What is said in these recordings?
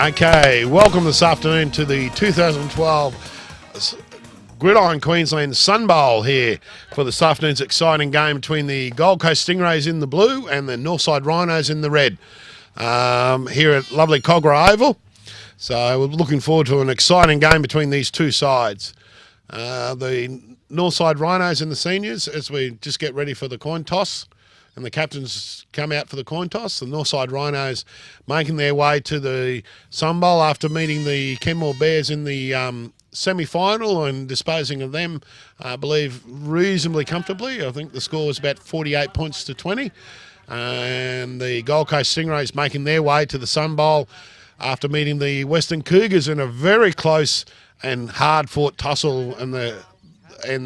Okay, welcome this afternoon to the 2012 Gridiron Queensland Sunbowl here for this afternoon's exciting game between the Gold Coast Stingrays in the blue and the Northside Rhinos in the red here at lovely Cogra Oval. So we're looking forward to an exciting game between these two sides. The Northside Rhinos and the seniors, as we just get ready for the coin toss, and the captains come out for the coin toss. The Northside Rhinos making their way to the Sunbowl after meeting the Kenmore Bears in the semi-final and disposing of them, I believe, reasonably comfortably. I think the score was about 48 points to 20. And the Gold Coast Stingrays making their way to the Sunbowl after meeting the Western Cougars in a very close and hard-fought tussle in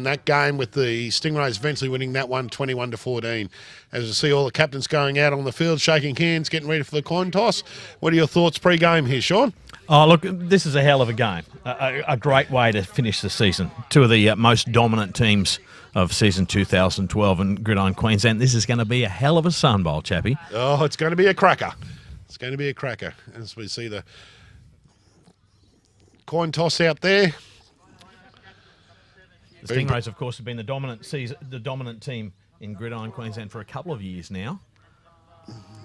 that game, with the Stingrays eventually winning that one 21 to 14. As you see all the captains going out on the field, shaking hands, getting ready for the coin toss. What are your thoughts pre-game here, Sean? Oh, look, this is a hell of a game. A great way to finish the season. Two of the most dominant teams of season 2012 in Gridiron Queensland. This is going to be a hell of a Sunbowl, chappy. Oh, it's going to be a cracker. It's going to be a cracker as we see the coin toss out there. The Stingrays, of course, have been the dominant team in Gridiron Queensland for a couple of years now.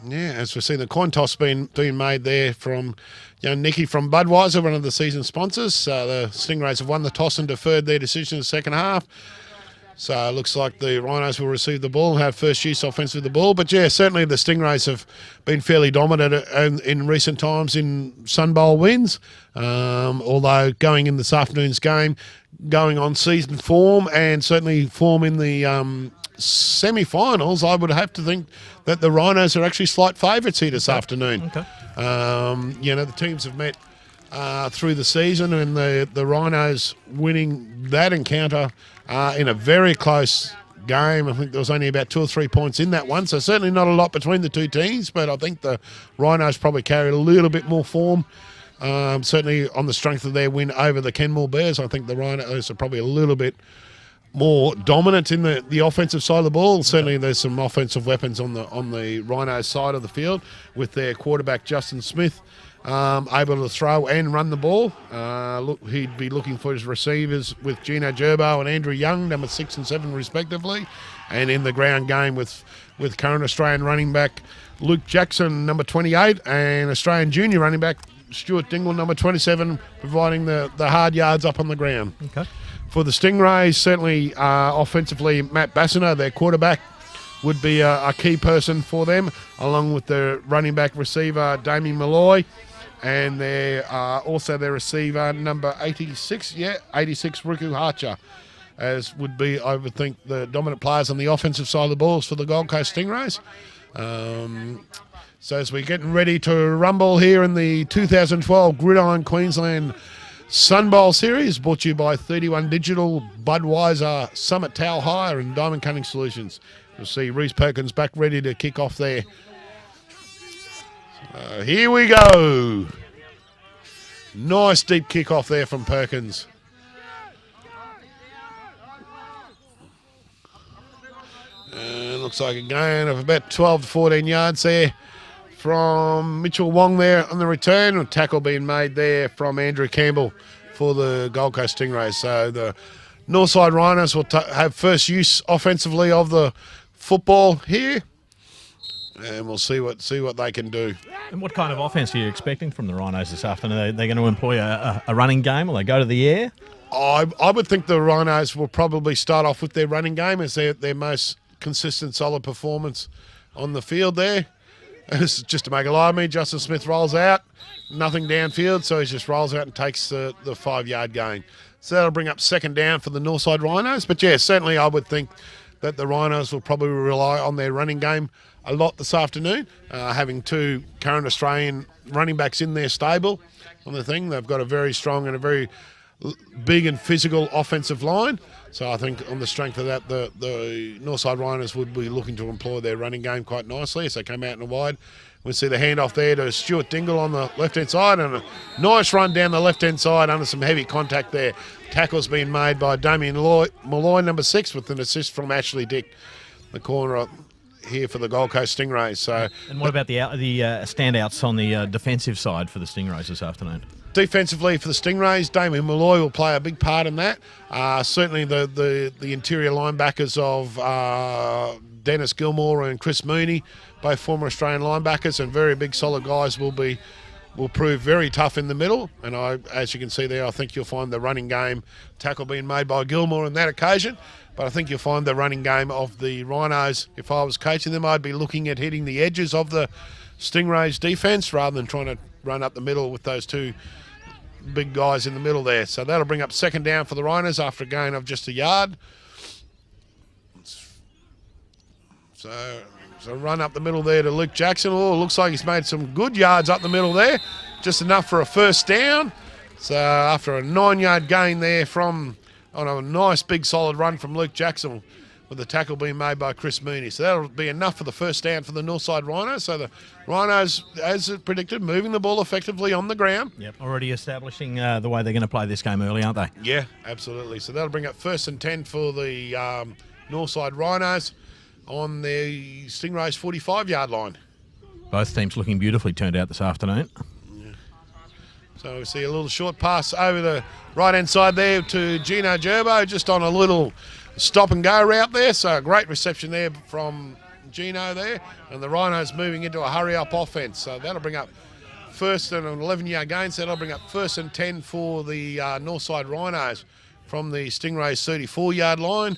Yeah, as we see the coin toss being made there from Nicky from Budweiser, one of the season sponsors. The Stingrays have won the toss and deferred their decision in the second half. So it looks like the Rhinos will receive the ball and have first use offense with the ball. But yeah, certainly the Stingrays have been fairly dominant in recent times in Sunbowl wins. Although going in this afternoon's game, going on season form and certainly form in the semi-finals, I would have to think that the Rhinos are actually slight favourites here this afternoon. Okay. The teams have met through the season, and the Rhinos winning that encounter in a very close game. I think there was only about 2 or 3 points in that one, so certainly not a lot between the two teams, but I think the Rhinos probably carried a little bit more form. Certainly on the strength of their win over the Kenmore Bears, I think the Rhinos are probably a little bit more dominant in the offensive side of the ball. Certainly there's some offensive weapons on the Rhinos side of the field, with their quarterback Justin Smith able to throw and run the ball. He'd be looking for his receivers with Gino Gerbo and Andrew Young, number 6 and 7 respectively, and in the ground game with current Australian running back Luke Jackson, number 28, and Australian junior running back Stuart Dingle, number 27, providing the hard yards up on the ground. Okay. For the Stingrays, certainly offensively, Matt Bassiner, their quarterback, would be a key person for them, along with their running back receiver, Damien Malloy, and also their receiver, number 86, 86, Riku Harcher, as would be, I would think, the dominant players on the offensive side of the balls for the Gold Coast Stingrays. So as we're getting ready to rumble here in the 2012 Gridiron Queensland Sunbowl Series, brought to you by 31 Digital, Budweiser, Summit Towel Hire and Diamond Cutting Solutions. You'll see Reece Perkins back ready to kick off there. Here we go. Nice deep kick off there from Perkins. Looks like a gain of about 12 to 14 yards there from Mitchell Wong there on the return. A tackle being made there from Andrew Campbell for the Gold Coast Stingrays. So the Northside Rhinos will have first use offensively of the football here, and we'll see what they can do. And what kind of offense are you expecting from the Rhinos this afternoon? Are they going to employ a running game? Will they go to the air? I would think the Rhinos will probably start off with their running game as their most consistent, solid performance on the field there. Just to make a lie of me, Justin Smith rolls out, nothing downfield, so he just rolls out and takes the 5-yard gain. So that'll bring up second down for the Northside Rhinos. But yeah, certainly I would think that the Rhinos will probably rely on their running game a lot this afternoon, having two current Australian running backs in their stable on the thing. They've got a very strong and a very big and physical offensive line. So I think on the strength of that, the Northside Rhinos would be looking to employ their running game quite nicely as they come out in the wide. We see the handoff there to Stuart Dingle on the left-hand side, and a nice run down the left-hand side under some heavy contact there. Tackle's been made by Damien Malloy, number 6, with an assist from Ashley Dick, the corner here for the Gold Coast Stingrays. So, And what about the standouts on the defensive side for the Stingrays this afternoon? defensively for the Stingrays, Damien Malloy will play a big part in that. Certainly the interior linebackers of Dennis Gilmore and Chris Mooney, both former Australian linebackers and very big solid guys, will prove very tough in the middle. And as you can see there, I think you'll find the running game tackle being made by Gilmore on that occasion. But I think you'll find the running game of the Rhinos, if I was coaching them, I'd be looking at hitting the edges of the Stingrays defence rather than trying to run up the middle with those two big guys in the middle there. So that'll bring up second down for the Rhinos after a gain of just a yard. So run up the middle there to Luke Jackson. Oh, looks like he's made some good yards up the middle there. Just enough for a first down. So after a 9-yard gain there on a nice big solid run from Luke Jackson, with the tackle being made by Chris Mooney. So that'll be enough for the first down for the Northside Rhinos. So the Rhinos, as predicted, moving the ball effectively on the ground. Yep, already establishing the way they're going to play this game early, aren't they? Yeah, absolutely. So that'll bring up 1st and 10 for the Northside Rhinos on the Stingrays 45-yard line. Both teams looking beautifully turned out this afternoon. So we see a little short pass over the right-hand side there to Gino Gerbo, just on a little stop-and-go route there. So a great reception there from Gino there. And the Rhinos moving into a hurry-up offense. So that'll bring up first and an 11-yard gain. So that'll bring up 1st and 10 for the Northside Rhinos from the Stingrays 34-yard line.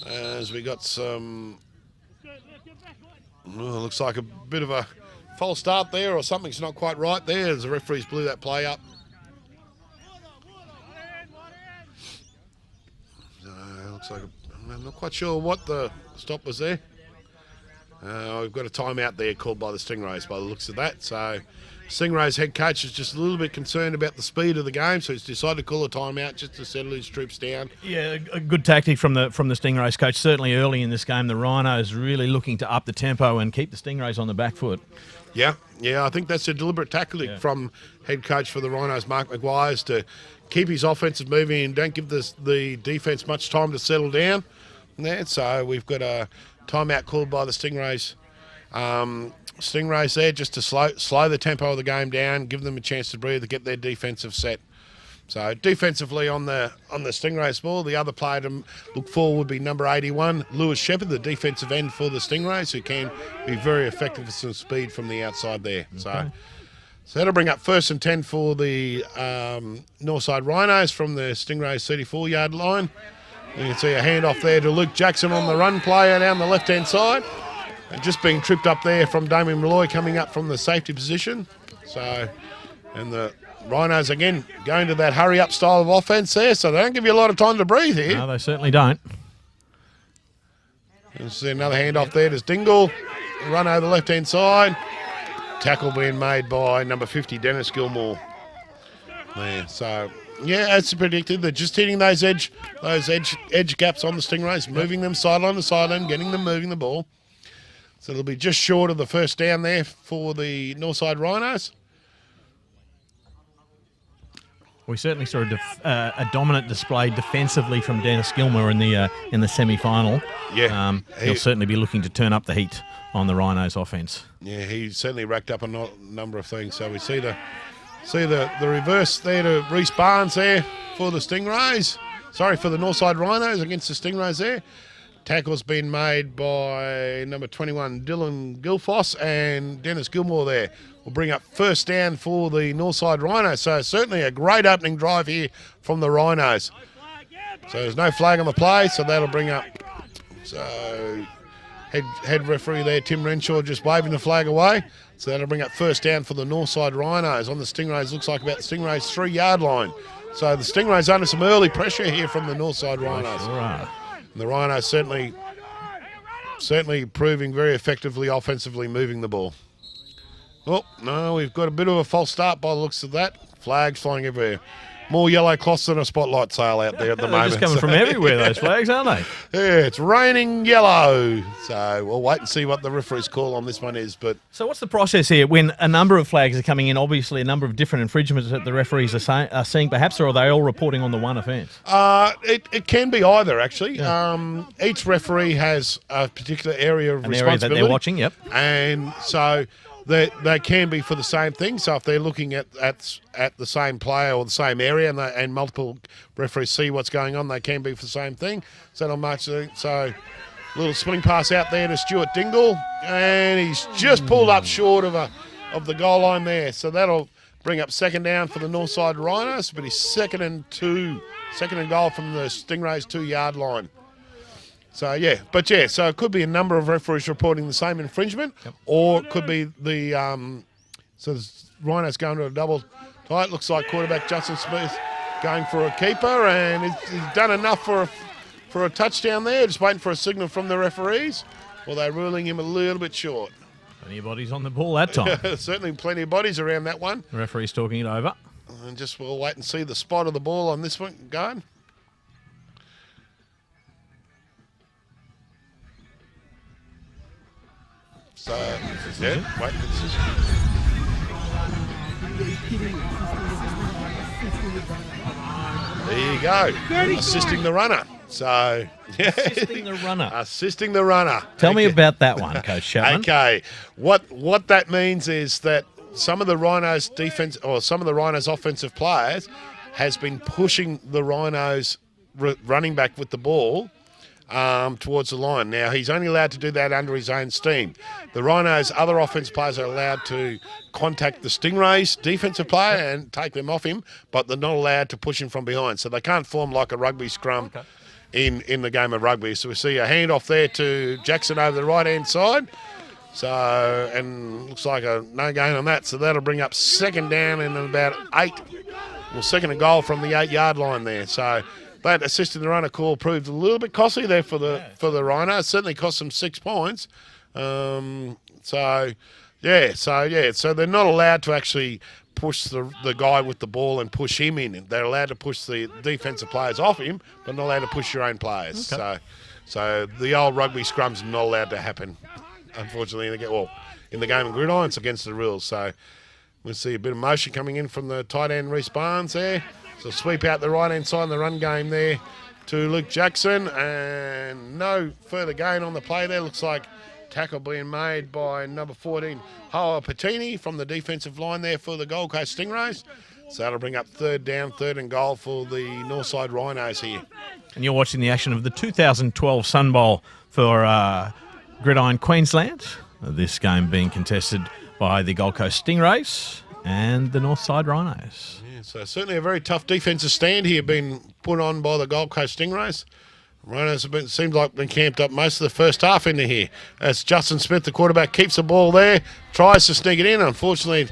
As we got some... looks like a bit of a false start there, or something's not quite right there as the referees blew that play up. Looks like I'm not quite sure what the stop was there. We've got a timeout there called by the Stingrays by the looks of that. So Stingrays head coach is just a little bit concerned about the speed of the game, so he's decided to call a timeout just to settle his troops down. Yeah, a good tactic from the Stingrays coach. Certainly early in this game, the Rhinos really looking to up the tempo and keep the Stingrays on the back foot. Yeah, I think that's a deliberate tactic from head coach for the Rhinos, Mark Maguire, to keep his offenses moving and don't give the defence much time to settle down. There, so we've got a timeout called by the Stingrays. Stingrays there just to slow the tempo of the game down, give them a chance to breathe, to get their defensive set. So defensively on the Stingrays ball, the other player to look for would be number 81, Lewis Shepherd, the defensive end for the Stingrays, who can be very effective with some speed from the outside there. Okay. So that'll bring up 1st and 10 for the Northside Rhinos from the Stingrays 34-yard line. You can see a handoff there to Luke Jackson on the run player down the left-hand side. And just being tripped up there from Damien Malloy coming up from the safety position. So, and the Rhinos again going to that hurry-up style of offense there, so they don't give you a lot of time to breathe here. No, they certainly don't. And see another handoff there to Dingle. Run over the left-hand side. Tackle being made by number 50, Dennis Gilmore. There, so... yeah, as predicted, they're just hitting those edge gaps on the Stingrays, moving them sideline to sideline, getting them moving the ball. So it'll be just short of the first down there for the Northside Rhinos. We certainly saw a dominant display defensively from Dennis Gilmore in the semi-final. Yeah, he'll certainly be looking to turn up the heat on the Rhinos' offense. Yeah, he certainly racked up a number of things. So we see the reverse there to Reece Barnes there for the Stingrays. Sorry, for the Northside Rhinos against the Stingrays there. Tackle's been made by number 21, Dylan Gilfoss, and Dennis Gilmore there will bring up first down for the Northside Rhinos. So certainly a great opening drive here from the Rhinos. So there's no flag on the play, so that'll bring up... So head referee there, Tim Renshaw, just waving the flag away. So that'll bring up first down for the Northside Rhinos on the Stingrays. Looks like about the Stingrays' 3-yard line. So the Stingrays under some early pressure here from the Northside Rhinos. All right. And the Rhinos certainly proving very effectively offensively moving the ball. Oh, no, we've got a bit of a false start by the looks of that. Flags flying everywhere. more yellow cloths than a spotlight sale out there at the They're moment. just coming from everywhere, those flags, aren't they? Yeah, it's raining yellow. So we'll wait and see what the referee's call on this one is. But So what's the process here when a number of flags are coming in, obviously a number of different infringements that the referees are seeing perhaps, or are they all reporting on the one offence? it can be either, actually. Each referee has a particular area of An area that responsibility. they're watching, yep. And so they can be for the same thing. So if they're looking at the same player or the same area and multiple referees see what's going on, they can be for the same thing. So not much. So little swing pass out there to Stuart Dingle, and he's just pulled up short of the goal line there. So that'll bring up second down for the Northside Rhinos, but he's second and goal from the Stingrays 2-yard line. So, so it could be a number of referees reporting the same infringement, or it could be the the Rhinos going to a double tight. Looks like quarterback Justin Smith going for a keeper, and he's done enough for a touchdown there, just waiting for a signal from the referees. Well, they're ruling him a little bit short. Plenty of bodies on the ball that time. Certainly plenty of bodies around that one. The referee's talking it over. And just we'll wait and see the spot of the ball on this one going. So, wait for the decision. There you go. Assisting the runner. So, Assisting the runner. Assisting the runner. Tell me about that one, Coach Chapman. Okay. What that means is that some of the Rhinos defense or some of the Rhinos offensive players has been pushing the Rhinos running back with the ball towards the line. Now, he's only allowed to do that under his own steam. The Rhinos' other offense players are allowed to contact the Stingrays' defensive player and take them off him, but they're not allowed to push him from behind. So they can't form like a rugby scrum in the game of rugby. So we see a handoff there to Jackson over the right-hand side. So, and looks like a no gain on that. So that'll bring up second down and about 8. Well, second and goal from the 8-yard line there. So that assisting the runner call proved a little bit costly there for the Rhinos. Certainly cost them 6 points. So they're not allowed to actually push the guy with the ball and push him in. They're allowed to push the defensive players off him, but not allowed to push your own players. Okay. So the old rugby scrums are not allowed to happen, unfortunately, in the game of Gridiron. It's against the rules. So we'll see a bit of motion coming in from the tight end Reece Barnes there. So sweep out the right-hand side in the run game there to Luke Jackson, and no further gain on the play there. Looks like tackle being made by number 14, Hoa Patini from the defensive line there for the Gold Coast Stingrays. So that'll bring up third down, third and goal for the Northside Rhinos here. And you're watching the action of the 2012 Sunbowl for Gridiron, Queensland. This game being contested by the Gold Coast Stingrays and the Northside Rhinos. Yeah, so certainly a very tough defensive stand here being put on by the Gold Coast Stingrays. Rhinos have seemed like been camped up most of the first half into here. As Justin Smith, the quarterback, keeps the ball there, tries to sneak it in. Unfortunately,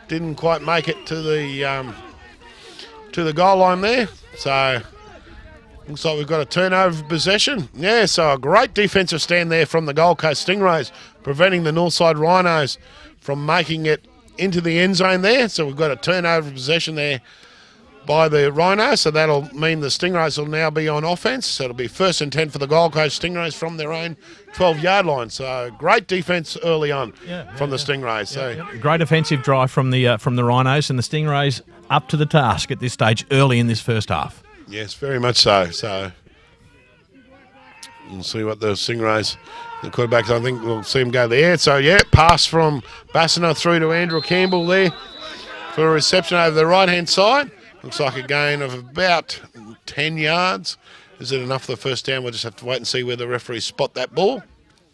didn't quite make it to the goal line there. So looks like we've got a turnover of possession. Yeah, so a great defensive stand there from the Gold Coast Stingrays, preventing the Northside Rhinos from making it into the end zone there. So we've got a turnover of possession there by the Rhinos, so that'll mean the Stingrays will now be on offense. So it'll be 1st and 10 for the Gold Coast Stingrays from their own 12-yard line. So great defense early on from the Stingrays. So great offensive drive from the Rhinos, and the Stingrays up to the task at this stage early in this first half. Yes, very much so. So we'll see what the Stingrays, the quarterbacks, I think we'll see them go there. So pass from Bassiner through to Andrew Campbell there for a reception over the right-hand side. Looks like a gain of about 10 yards. Is it enough for the first down? We'll just have to wait and see where the referees spot that ball.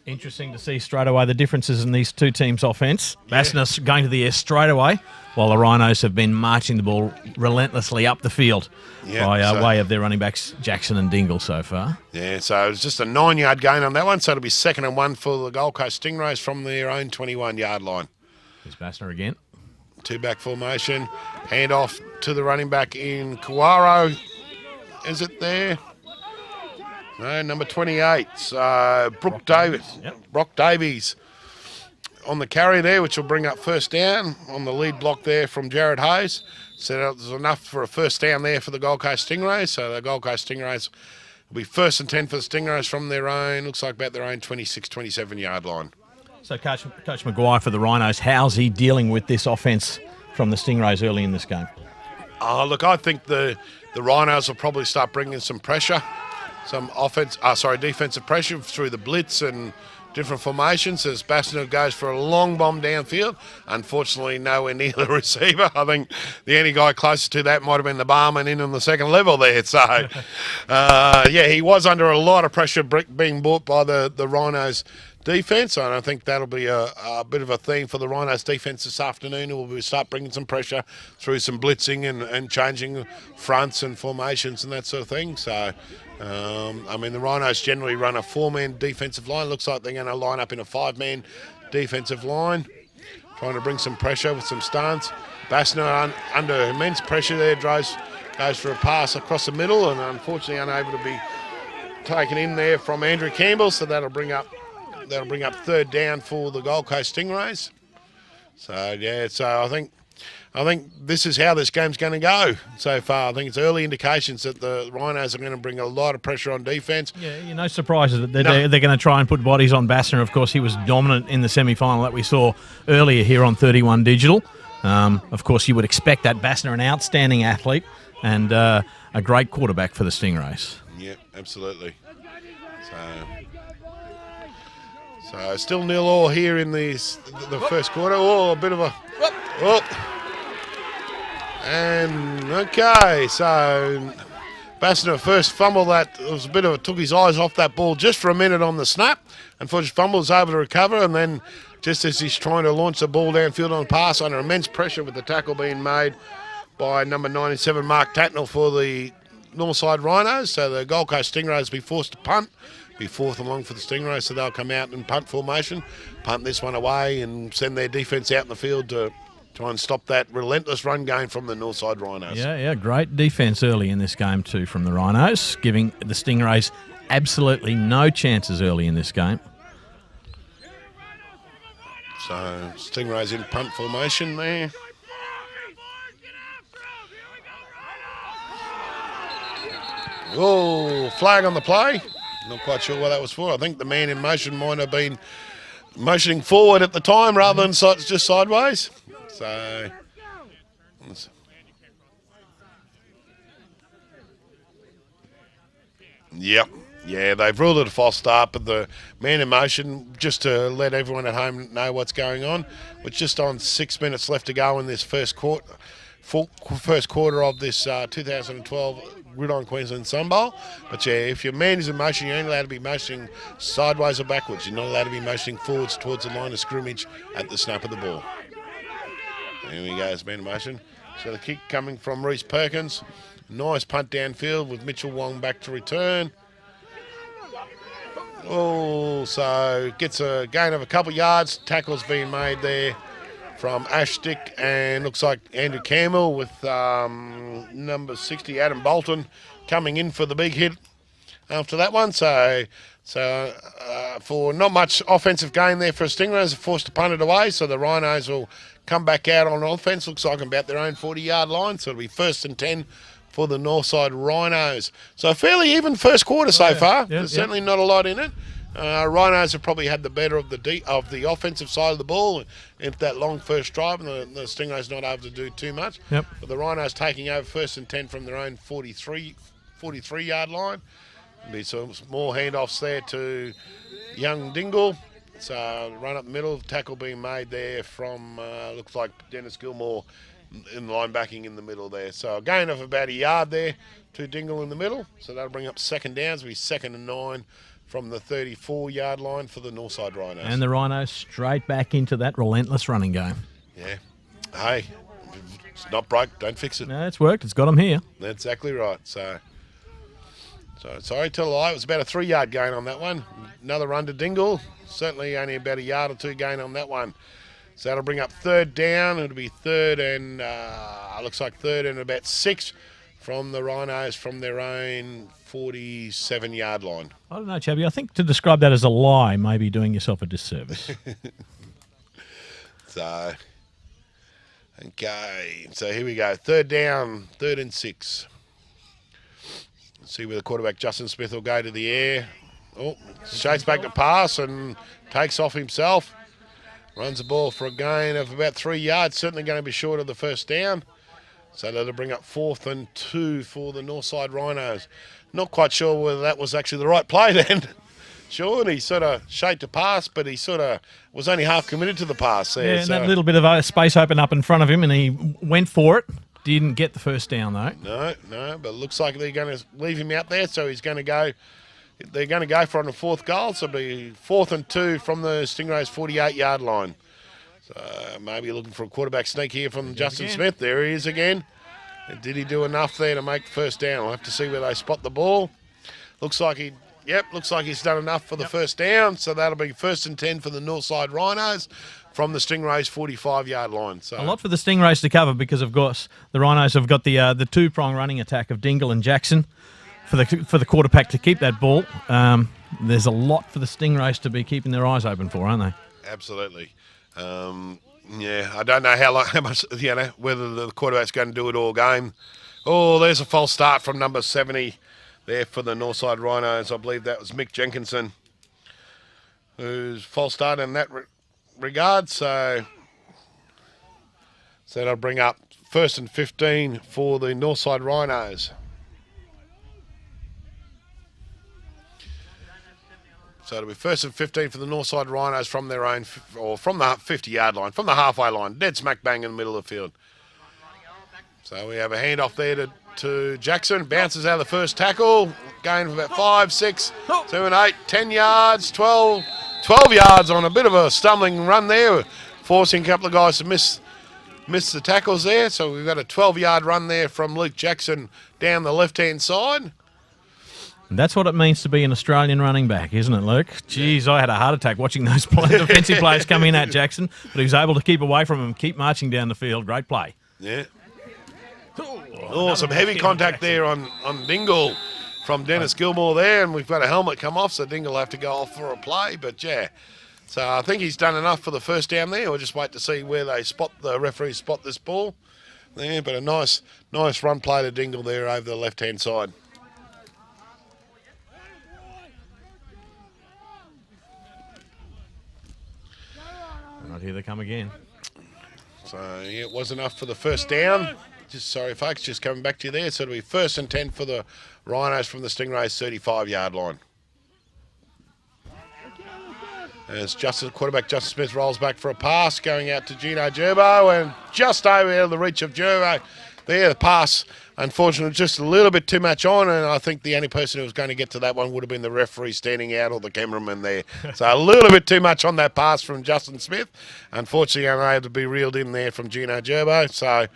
Interesting to see straight away the differences in these two teams' offence. Bassner's going to the air straight away, while the Rhinos have been marching the ball relentlessly up the field by way of their running backs, Jackson and Dingle, so far. Yeah, so it was just a 9-yard gain on that one, so it'll be 2nd and 1 for the Gold Coast Stingrays from their own 21-yard line. Here's Bassner again. Two-back formation. Hand off to the running back in Kawaro. Is it there? No, number 28. Brock Davies. Yep. Brock Davies on the carry there, which will bring up first down on the lead block there from Jared Hayes. So there's enough for a first down there for the Gold Coast Stingrays. So the Gold Coast Stingrays will be 1st and 10 for the Stingrays from their own, looks like about their own 26, 27-yard line. So Coach Maguire for the Rhinos, how's he dealing with this offence from the Stingrays early in this game? Oh, look, I think the Rhinos will probably start bringing some pressure, defensive pressure through the blitz and different formations as Bassner goes for a long bomb downfield. Unfortunately, nowhere near the receiver. I think the only guy closer to that might have been the barman in on the second level there. So, he was under a lot of pressure being brought by the Rhinos defence, and I think that'll be a bit of a theme for the Rhinos defence this afternoon. We'll start bringing some pressure through some blitzing and changing fronts and formations and that sort of thing. So, the Rhinos generally run a 4-man defensive line. Looks like they're going to line up in a 5-man defensive line, trying to bring some pressure with some stunts. Bassner under immense pressure there, goes for a pass across the middle and unfortunately unable to be taken in there from Andrew Campbell, so that'll bring up 3rd down for the Gold Coast Stingrays. So I think this is how this game's going to go so far. I think it's early indications that the Rhinos are going to bring a lot of pressure on defence. Yeah, no surprises that they're going to try and put bodies on Bassner. Of course, he was dominant in the semi-final that we saw earlier here on 31 Digital. Of course, you would expect that. Bassner, an outstanding athlete and a great quarterback for the Stingrays. Yeah, absolutely. So still 0-0 here in the first quarter. Oh, a bit of a... And, okay, so Bassner first fumble that was a bit of took his eyes off that ball just for a minute on the snap. Unfortunately, fumble was able to recover, and then just as he's trying to launch the ball downfield on a pass under immense pressure with the tackle being made by number 97, Mark Tatnell for the Northside Rhinos. So the Gold Coast Stingrays will be forced to punt. Be 4th and long for the Stingrays, so they'll come out in punt formation, punt this one away and send their defence out in the field to try and stop that relentless run game from the Northside Rhinos. Yeah, great defence early in this game too from the Rhinos, giving the Stingrays absolutely no chances early in this game. So Stingrays in punt formation there. Oh, flag on the play. Not quite sure what that was for. I think the man in motion might have been motioning forward at the time rather than just sideways. So, yep. Yeah, they've ruled it a false start, but the man in motion, just to let everyone at home know what's going on, with just on 6 minutes left to go in this first quarter of this 2012 Gridiron Queensland Sunbowl. But yeah, if your man is in motion, you're only allowed to be motioning sideways or backwards. You're not allowed to be motioning forwards towards the line of scrimmage at the snap of the ball. There we go, it's man in motion. So the kick coming from Reece Perkins. Nice punt downfield with Mitchell Wong back to return. Oh, so gets a gain of a couple yards. Tackle's being made there from Ash Stick, and looks like Andrew Campbell with number 60, Adam Bolton, coming in for the big hit after that one. So for not much offensive gain there for Stingrays, forced to punt it away. So the Rhinos will come back out on offense. Looks like about their own 40-yard line. So it'll be 1st and 10 for the Northside Rhinos. So a fairly even first quarter so far. There's certainly not a lot in it. Rhinos have probably had the better of the offensive side of the ball into that long first drive, and the Stingrays not able to do too much. Yep. But the Rhinos taking over 1st and 10 from their own 43-yard line. There'll be some more handoffs there to young Dingle. So run up the middle, tackle being made there from looks like Dennis Gilmore in linebacking in the middle there. So a gain of about a yard there to Dingle in the middle. So that'll bring up 2nd downs. It'll be 2nd and 9 from the 34-yard line for the Northside Rhinos. And the Rhinos straight back into that relentless running game. Yeah. Hey, it's not broke, don't fix it. No, it's worked. It's got them here. That's exactly right. So sorry to lie, it was about a 3-yard gain on that one. Another run to Dingle. Certainly only about a yard or 2 gain on that one. So that'll bring up 3rd down. It'll be 3rd and looks like 3rd and about 6 from the Rhinos from their own 47-yard line. I don't know, Chabby. I think to describe that as a lie may be doing yourself a disservice. So, okay. So here we go. Third down, 3rd and 6. Let's see where the quarterback, Justin Smith, will go to the air. Oh, shakes back the pass and takes off himself. Runs the ball for a gain of about 3 yards. Certainly going to be short of the first down. So that'll bring up 4th and 2 for the Northside Rhinos. Not quite sure whether that was actually the right play then. Sean, he sort of shaped a pass, but he sort of was only half committed to the pass there. Yeah, and that little bit of space opened up in front of him, and he went for it. Didn't get the first down, though. No, but it looks like they're going to leave him out there, so he's going to go. They're going to go for on the 4th goal, so it'll be 4th and 2 from the Stingrays' 48-yard line. So maybe looking for a quarterback sneak here from Justin Smith. There he is again. Did he do enough there to make the first down? We'll have to see where they spot the ball. Looks like he's done enough for the first down, so that'll be 1st and 10 for the Northside Rhinos from the Stingrays' 45-yard line. So a lot for the Stingrays to cover because, of course, the Rhinos have got the two-prong running attack of Dingle and Jackson for the quarterback to keep that ball. There's a lot for the Stingrays to be keeping their eyes open for, aren't they? Absolutely. Yeah, I don't know how much, whether the quarterback's going to do it all game. Oh, there's a false start from number 70 there for the Northside Rhinos. I believe that was Mick Jenkinson, who's false start in that regard. So that'll bring up 1st and 15 for the Northside Rhinos. So it'll be 1st and 15 for the Northside Rhinos from their own, or from the 50-yard line, from the halfway line, dead smack bang in the middle of the field. So we have a handoff there to Jackson. Bounces out of the first tackle. Gain of about 5, 6, 7, 8, 10 yards, 12 yards on a bit of a stumbling run there, forcing a couple of guys to miss the tackles there. So we've got a 12-yard run there from Luke Jackson down the left-hand side. That's what it means to be an Australian running back, isn't it, Luke? Jeez, I had a heart attack watching those defensive players come in at Jackson, but he was able to keep away from him, keep marching down the field. Great play. Yeah. Oh, some heavy contact there on Dingle from Dennis Gilmore there, and we've got a helmet come off, so Dingle will have to go off for a play. But, yeah, so I think he's done enough for the first down there. We'll just wait to see where the referees spot this ball there. But a nice run play to Dingle there over the left-hand side. Right, here they come again. So, yeah, it was enough for the first down. Sorry, folks, just coming back to you there. So it'll be 1st and 10 for the Rhinos from the Stingrays' 35-yard line. As quarterback Justin Smith rolls back for a pass, going out to Gino Gerbo, and just over out of the reach of Gerbo. There, the pass, unfortunately, just a little bit too much on, and I think the only person who was going to get to that one would have been the referee standing out or the cameraman there. So a little bit too much on that pass from Justin Smith. Unfortunately, unable to be reeled in there from Gino Gerbo. So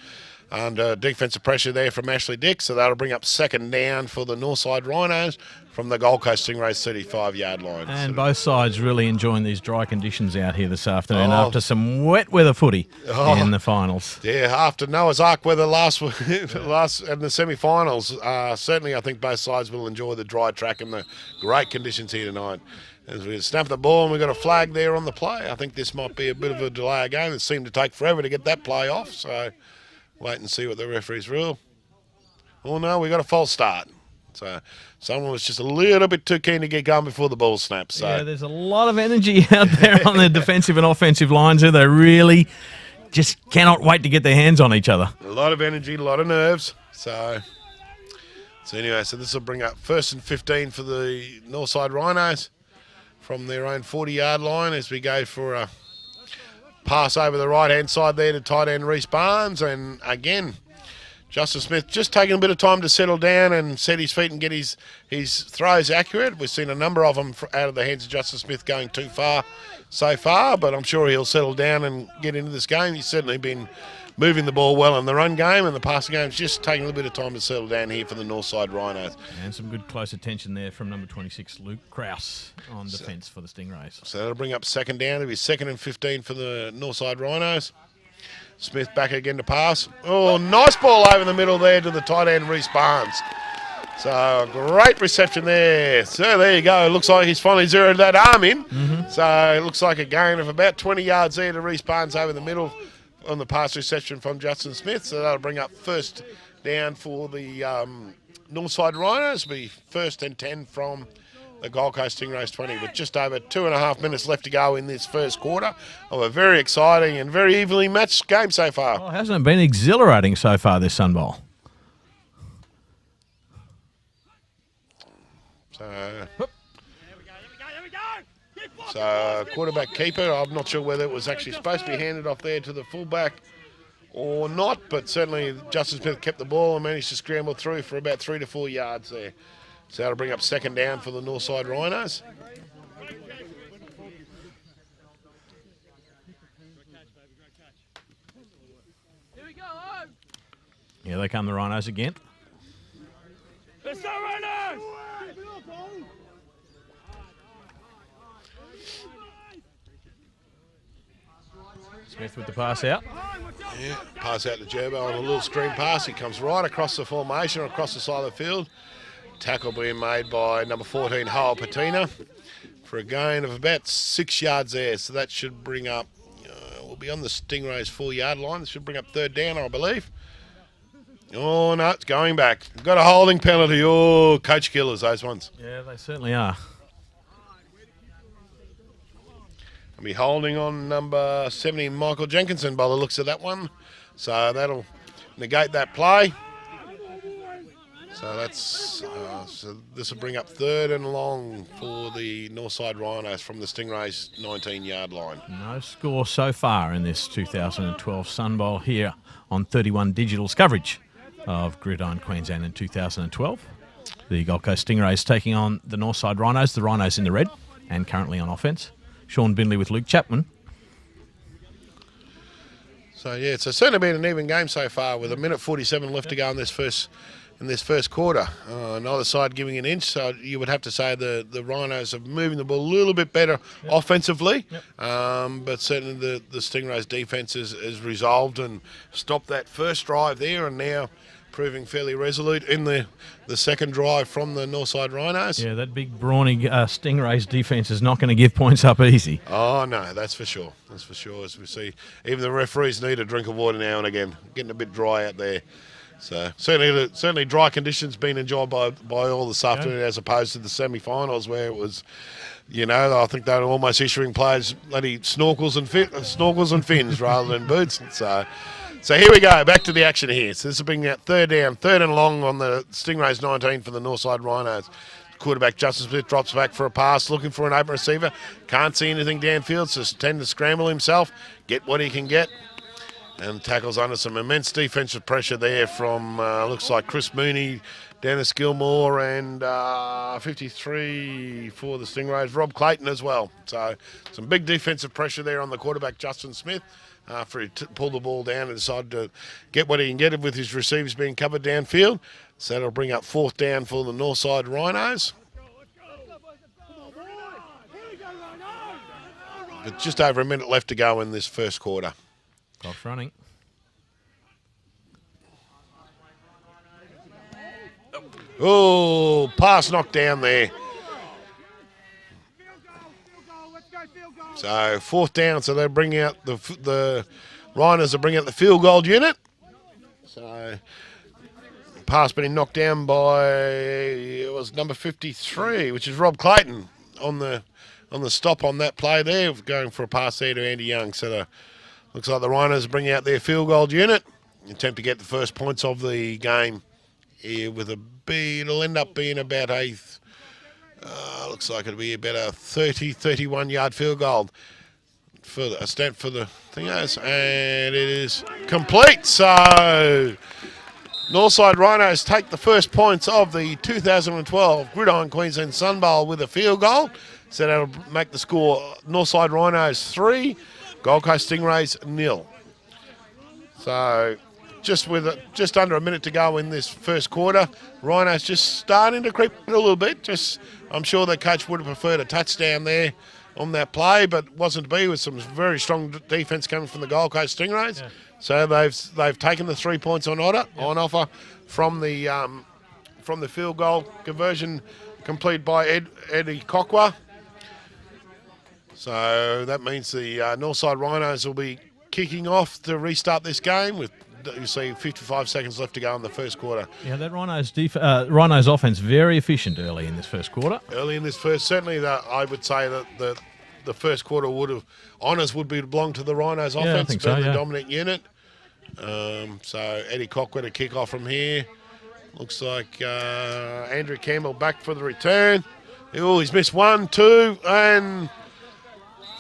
under defensive pressure there from Ashley Dick. So that'll bring up 2nd down for the Northside Rhinos from the Gold Coast Stingrays' 35-yard line. And both sides really enjoying these dry conditions out here this afternoon after some wet weather footy in the finals. Yeah, after Noah's Ark weather last in the semi-finals, certainly I think both sides will enjoy the dry track and the great conditions here tonight. As we snap the ball and we've got a flag there on the play, I think this might be a bit of a delay again. It seemed to take forever to get that play off, so wait and see what the referees rule. Oh no, we got a false start. So someone was just a little bit too keen to get going before the ball snaps. So. Yeah, there's a lot of energy out there on the defensive and offensive lines here. They really just cannot wait to get their hands on each other. A lot of energy, a lot of nerves. So anyway, so this will bring up 1st and 15 for the Northside Rhinos from their own 40-yard line as we go for a pass over the right-hand side there to tight end Reece Barnes. And again, Justin Smith just taking a bit of time to settle down and set his feet and get his throws accurate. We've seen a number of them out of the hands of Justin Smith going too far so far, but I'm sure he'll settle down and get into this game. He's certainly been moving the ball well in the run game, and the passing game is just taking a little bit of time to settle down here for the Northside Rhinos. And some good close attention there from number 26, Luke Krause, on defence for the Stingrays. So that'll bring up 2nd down. It'll be 2nd and 15 for the Northside Rhinos. Smith back again to pass. Oh, nice ball over the middle there to the tight end, Reece Barnes. So great reception there. So there you go. Looks like he's finally zeroed that arm in. So it looks like a gain of about 20 yards there to Reese Barnes over the middle on the pass reception from Justin Smith. So that'll bring up first down for the Northside Rhinos. Be first and 10 from the Gold Coast Stingrays 20, with just over 2.5 minutes left to go in this first quarter of a very exciting and very evenly matched game so far. Well, hasn't it been exhilarating so far, this Sunbowl? So quarterback keeper, I'm not sure whether it was actually supposed to be handed off there to the fullback or not, but certainly Justin Smith kept the ball and managed to scramble through for about 3 to 4 yards there. So that'll bring up second down for the Northside Rhinos. Here they come, the Rhinos again. Let's go, Rhinos! Smith with the pass out. Yeah, pass out to Gerbo on a little screen pass. He comes right across the formation, across the side of the field. Tackle being made by number 14, Howell Patina, for a gain of about 6 yards there. So that should bring up, we'll be on the Stingrays 4-yard line. It should bring up third down, I believe. Oh, no, it's going back. Got a holding penalty. Oh, coach killers, those ones. Yeah, they certainly are. I'll be holding on number 70, Michael Jenkinson, by the looks of that one. So that'll negate that play. So that's so this will bring up third and long for the Northside Rhinos from the Stingrays 19-yard line. No score so far in this 2012 Sunbowl here on 31 Digital's coverage of Gridiron Queensland in 2012. The Gold Coast Stingrays taking on the Northside Rhinos, the Rhinos in the red and currently on offence. Sean Bindley with Luke Chapman. So yeah, it's certainly been an even game so far with 1:47 left to go in this first quarter. Neither side giving an inch, so you would have to say the Rhinos are moving the ball a little bit better offensively, but certainly the Stingrays' defence has resolved and stopped that first drive there, and now proving fairly resolute in the second drive from the Northside Rhinos. Yeah, that big brawny Stingrays defence is not going to give points up easy. Oh, no, that's for sure. That's for sure. As we see, even the referees need a drink of water now and again. Getting a bit dry out there. So certainly dry conditions being enjoyed by all this afternoon, as opposed to the semi-finals where it was, I think they were almost issuing players bloody snorkels and fins rather than boots. So here we go, back to the action here. So this will bring out third down, third and long on the Stingrays 19 for the Northside Rhinos. Quarterback Justin Smith drops back for a pass, looking for an open receiver. Can't see anything downfield, so tend to scramble himself, get what he can get. And tackles under some immense defensive pressure there from, looks like Chris Mooney, Dennis Gilmore, and 53 for the Stingrays, Rob Clayton as well. So some big defensive pressure there on the quarterback, Justin Smith, after he pulled the ball down and decided to get what he can get with his receivers being covered downfield. So that'll bring up fourth down for the Northside Rhinos. But just over a minute left to go in this first quarter. Clock's running. Oh, pass knocked down there. So fourth down, so they bring out the Rhinos are bringing out the field goal unit. So pass being knocked down by, it was number 53, which is Rob Clayton on the stop on that play there, going for a pass there to Andy Young. So looks like the Rhinos bring out their field goal unit, attempt to get the first points of the game here with a B. It'll end up being about looks like it'll be about a 31-yard field goal for a stamp for the thingos, and it is complete. So Northside Rhinos take the first points of the 2012 Gridiron Queensland Sunbowl with a field goal. So that'll make the score Northside Rhinos 3, Gold Coast Stingrays 0. So just under a minute to go in this first quarter, Rhinos just starting to creep a little bit. I'm sure the coach would have preferred a touchdown there on that play, but wasn't to be, with some very strong defence coming from the Gold Coast Stingrays. Yeah. So they've taken the 3 points on offer from the field goal conversion completed by Eddie Cockwa. So that means the Northside Rhinos will be kicking off to restart this game with, you see, 55 seconds left to go in the first quarter. Yeah, that Rhinos offense very efficient early in this first quarter. Early in this first, certainly I would say that the first quarter honours would belong to the Rhinos offense, I think so, the dominant unit. So Eddie Cock with a kick off from here. Looks like Andrew Campbell back for the return. Oh, he's missed 1, 2, and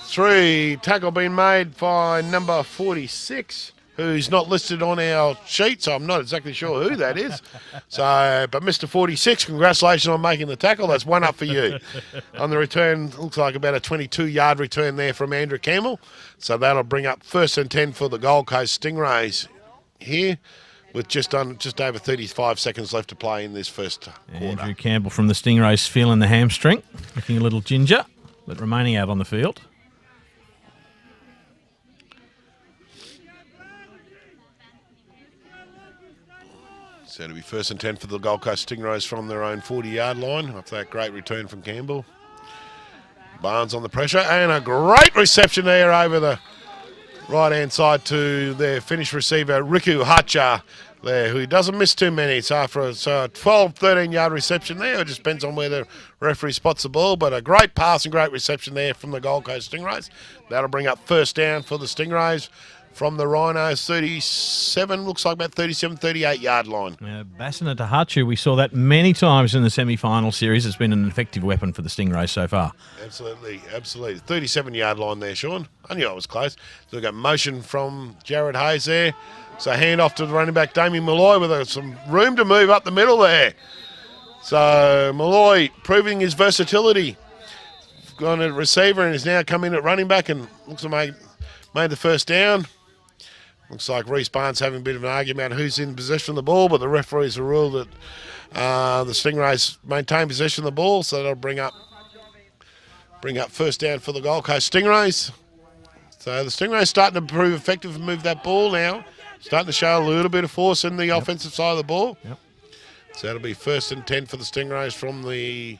3. Tackle being made by number 46, who's not listed on our sheet, so I'm not exactly sure who that is. So, but Mr. 46, congratulations on making the tackle. That's 1 up for you. On the return, looks like about a 22-yard return there from Andrew Campbell. So that'll bring up 1st and 10 for the Gold Coast Stingrays here, with just over 35 seconds left to play in this first quarter. Andrew Campbell from the Stingrays feeling the hamstring, looking a little ginger, but remaining out on the field. So it'll be 1st and 10 for the Gold Coast Stingrays from their own 40-yard line after that great return from Campbell. Barnes on the pressure, and a great reception there over the right-hand side to their finish receiver, Riku Hacha there, who doesn't miss too many. It's after a 12, 13-yard reception there. It just depends on where the referee spots the ball, but a great pass and great reception there from the Gold Coast Stingrays. That'll bring up 1st down for the Stingrays from the Rhinos, 37, looks like about 37, 38-yard line. Bassina to Hachu, we saw that many times in the semi-final series. It's been an effective weapon for the Stingrays so far. Absolutely. 37-yard line there, Sean. I knew I was close. So we've got motion from Jared Hayes there. So hand off to the running back, Damien Malloy, with some room to move up the middle there. So Malloy proving his versatility. Gone at receiver and is now come in at running back and looks like made the 1st down. Looks like Reece Barnes having a bit of an argument about who's in possession of the ball, but the referees have ruled that the Stingrays maintain possession of the ball, so that'll bring up 1st down for the Gold Coast Stingrays. So the Stingrays starting to prove effective and move that ball now. Starting to show a little bit of force in the offensive side of the ball. Yep. So that'll be 1st and 10 for the Stingrays from the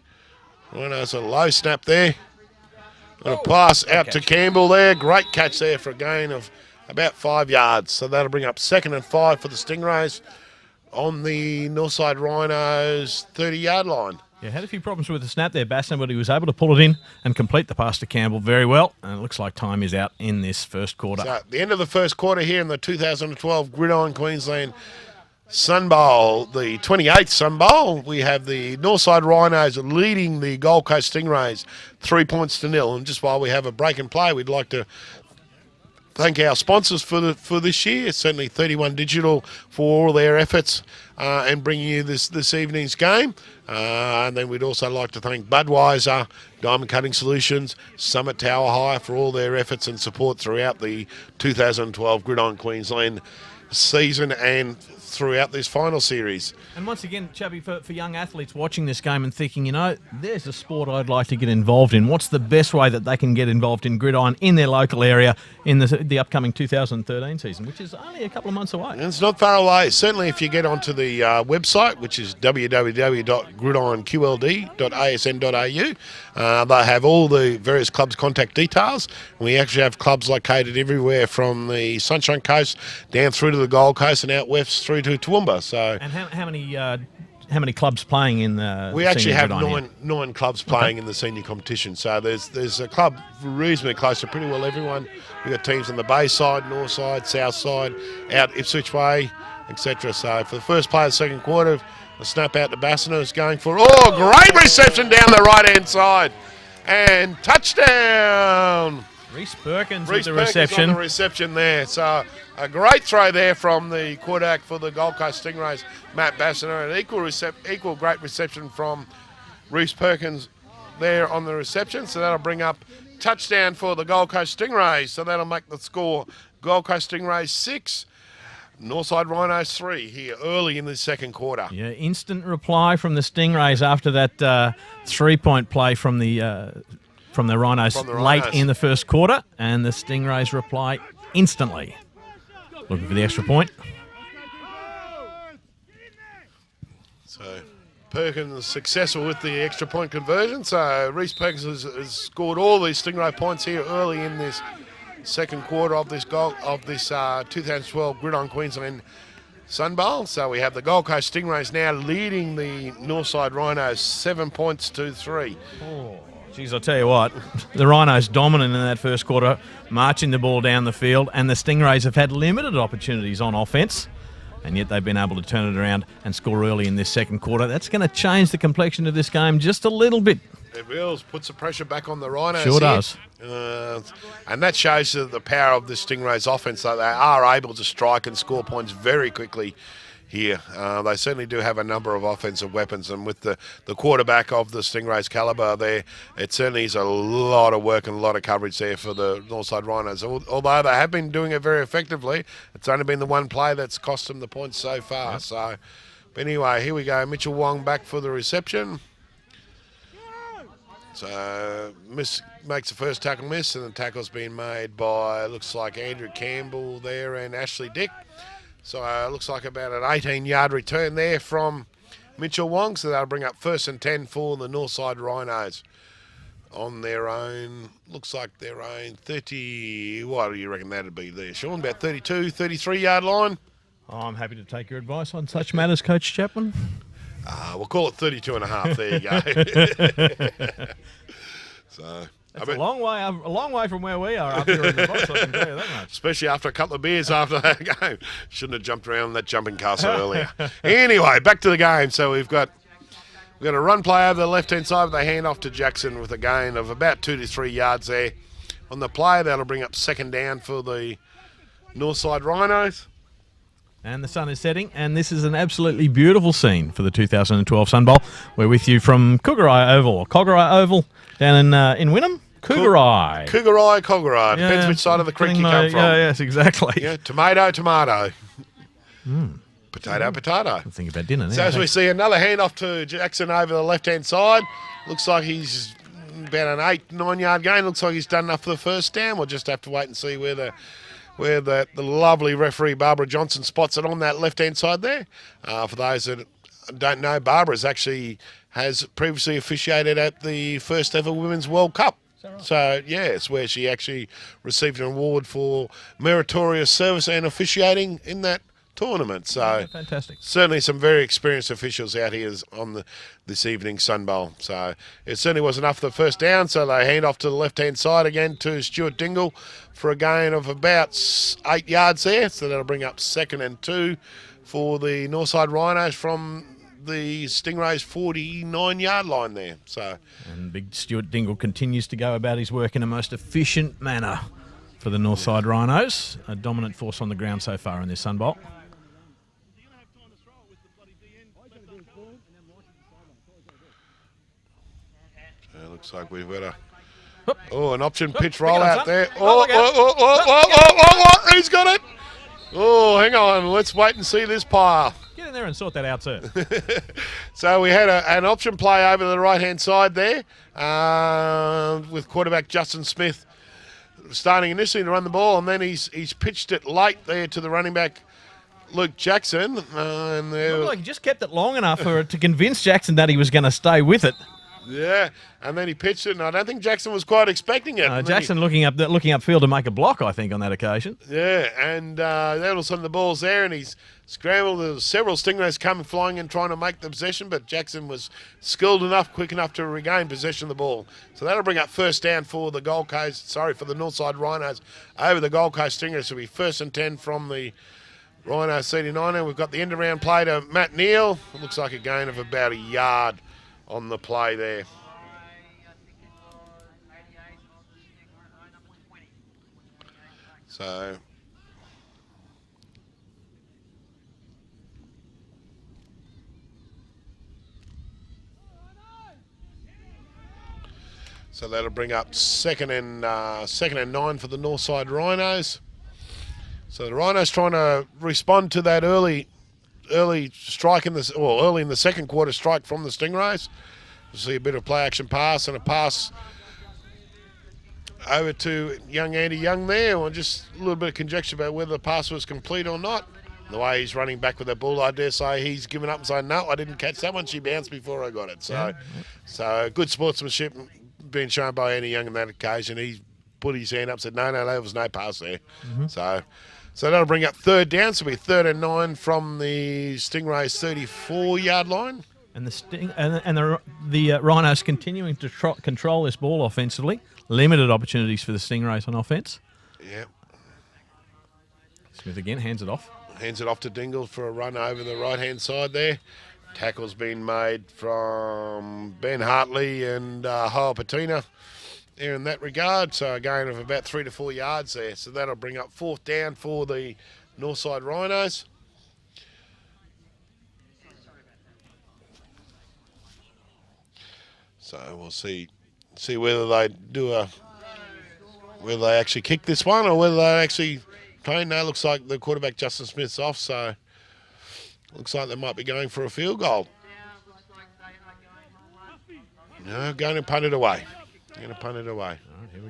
Rhinos. A low snap there. And a pass out to Campbell there. Great catch there for a gain of about 5 yards. So that'll bring up 2nd and 5 for the Stingrays on the Northside Rhinos 30-yard line. Yeah, had a few problems with the snap there, Bassner, but he was able to pull it in and complete the pass to Campbell very well. And it looks like time is out in this first quarter. So at the end of the first quarter here in the 2012 Gridiron Queensland Sunbowl, the 28th Sunbowl, we have the Northside Rhinos leading the Gold Coast Stingrays 3 points to 0. And just while we have a break and play, we'd like to thank our sponsors for this year. Certainly 31 Digital for all their efforts and bringing you this evening's game. And then we'd also like to thank Budweiser, Diamond Cutting Solutions, Summit Tower Hire for all their efforts and support throughout the 2012 Gridiron Queensland season and throughout this final series. And once again, Chubby, for young athletes watching this game and thinking, there's a sport I'd like to get involved in. What's the best way that they can get involved in gridiron in their local area in the upcoming 2013 season, which is only a couple of months away? And it's not far away. Certainly if you get onto the website, which is www.gridironkqld.asn.au, they have all the various clubs' contact details. And we actually have clubs located everywhere from the Sunshine Coast down through to the Gold Coast and out west through to Toowoomba. So, and how many clubs playing in the? We actually have nine clubs playing in the senior competition. So there's a club reasonably close to pretty well everyone. We've got teams on the Bay side, North side, South side, out Ipswich way, etc. So for the first play of the second quarter, a snap out to Bassiner is going for great reception down the right hand side and touchdown. Reece Perkins Reece with the reception. On the reception there. So a great throw there from the quarterback for the Gold Coast Stingrays, Matt Bassiner. An equal great reception from Reece Perkins there on the reception. So that'll bring up touchdown for the Gold Coast Stingrays. So that'll make the score Gold Coast Stingrays 6, Northside Rhinos 3 here early in the second quarter. Yeah, instant reply from the Stingrays after that 3-point play from the Rhinos late in the first quarter, and the Stingrays reply instantly. Looking for the extra point. So Perkins successful with the extra point conversion. So Reese Perkins has scored all these Stingray points here early in this second quarter of this 2012 Gridiron Queensland Sunbowl. So we have the Gold Coast Stingrays now leading the Northside Rhinos 7 points to 3. Oh, geez, I'll tell you what, the Rhinos dominant in that first quarter, marching the ball down the field, and the Stingrays have had limited opportunities on offence, and yet they've been able to turn it around and score early in this second quarter. That's going to change the complexion of this game just a little bit. It will. Puts the pressure back on the Rhinos. Sure does. And that shows the power of the Stingrays offence, that they are able to strike and score points very quickly here. They certainly do have a number of offensive weapons, and with the quarterback of the Stingrays calibre there, it certainly is a lot of work and a lot of coverage there for the Northside Rhinos. Although they have been doing it very effectively, it's only been the one play that's cost them the points so far. Yep. So, but anyway, here we go. Mitchell Wong back for the reception. So makes the first tackle miss, and the tackle's been made by, looks like Andrew Campbell there and Ashley Dick. So it looks like about an 18-yard return there from Mitchell Wong. So that'll bring up 1st and 10 for the Northside Rhinos on their own, looks like their own 30, what do you reckon that'd be there, Sean? About 32, 33-yard line? I'm happy to take your advice on such matters, Coach Chapman. We'll call it 32 and a half. There you go. So That's a long way from where we are up here in the box, I can tell you that much. Especially after a couple of beers after that game. Shouldn't have jumped around that jumping castle earlier. Anyway, back to the game. So we've got a run play over the left-hand side. They hand off to Jackson with a gain of about 2 to 3 yards there. On the play, that'll bring up 2nd down for the Northside Rhinos. And the sun is setting, and this is an absolutely beautiful scene for the 2012 Sunbowl. We're with you from Cougarai Oval down in Wynnum. Cougarai. Cougarai. Depends which side of the creek you come from. Yeah, yes, exactly. Yeah, tomato. Potato. Think about dinner now. So as we see another handoff to Jackson over the left-hand side. Looks like he's about an 8-9 yard gain. Looks like he's done enough for the first down. We'll just have to wait and see where the lovely referee Barbara Johnson spots it on that left-hand side there. For those that don't know, Barbara has previously officiated at the first ever Women's World Cup. Right? So, yeah, it's where she actually received an award for meritorious service and officiating in that tournament. So, yeah, fantastic. Certainly some very experienced officials out here on this evening's Sunbowl. So it certainly was enough for the first down. So they hand off to the left-hand side again to Stuart Dingle for a gain of about 8 yards there. So that'll bring up 2nd and 2 for the Northside Rhinos from the Stingrays' 49-yard line there. So, and big Stuart Dingle continues to go about his work in a most efficient manner for the Northside Rhinos. A dominant force on the ground so far in this Sunbowl. It looks like we've got an option pitch roll out there. He's got it. Oh, hang on. Let's wait and see this pile. Get in there and sort that out, sir. So we had an option play over the right-hand side there with quarterback Justin Smith starting initially to run the ball, and then he's pitched it late there to the running back Luke Jackson. And looked like he just kept it long enough to convince Jackson that he was going to stay with it. Yeah, and then he pitched it, and I don't think Jackson was quite expecting it. Jackson looking upfield to make a block, I think, on that occasion. Yeah, and then all of a sudden the ball's there, and he's scrambled. There was several Stingrays coming flying and trying to make the possession, but Jackson was skilled enough, quick enough to regain possession of the ball. So that'll bring up 1st down for the for the Northside Rhinos over the Gold Coast Stingrays. So it'll be 1st and 10 from the Rhino 79. And we've got the end-around play to Matt Neal. It looks like a gain of about a yard on the play there. So that'll bring up 2nd and 9 for the Northside Rhinos. So the Rhinos trying to respond to that early strike early in the second quarter strike from the Stingrays. You see a bit of play action pass and a pass over to young Andy Young there, or just a little bit of conjecture about whether the pass was complete or not. The way he's running back with the ball, I dare say he's given up and saying, no, I didn't catch that one. She bounced before I got it. So good sportsmanship being shown by Andy Young on that occasion. He put his hand up and said, no, there was no pass there. So that'll bring up third down. So it'll be 3rd and 9 from the Stingrays 34-yard line. And the Rhinos continuing to control this ball offensively. Limited opportunities for the Stingrays on offence. Yeah. Smith again hands it off. Hands it off to Dingle for a run over the right-hand side there. Tackle's been made from Ben Hartley and Hoa Patina there in that regard. So a gain of about 3 to 4 yards there. So that'll bring up 4th down for the Northside Rhinos. So we'll see whether they whether they actually kick this one or whether they actually play. No, looks like the quarterback Justin Smith's off, so looks like they might be going for a field goal. No, going to punt it away. Going to punt it away. All right, here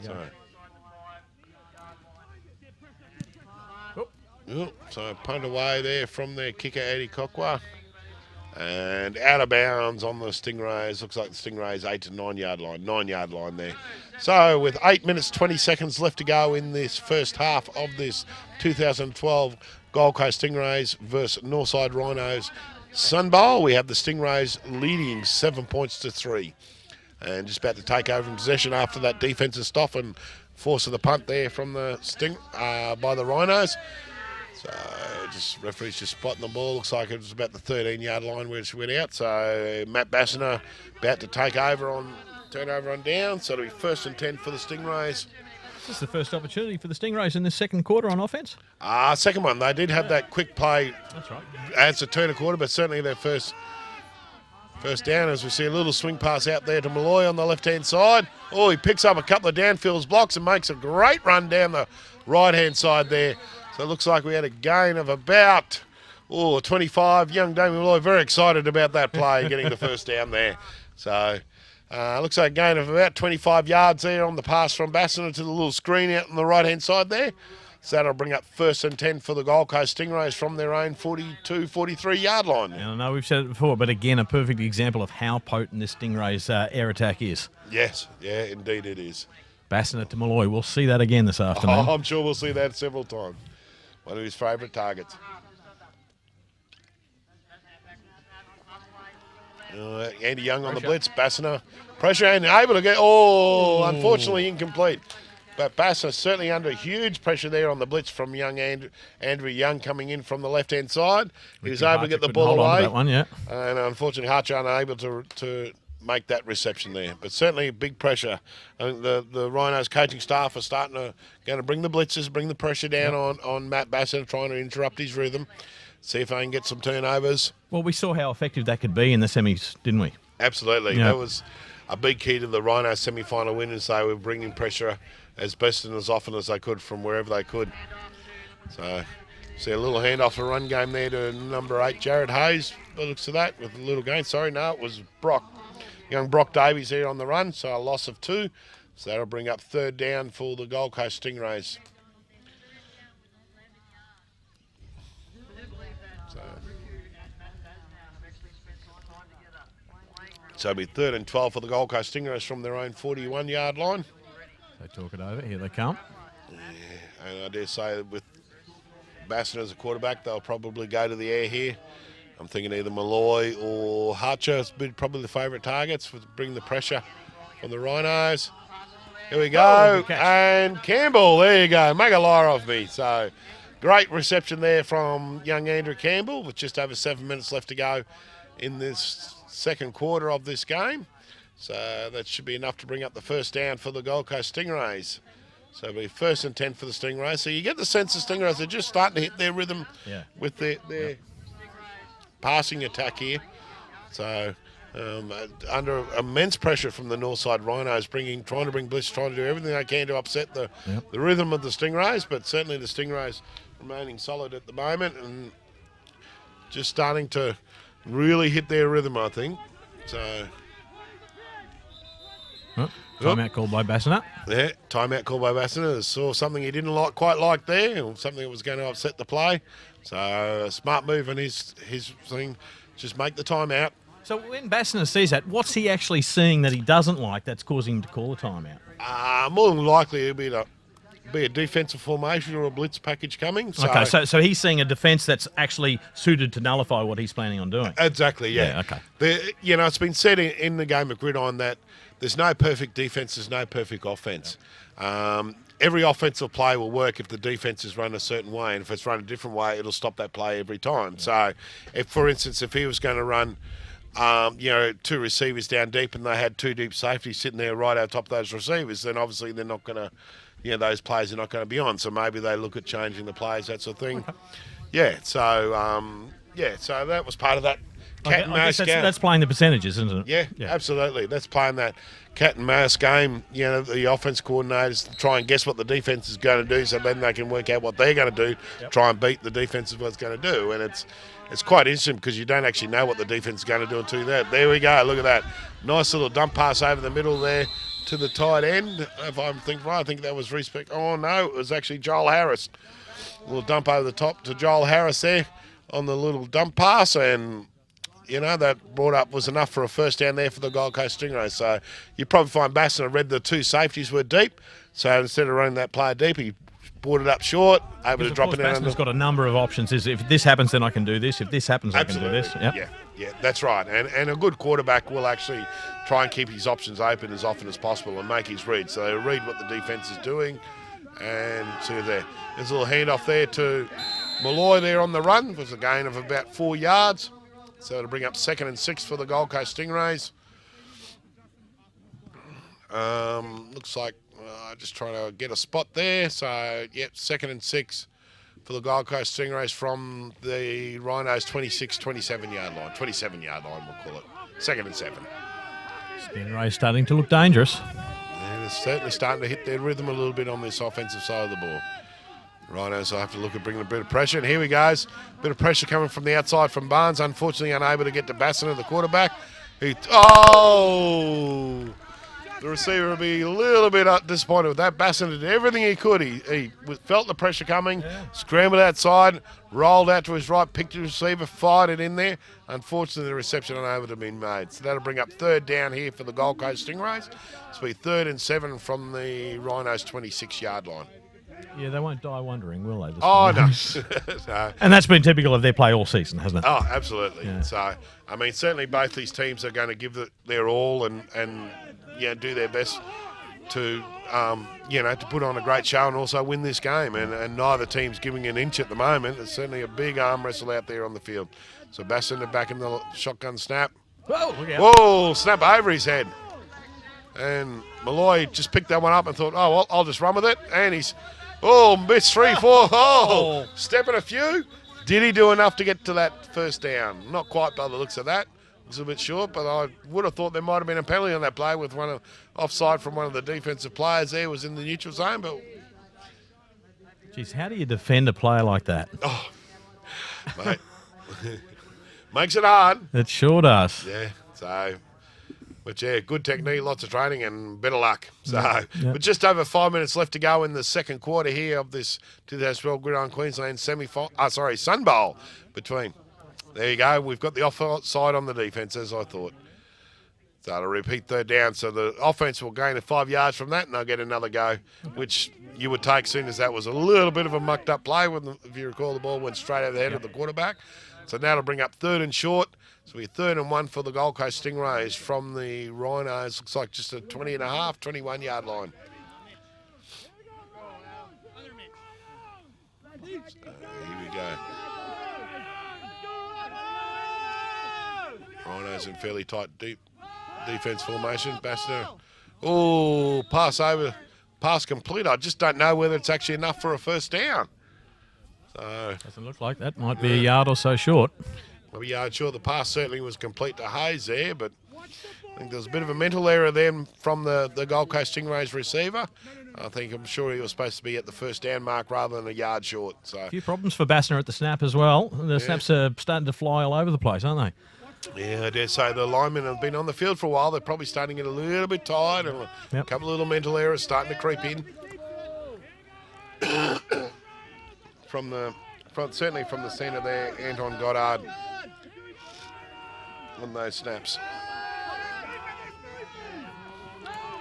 we go. So punt away there from their kicker Eddie Cockwa. And out of bounds on the Stingrays. Looks like the Stingrays 8 to 9-yard line. 9-yard line there. So with 8 minutes 20 seconds left to go in this first half of this 2012 Gold Coast Stingrays versus Northside Rhinos Sunbowl, we have the Stingrays leading 7 points to 3. And just about to take over in possession after that defensive stop and force of the punt there from the by the Rhinos. So referee's just spotting the ball. Looks like it was about the 13-yard line where it went out. So Matt Bassiner about to take over on turnover on down. So it'll be 1st and 10 for the Stingrays. This is the first opportunity for the Stingrays in the second quarter on offence. Second one, they did have that quick play. That's right. As a turn a quarter, but certainly their first down as we see a little swing pass out there to Malloy on the left-hand side. Oh, he picks up a couple of downfield blocks and makes a great run down the right-hand side there. So it looks like we had a gain of about 25. Young Damien Malloy very excited about that play, getting the first down there. So looks like a gain of about 25 yards there on the pass from Bassiner to the little screen out on the right-hand side there. So that'll bring up 1st and 10 for the Gold Coast Stingrays from their own 42, 43-yard line. And I know we've said it before, but again, a perfect example of how potent this Stingrays air attack is. Yes, yeah, indeed it is. Bassiner to Malloy. We'll see that again this afternoon. I'm sure we'll see that several times. One of his favourite targets. Andy Young on the blitz. Bassiner. Pressure and able to get... unfortunately incomplete. But Bassiner certainly under huge pressure there on the blitz from young Andrew Young coming in from the left-hand side. He was able to get the ball away. That one, yeah. And unfortunately, Harcher unable to make that reception there. But certainly big pressure. I think the Rhinos coaching staff are going to bring the blitzes, bring the pressure down on Matt Bassett, trying to interrupt his rhythm, see if they can get some turnovers. Well, we saw how effective that could be in the semis, didn't we? Absolutely. Yeah. That was a big key to the Rhinos semi-final win, as they were bringing pressure as best and as often as they could from wherever they could. So, see a little handoff, a run game there to number 8, Jared Hayes, by the looks of that, with a little gain. Sorry, no, it was young Brock Davies here on the run, so a loss of 2. So that'll bring up 3rd down for the Gold Coast Stingrays. So it'll be 3rd and 12 for the Gold Coast Stingrays from their own 41-yard line. They talk it over. Here they come. Yeah, and I dare say with Bassett as a quarterback, they'll probably go to the air here. I'm thinking either Malloy or Harcher has been probably the favourite targets to bring the pressure on the Rhinos. Here we go. And Campbell, there you go. Make a liar of me. So great reception there from young Andrew Campbell with just over 7 minutes left to go in this second quarter of this game. So that should be enough to bring up the first down for the Gold Coast Stingrays. So it'll be 1st and 10 for the Stingrays. So you get the sense the Stingrays are just starting to hit their rhythm with their passing attack here. So under immense pressure from the Northside Rhinos, trying to bring blitz, trying to do everything they can to upset the rhythm of the Stingrays. But certainly the Stingrays remaining solid at the moment and just starting to really hit their rhythm, I think. So Oh, timeout called by Bassinet. Yeah, timeout called by Bassinet. Saw something he didn't quite like there, or something that was going to upset the play. So a smart move on his thing, just make the timeout. So when Bassinet sees that, what's he actually seeing that he doesn't like that's causing him to call a timeout? More than likely it'll be a defensive formation or a blitz package coming. So. Okay, so he's seeing a defence that's actually suited to nullify what he's planning on doing. Exactly, yeah. Okay. It's been said in the game of Gridiron that there's no perfect defence, there's no perfect offence. Every offensive play will work if the defence is run a certain way, and if it's run a different way, it'll stop that play every time. So, for instance, if he was going to run, two receivers down deep and they had two deep safeties sitting there right out top of those receivers, then obviously they're not going to, those plays are not going to be on. So maybe they look at changing the plays, that sort of thing. Okay. So that was part of that cat and mouse game. That's playing the percentages, isn't it? Yeah, absolutely. That's playing that cat and mouse game. The offense coordinators try and guess what the defense is going to do, so then they can work out what they're going to do, try and beat the defense of what it's going to do. And it's quite interesting because you don't actually know what the defense is going to do until you that. There we go. Look at that. Nice little dump pass over the middle there to the tight end. If I'm thinking right, I think that was respect. Oh, no, it was actually Joel Harris. A little dump over the top to Joel Harris there on the little dump pass, and that brought up was enough for a first down there for the Gold Coast Stingrays. So you probably find Bassinet read the two safeties were deep. So instead of running that player deep, he brought it up short, able to drop it in. Bassinet's got a number of options. If this happens, then I can do this. If this happens, Absolutely. I can do this. Yeah, that's right. And a good quarterback will actually try and keep his options open as often as possible and make his read. So they read what the defence is doing. And see there. There's a little handoff there to Malloy there on the run. It was a gain of about 4 yards. So to bring up 2nd and 6 for the Gold Coast Stingrays. Looks like just trying to get a spot there. So, 2nd and 6 for the Gold Coast Stingrays from the Rhinos 27-yard line. 27-yard line, we'll call it. 2nd and 7. Stingrays starting to look dangerous. And they're certainly starting to hit their rhythm a little bit on this offensive side of the ball. Rhinos will have to look at bringing a bit of pressure. And here we goes. Bit of pressure coming from the outside from Barnes. Unfortunately, unable to get to Bassinet, the quarterback. The receiver will be a little bit disappointed with that. Bassinet did everything he could. He felt the pressure coming, scrambled outside, rolled out to his right, picked his receiver, fired it in there. Unfortunately, the reception unable to be made. So that'll bring up 3rd down here for the Gold Coast Stingrays. This will be 3rd and 7 from the Rhinos 26-yard line. Yeah, they won't die wondering, will they? No. No. And that's been typical of their play all season, hasn't it? Oh, absolutely. Yeah. So, certainly both these teams are going to give their all and do their best to, to put on a great show and also win this game. And neither team's giving an inch at the moment. There's certainly a big arm wrestle out there on the field. So Bassinet back in the shotgun snap. Whoa, look out. Whoa, snap over his head. And Malloy just picked that one up and thought, well, I'll just run with it. And he's... missed 3, 4. Stepping a few. Did he do enough to get to that first down? Not quite by the looks of that. It was a bit short, but I would have thought there might have been a penalty on that play with offside from one of the defensive players there. Was in the neutral zone, but... Jeez, how do you defend a player like that? Oh, mate. Makes it hard. It sure does. Yeah, so... But good technique, lots of training, and bit of luck. So, With just over 5 minutes left to go in the second quarter here of this 2012 Gridiron Queensland Sunbowl between. There you go. We've got the offside on the defence, as I thought. So to repeat 3rd down. So the offence will gain 5 yards from that, and they'll get another go, which you would take soon as that was a little bit of a mucked up play. If you recall, the ball went straight over the head of the quarterback. So now to bring up 3rd and short. So we're 3rd and 1 for the Gold Coast Stingrays from the Rhinos. Looks like just a 20.5, 21-yard line. So here we go. Rhinos in fairly tight, deep defense formation. Bassinet. Pass complete. I just don't know whether it's actually enough for a first down. So doesn't look like that. Might be a yard or so short. Maybe a yard short. The pass certainly was complete to Hayes there, but I think there's a bit of a mental error then from the Gold Coast Stingrays receiver. I'm sure he was supposed to be at the first down mark rather than a yard short. So a few problems for Bassinet at the snap as well. The snaps are starting to fly all over the place, aren't they? Yeah, I dare say the linemen have been on the field for a while. They're probably starting to get a little bit tired, and a couple of little mental errors starting to creep in certainly from the centre there, Anton Goddard, on those snaps.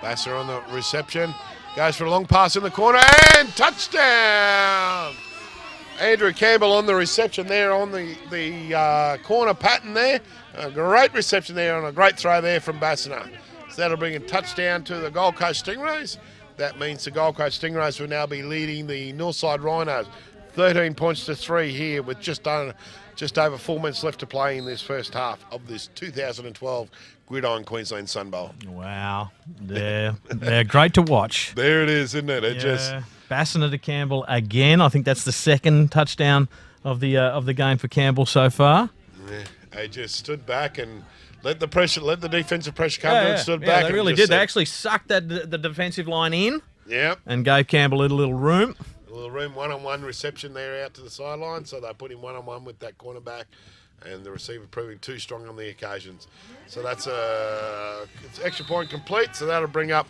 Basser on the reception, goes for a long pass in the corner, and touchdown! Andrew Campbell on the reception there on the corner pattern there. A great reception there and a great throw there from Bassiner. So that'll bring a touchdown to the Gold Coast Stingrays. That means the Gold Coast Stingrays will now be leading the Northside Rhinos 13 points to 3 here with just over 4 minutes left to play in this first half of this 2012 Gridiron Queensland Sunbowl. Wow, they're great to watch. There it is, isn't it? Bassiner to Campbell again. I think that's the second touchdown of the game for Campbell so far. Yeah, they just stood back and let the defensive pressure come through and stood back. Yeah, they really did. They actually sucked the defensive line in. Yep. And gave Campbell a little room. A little room, one-on-one reception there out to the sideline, so they put him one-on-one with that cornerback, and the receiver proving too strong on the occasions. So that's it's extra point complete, so that'll bring up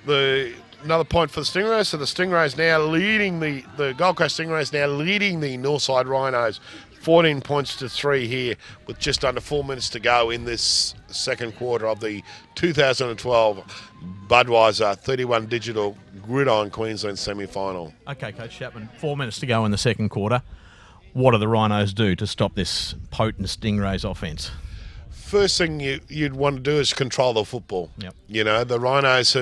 another point for the Stingrays. So the Stingrays now leading the Gold Coast Stingrays now leading the Northside Rhinos 14 points to 3 here with just under 4 minutes to go in this second quarter of the 2012 Budweiser 31 Digital Gridiron Queensland semi-final. Okay, Coach Chapman, 4 minutes to go in the second quarter. What do the Rhinos do to stop this potent Stingrays offence? First thing you'd want to do is control the football. Yep. You know, the Rhinos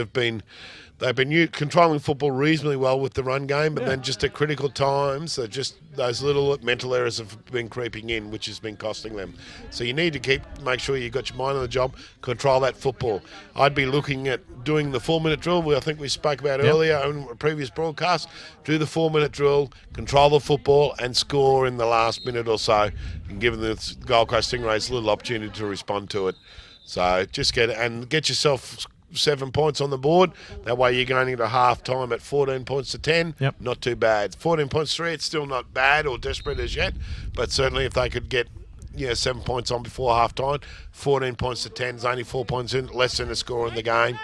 they've been controlling football reasonably well with the run game, but then just at critical times, those little mental errors have been creeping in, which has been costing them. So you need to make sure you've got your mind on the job, control that football. I'd be looking at doing the 4-minute drill, I think we spoke about earlier on a previous broadcast. Do the 4-minute drill, control the football, and score in the last minute or so, and give the Gold Coast Stingrays a little opportunity to respond to it. So just get yourself 7 points on the board. That way you're going into half time at 14 points to 10. Yep. Not too bad. 14 points to 3, it's still not bad or desperate as yet, but certainly if they could get 7 points on before half time, 14 points to 10 is only 4 points in, less than a score in the game.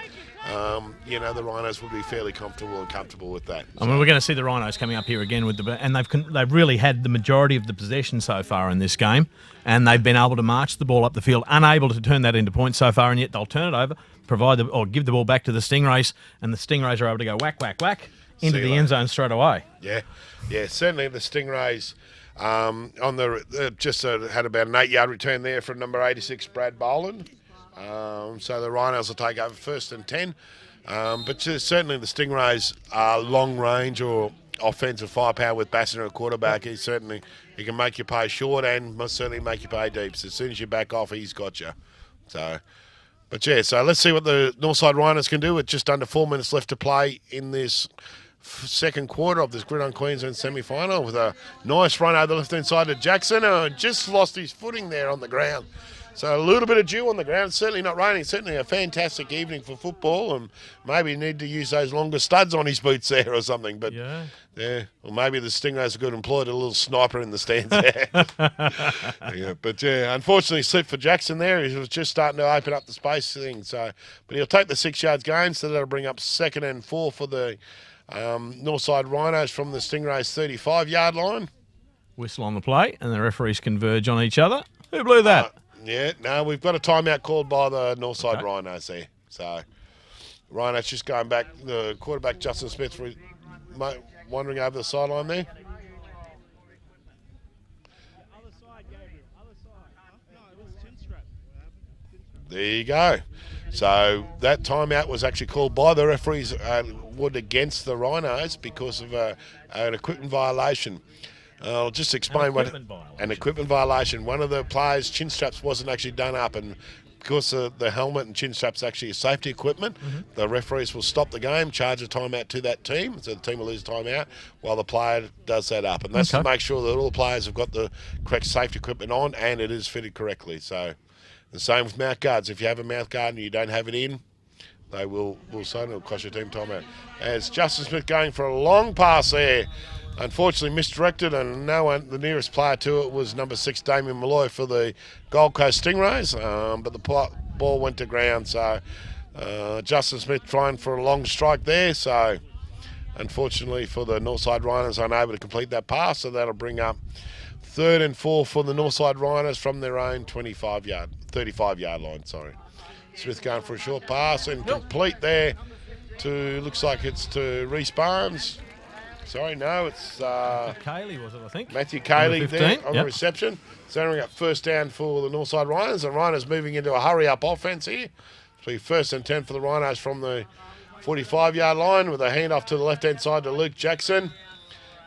The Rhinos would be fairly comfortable with that. I mean, we're going to see the Rhinos coming up here again and they've really had the majority of the possession so far in this game, and they've been able to march the ball up the field, unable to turn that into points so far, and yet they'll turn it over, give the ball back to the Stingrays, and the Stingrays are able to go whack, whack, whack into the end zone straight away. Yeah, certainly the Stingrays had about an 8-yard return there from number 86, Brad Boland. So the Rhinos will take over 1st and 10. But certainly the Stingrays are long range or offensive firepower with Bassiner at quarterback. He can make you pay short and must certainly make you pay deep. So as soon as you back off, he's got you. So let's see what the Northside Rhinos can do with just under 4 minutes left to play in this second quarter of this Gridiron Queensland semi-final with a nice run over the left-hand side of Jackson, who just lost his footing there on the ground. So a little bit of dew on the ground. It's certainly not raining. It's certainly a fantastic evening for football, and maybe need to use those longer studs on his boots there or something. But or maybe the Stingrays could employ a little sniper in the stands there. Unfortunately, slipped for Jackson there. He was just starting to open up the space thing. But he'll take the 6 yards gain, so that'll bring up 2nd and 4 for the Northside Rhinos from the Stingrays 35-yard line. Whistle on the play, and the referees converge on each other. Who blew that? We've got a timeout called by the Northside Rhinos there. So, Rhinos just going back. The quarterback, Justin Smith, wandering over the sideline there. There you go. So, that timeout was actually called by the referees against the Rhinos because of an equipment violation. I'll just explain an equipment violation. One of the players' chin straps wasn't actually done up, and because the helmet and chin straps actually is safety equipment, the referees will stop the game, charge a timeout to that team, so the team will lose timeout while the player does that up. And that's to make sure that all the players have got the correct safety equipment on and it is fitted correctly. So the same with mouth guards. If you have a mouth guard and you don't have it in, they will sign it. It'll cost your team timeout. As Justin Smith going for a long pass there unfortunately misdirected, and the nearest player to it was number 6, Damien Malloy for the Gold Coast Stingrays, but the ball went to ground, so Justin Smith trying for a long strike there, so unfortunately for the Northside Rhinos, unable to complete that pass, so that'll bring up 3rd and 4 for the Northside Rhinos from their own 35-yard line, sorry. Smith going for a short pass and complete there to, looks like it's to Reece Barnes. Sorry, no, it's Cayley, was it, I think? Matthew Cayley there on the Yep. reception. Centering up first down for the Northside Rhinos. The Rhinos moving into a hurry-up offense here. So 1st and 10 for the Rhinos from the 45-yard line with a handoff to the left-hand side to Luke Jackson.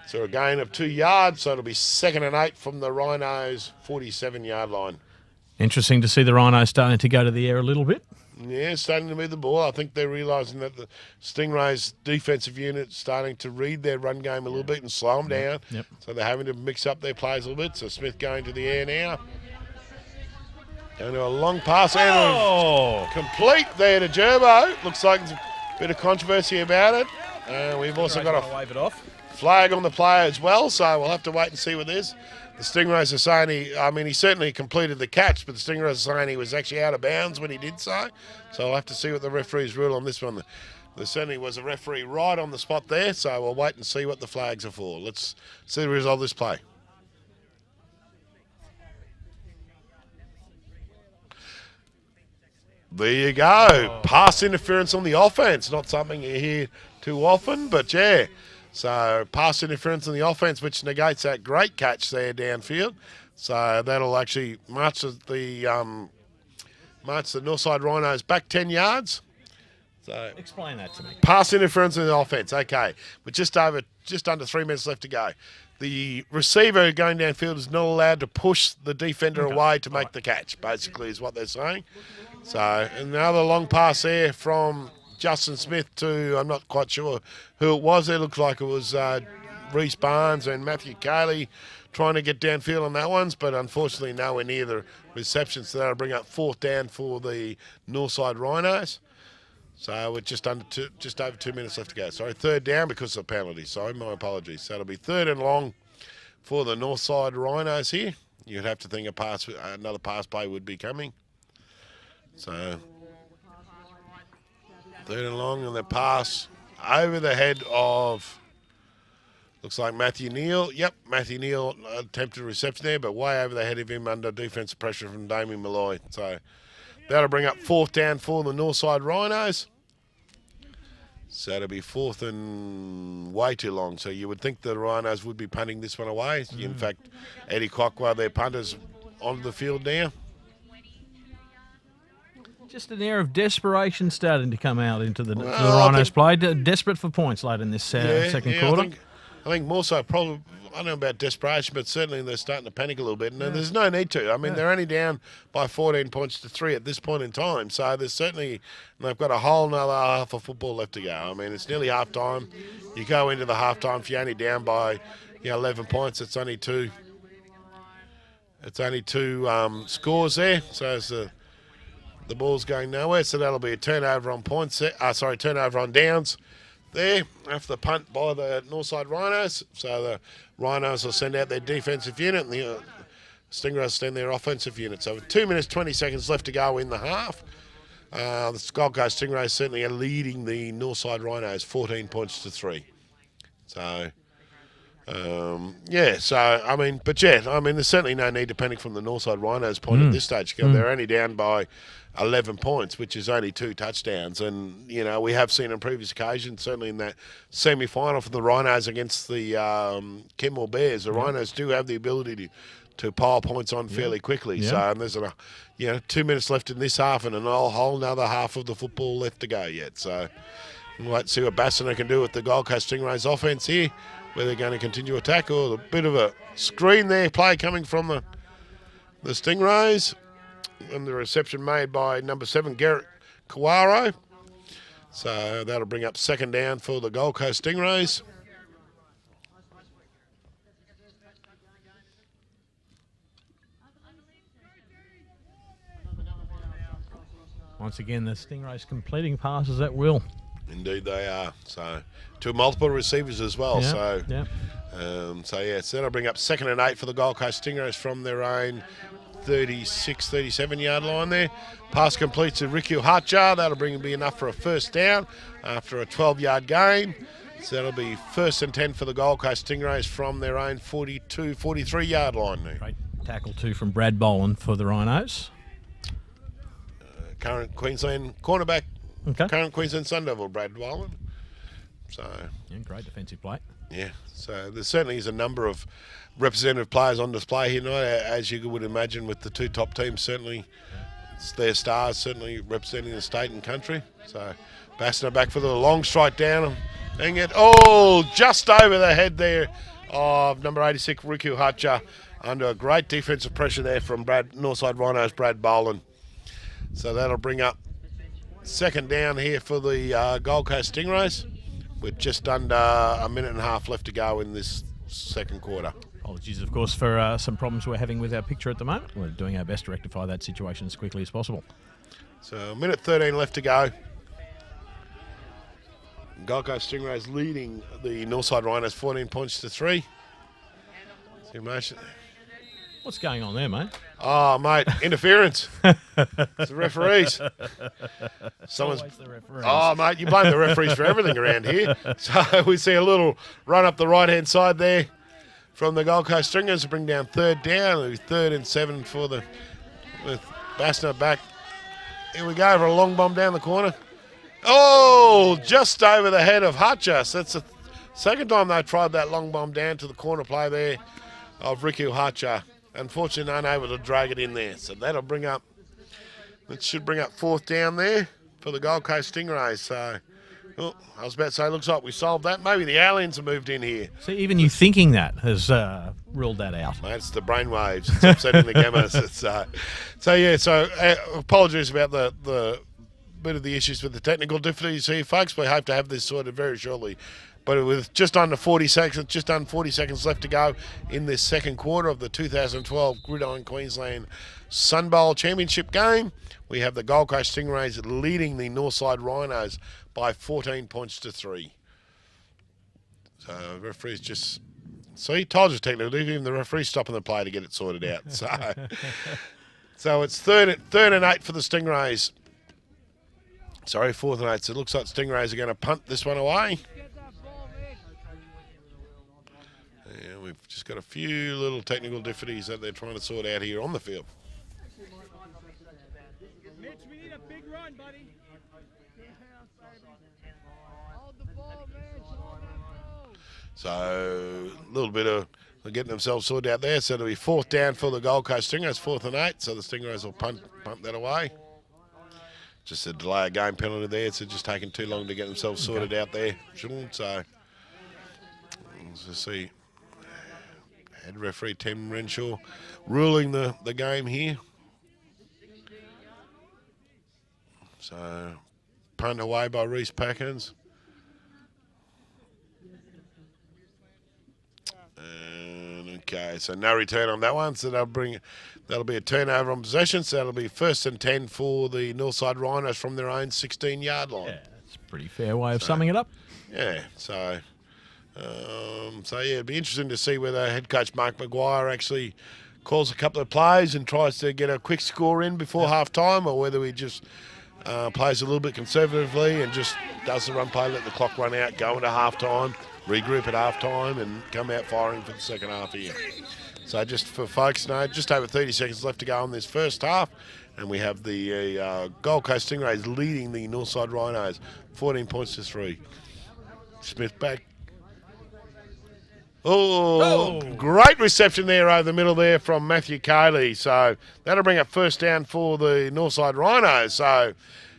So a gain of 2 yards, so it'll be 2nd and 8 from the Rhinos' 47-yard line. Interesting to see the Rhinos starting to go to the air a little bit. Yeah, starting to move the ball. I think they're realising that the Stingrays' defensive unit starting to read their run game a little bit and slow them down. Yep. So they're having to mix up their plays a little bit. So Smith going to the air now. Going to a long pass and complete there to Gerbo. Looks like there's a bit of controversy about it. We've also got a wave it off. flag on the player as well, so we'll have to wait and see what this. The Stingrays are saying he certainly completed the catch, but the Stingrays are saying he was actually out of bounds when he did so. So I'll have to see what the referees rule on this one. There certainly was a referee right on the spot there, so we'll wait and see what the flags are for. Let's see the result of this play. There you go. Pass interference on the offense. Not something you hear too often, but yeah. So pass interference on the offense, which negates that great catch there downfield. So that'll actually march the Northside Rhinos back 10 yards. So Explain that to me. pass interference in the offense. Okay, with just under 3 minutes left to go. The receiver going downfield is not allowed to push the defender away to make the catch, basically, is what they're saying. So another long pass there from Justin Smith to, I'm not quite sure who it was. It looked like it was Reece Barnes and Matthew Cayley trying to get downfield on that ones, but unfortunately nowhere near the reception. So that'll bring up 4th down for the Northside Rhinos. So with just over 2 minutes left to go. Sorry, 3rd down because of penalty. Sorry, my apologies. So it'll be 3rd and long for the Northside Rhinos here. You'd have to think another pass play would be coming. So 3rd and long, and the pass over the head of, looks like Matthew Neal. Yep, Matthew Neal attempted reception there, but way over the head of him under defensive pressure from Damien Malloy. So that'll bring up 4th down for the Northside Rhinos. So it'll be 4th and way too long. So you would think the Rhinos would be punting this one away. In fact, Eddie Cockwell, their punter's on the field now. Just an air of desperation starting to come out into the Rhinos play. Desperate for points late in this second quarter. I think more so probably, I don't know about desperation, but certainly they're starting to panic a little bit. And there's no need to. I mean, they're only down by 14 points to 3 at this point in time. So there's certainly, they've got a whole nother half of football left to go. I mean, it's nearly half time. You go into the half time, if you're only down by 11 points, it's only two scores there. So it's the ball's going nowhere, so that'll be a turnover on turnover on downs there after the punt by the Northside Rhinos. So the Rhinos will send out their defensive unit, and the Stingrays send their offensive unit. So with 2 minutes, 20 seconds left to go in the half. The Gold Coast Stingrays certainly are leading the Northside Rhinos 14 points to 3. So, there's certainly no need to panic from the Northside Rhinos' point at this stage. They're only down by 11 points, which is only 2 touchdowns. And, we have seen on previous occasions, certainly in that semi-final for the Rhinos against the Kenmore Bears, the Rhinos do have the ability to pile points on fairly quickly. So and there's 2 minutes left in this half and a whole another half of the football left to go yet. So we'll wait to see what Bassiner can do with the Gold Coast Stingrays offense here, whether they're going to continue attack or a bit of a screen there play coming from the Stingrays. And the reception made by number 7, Garrett Kawaro. So that'll bring up 2nd down for the Gold Coast Stingrays. Once again, the Stingrays completing passes at will. Indeed they are. So, two multiple receivers as well. Yeah, So, yeah. So that'll bring up 2nd and 8 for the Gold Coast Stingrays from their own 36, 37 yard line there. Pass complete to Ricky Hatcha. That'll be enough for a first down after a 12-yard gain. So that'll be 1st and 10 for the Gold Coast Stingrays from their own 42, 43 yard line there. Great tackle too from Brad Boland for the Rhinos. Current Queensland cornerback, Okay. current Queensland Sun Devil, Brad Boland. So, Yeah, great defensive play. yeah, so there certainly is a number of representative players on display here tonight, as you would imagine with the two top teams. Certainly, it's their stars certainly representing the state and country. So, Bassner back for the long strike down. Dang it. Oh, just over the head there of number 86, Ricky Hatcha, under a great defensive pressure there from Northside Rhinos, Brad Boland. So that'll bring up 2nd down here for the Gold Coast Stingrays, with just under a minute and a half left to go in this second quarter. Apologies, of course, for some problems we're having with our picture at the moment. We're doing our best to rectify that situation as quickly as possible. So a minute 13 left to go. Gold Coast Stingrays leading the Northside Rhinos 14 points to 3. See motion. What's going on there, mate? Oh, mate, interference. It's the referees. Someone's. Always the referees. Oh, mate, you blame the referees for everything around here. So we see a little run up the right-hand side there from the Gold Coast Stringers to bring down 3rd down. It'll be 3rd and 7 for the with Bassner back. Here we go for a long bomb down the corner. Oh, just over the head of Hutchus. That's the 2nd time they tried that long bomb down to the corner play there of Ricky Hatcha. Unfortunately, unable to drag it in there. So that should bring up 4th down there for the Gold Coast Stingrays. So, I was about to say, looks like we solved that. Maybe the aliens have moved in here. See, even you thinking that has ruled that out. Mate, it's the brainwaves. It's upsetting the gammas. So apologies about the bit of the issues with the technical difficulties here, folks. We hope to have this sorted very shortly. But with just under 40 seconds left to go in this second quarter of the 2012 Gridiron Queensland Sunbowl Championship game, we have the Gold Coast Stingrays leading the Northside Rhinos by 14 points to 3. So referees just told you technically, even the referee's stopping the play to get it sorted out. So it's 3rd and 8 for the Stingrays. Sorry, 4th and 8. So it looks like Stingrays are going to punt this one away. Yeah, we've just got a few little technical difficulties that they're trying to sort out here on the field. Mitch, we need a big run, buddy. Hold the ball, Mitch. Hold the ball. So a little bit of getting themselves sorted out there. So it'll be 4th down for the Gold Coast Stingrays, 4th and 8. So the Stingrays will punt that away. Just a delay of game penalty there. It's just taking too long to get themselves sorted out there, Sean. So let's see. Head referee Tim Renshaw ruling the game here. So punt away by Reese Packins. And okay, so no return on that one. So that'll be a turnover on possession. So that'll be 1st and 10 for the Northside Rhinos from their own 16-yard line. Yeah, that's a pretty fair way of summing it up. Yeah, it'd be interesting to see whether head coach Mark Maguire actually calls a couple of plays and tries to get a quick score in before half-time, or whether he just plays a little bit conservatively and just does the run play, let the clock run out, go into half-time, regroup at half-time, and come out firing for the second half here. So just for folks know, just over 30 seconds left to go in this first half, and we have the Gold Coast Stingrays leading the Northside Rhinos, 14 points to 3. Smith back. Oh, great reception there over the middle there from Matthew Cayley. So that'll bring up 1st down for the Northside Rhinos. So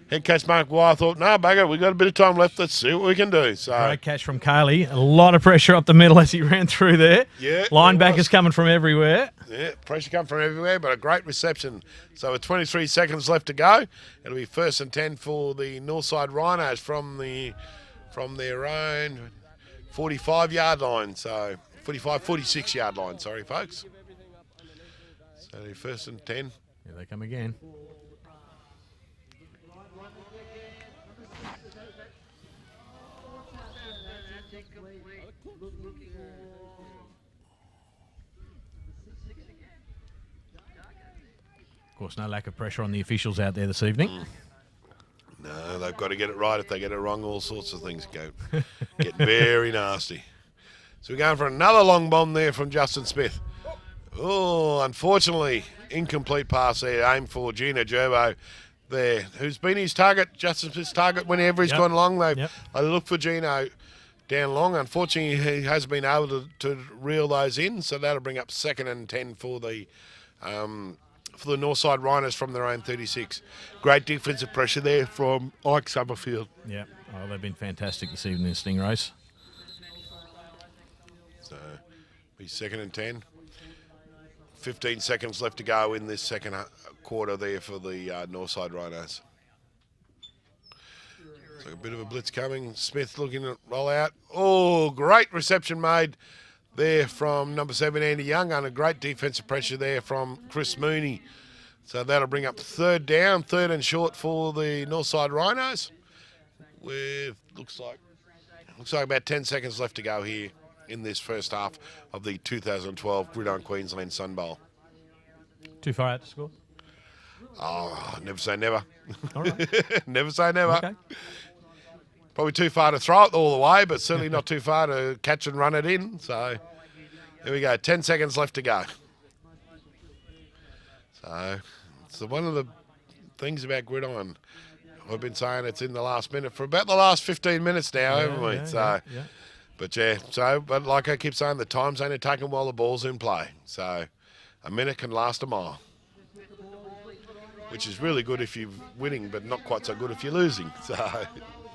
head coach Mark Wire thought, no, bugger, we've got a bit of time left. Let's see what we can do. So great catch from Cayley. A lot of pressure up the middle as he ran through there. Yeah, linebackers coming from everywhere. Yeah, pressure coming from everywhere, but a great reception. So with 23 seconds left to go, it'll be 1st and 10 for the Northside Rhinos from their own 45-yard line. So 46-yard line, sorry, folks. So 1st and 10. Here they come again. Of course, no lack of pressure on the officials out there this evening. No, they've got to get it right. If they get it wrong, all sorts of things get very nasty. So we're going for another long bomb there from Justin Smith. Oh, unfortunately, incomplete pass there. Aimed for Gino Gerbo there, who's been his target, Justin Smith's target whenever he's gone long. They look for Gino down long. Unfortunately, he hasn't been able to reel those in, so that'll bring up 2nd and 10 for the Northside Rhinos from their own 36. Great defensive pressure there from Ike Summerfield. Yeah, oh, they've been fantastic this evening, the Stingrays. So, be 2nd and 10. 15 seconds left to go in this second quarter there for the Northside Rhinos. So a bit of a blitz coming. Smith looking to roll out. Oh, great reception made there from number 7, Andy Young, under great defensive pressure there from Chris Mooney. So that'll bring up 3rd down, 3rd and short for the Northside Rhinos. With looks like about 10 seconds left to go here in this first half of the 2012 Gridiron Queensland Sunbowl. Too far out to score? Oh, never say never. All right. Never say never. Okay. Probably too far to throw it all the way, but certainly not too far to catch and run it in. So here we go. 10 seconds left to go. So one of the things about Gridiron, I've been saying it's in the last minute for about the last 15 minutes now, haven't we? But like I keep saying, the time's only taken while the ball's in play. So a minute can last a mile, which is really good if you're winning, but not quite so good if you're losing. So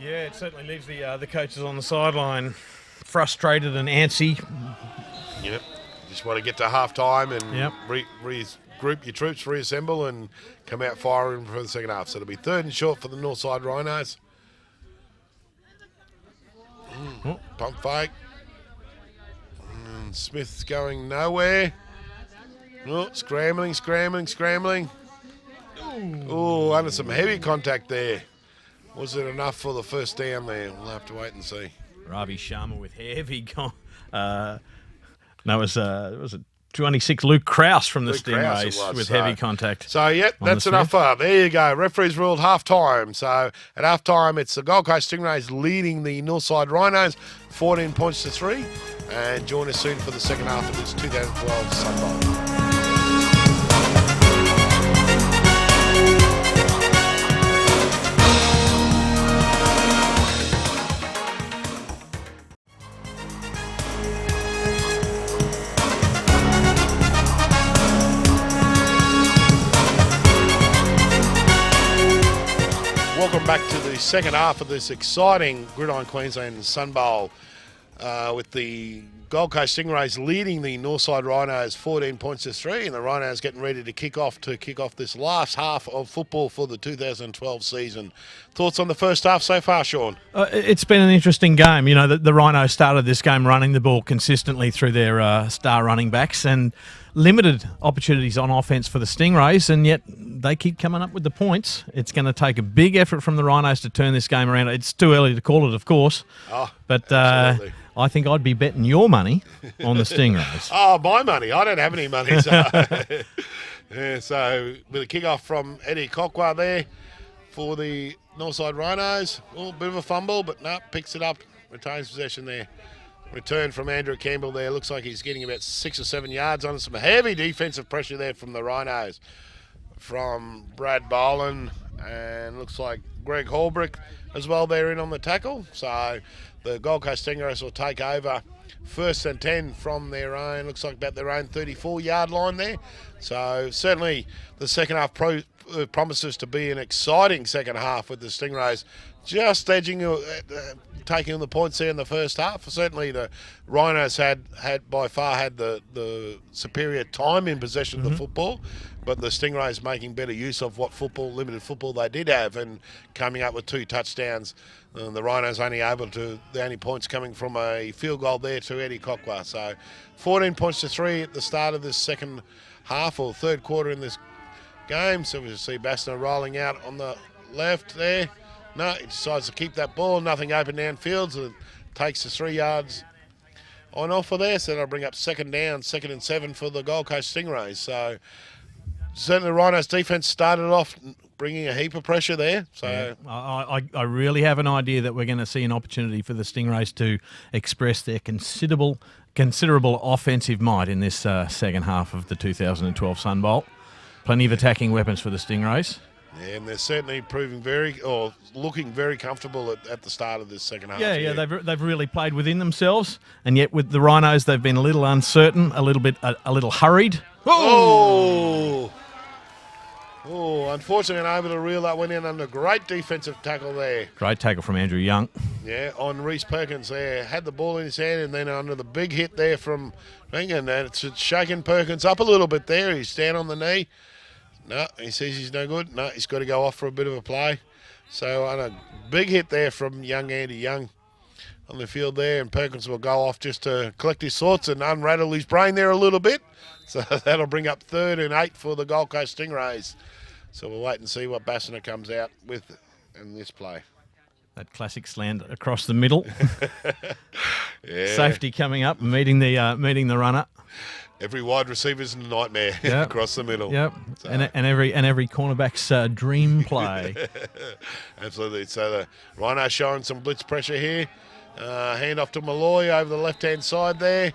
yeah, it certainly leaves the coaches on the sideline frustrated and antsy. Yep. Just want to get to half time and regroup your troops, reassemble, and come out firing for the second half. So it'll be 3rd and short for the Northside Rhinos. Pump fake. And Smith's going nowhere. Oh, scrambling. Oh, under some heavy contact there. Was it enough for the first down there? We'll have to wait and see. Ravi Sharma with heavy no, it was 26 Luke Krause from the Stingrays with heavy contact. So, that's enough. There you go. Referees ruled half-time. So, at half-time, it's the Gold Coast Stingrays leading the Northside Rhinos 14 points to 3. And join us soon for the second half of this 2012 Sunbowl. Welcome back to the second half of this exciting Gridiron Queensland Sunbowl with the Gold Coast Stingrays leading the Northside Rhinos 14 points to 3, and the Rhinos getting ready to kick off this last half of football for the 2012 season. Thoughts on the first half so far, Sean? It's been an interesting game. You know, the Rhinos started this game running the ball consistently through their star running backs and limited opportunities on offense for the Stingrays, and yet they keep coming up with the points. It's going to take a big effort from the Rhinos to turn this game around. It's too early to call it, of course. But I think I'd be betting your money on the Stingrays. Oh, my money. I don't have any money. So with a kick-off from Eddie Coquah there for the Northside Rhinos. Oh, bit of a fumble, but no, picks it up, retains possession there. Return from Andrew Campbell there. Looks like he's getting about 6 or 7 yards on some heavy defensive pressure there from the Rhinos. From Brad Boland, and looks like Greg Holbrook as well there in on the tackle. So the Gold Coast Stingrays will take over 1st and 10 from their own, looks like about their own 34-yard line there. So certainly the second half promises to be an exciting second half with the Stingrays just edging, taking the points there in the first half. Certainly the Rhinos had by far had the superior time in possession of the football, but the Stingrays making better use of what limited football they did have, and coming up with 2 touchdowns. The Rhinos the only points coming from a field goal there to Eddie Coquah. So 14 points to 3 at the start of this second half or third quarter in this game. So we'll see Bassner rolling out on the left there. No, he decides to keep that ball. Nothing open downfield. So takes the 3 yards on offer there, so that'll bring up second down, 2nd and 7 for the Gold Coast Stingrays. So certainly the Rhinos defence started off bringing a heap of pressure there. So yeah. I really have an idea that we're going to see an opportunity for the Stingrays to express their considerable offensive might in this second half of the 2012 Sunbowl. Plenty of attacking weapons for the Stingrays. Yeah, and they're certainly looking very comfortable at the start of this second half. Yeah, they've really played within themselves, and yet with the Rhinos, they've been a little uncertain, a little hurried. Oh, unfortunately, unable to reel that one in under great defensive tackle there. Great tackle from Andrew Young. Yeah, on Reece Perkins there. Had the ball in his hand, and then under the big hit there from Ringen, and it's shaking Perkins up a little bit there. He's down on the knee. No, he says he's no good. No, he's got to go off for a bit of a play. So on a big hit there from young Andy Young on the field there, and Perkins will go off just to collect his thoughts and unrattle his brain there a little bit. So that'll bring up 3rd and 8 for the Gold Coast Stingrays. So we'll wait and see what Bassiner comes out with in this play. That classic slant across the middle. Yeah. Safety coming up, meeting the runner. Every wide receiver's nightmare across the middle. Yep, so. and every cornerback's dream play. Absolutely. So the Rhino showing some blitz pressure here. Hand off to Malloy over the left-hand side there.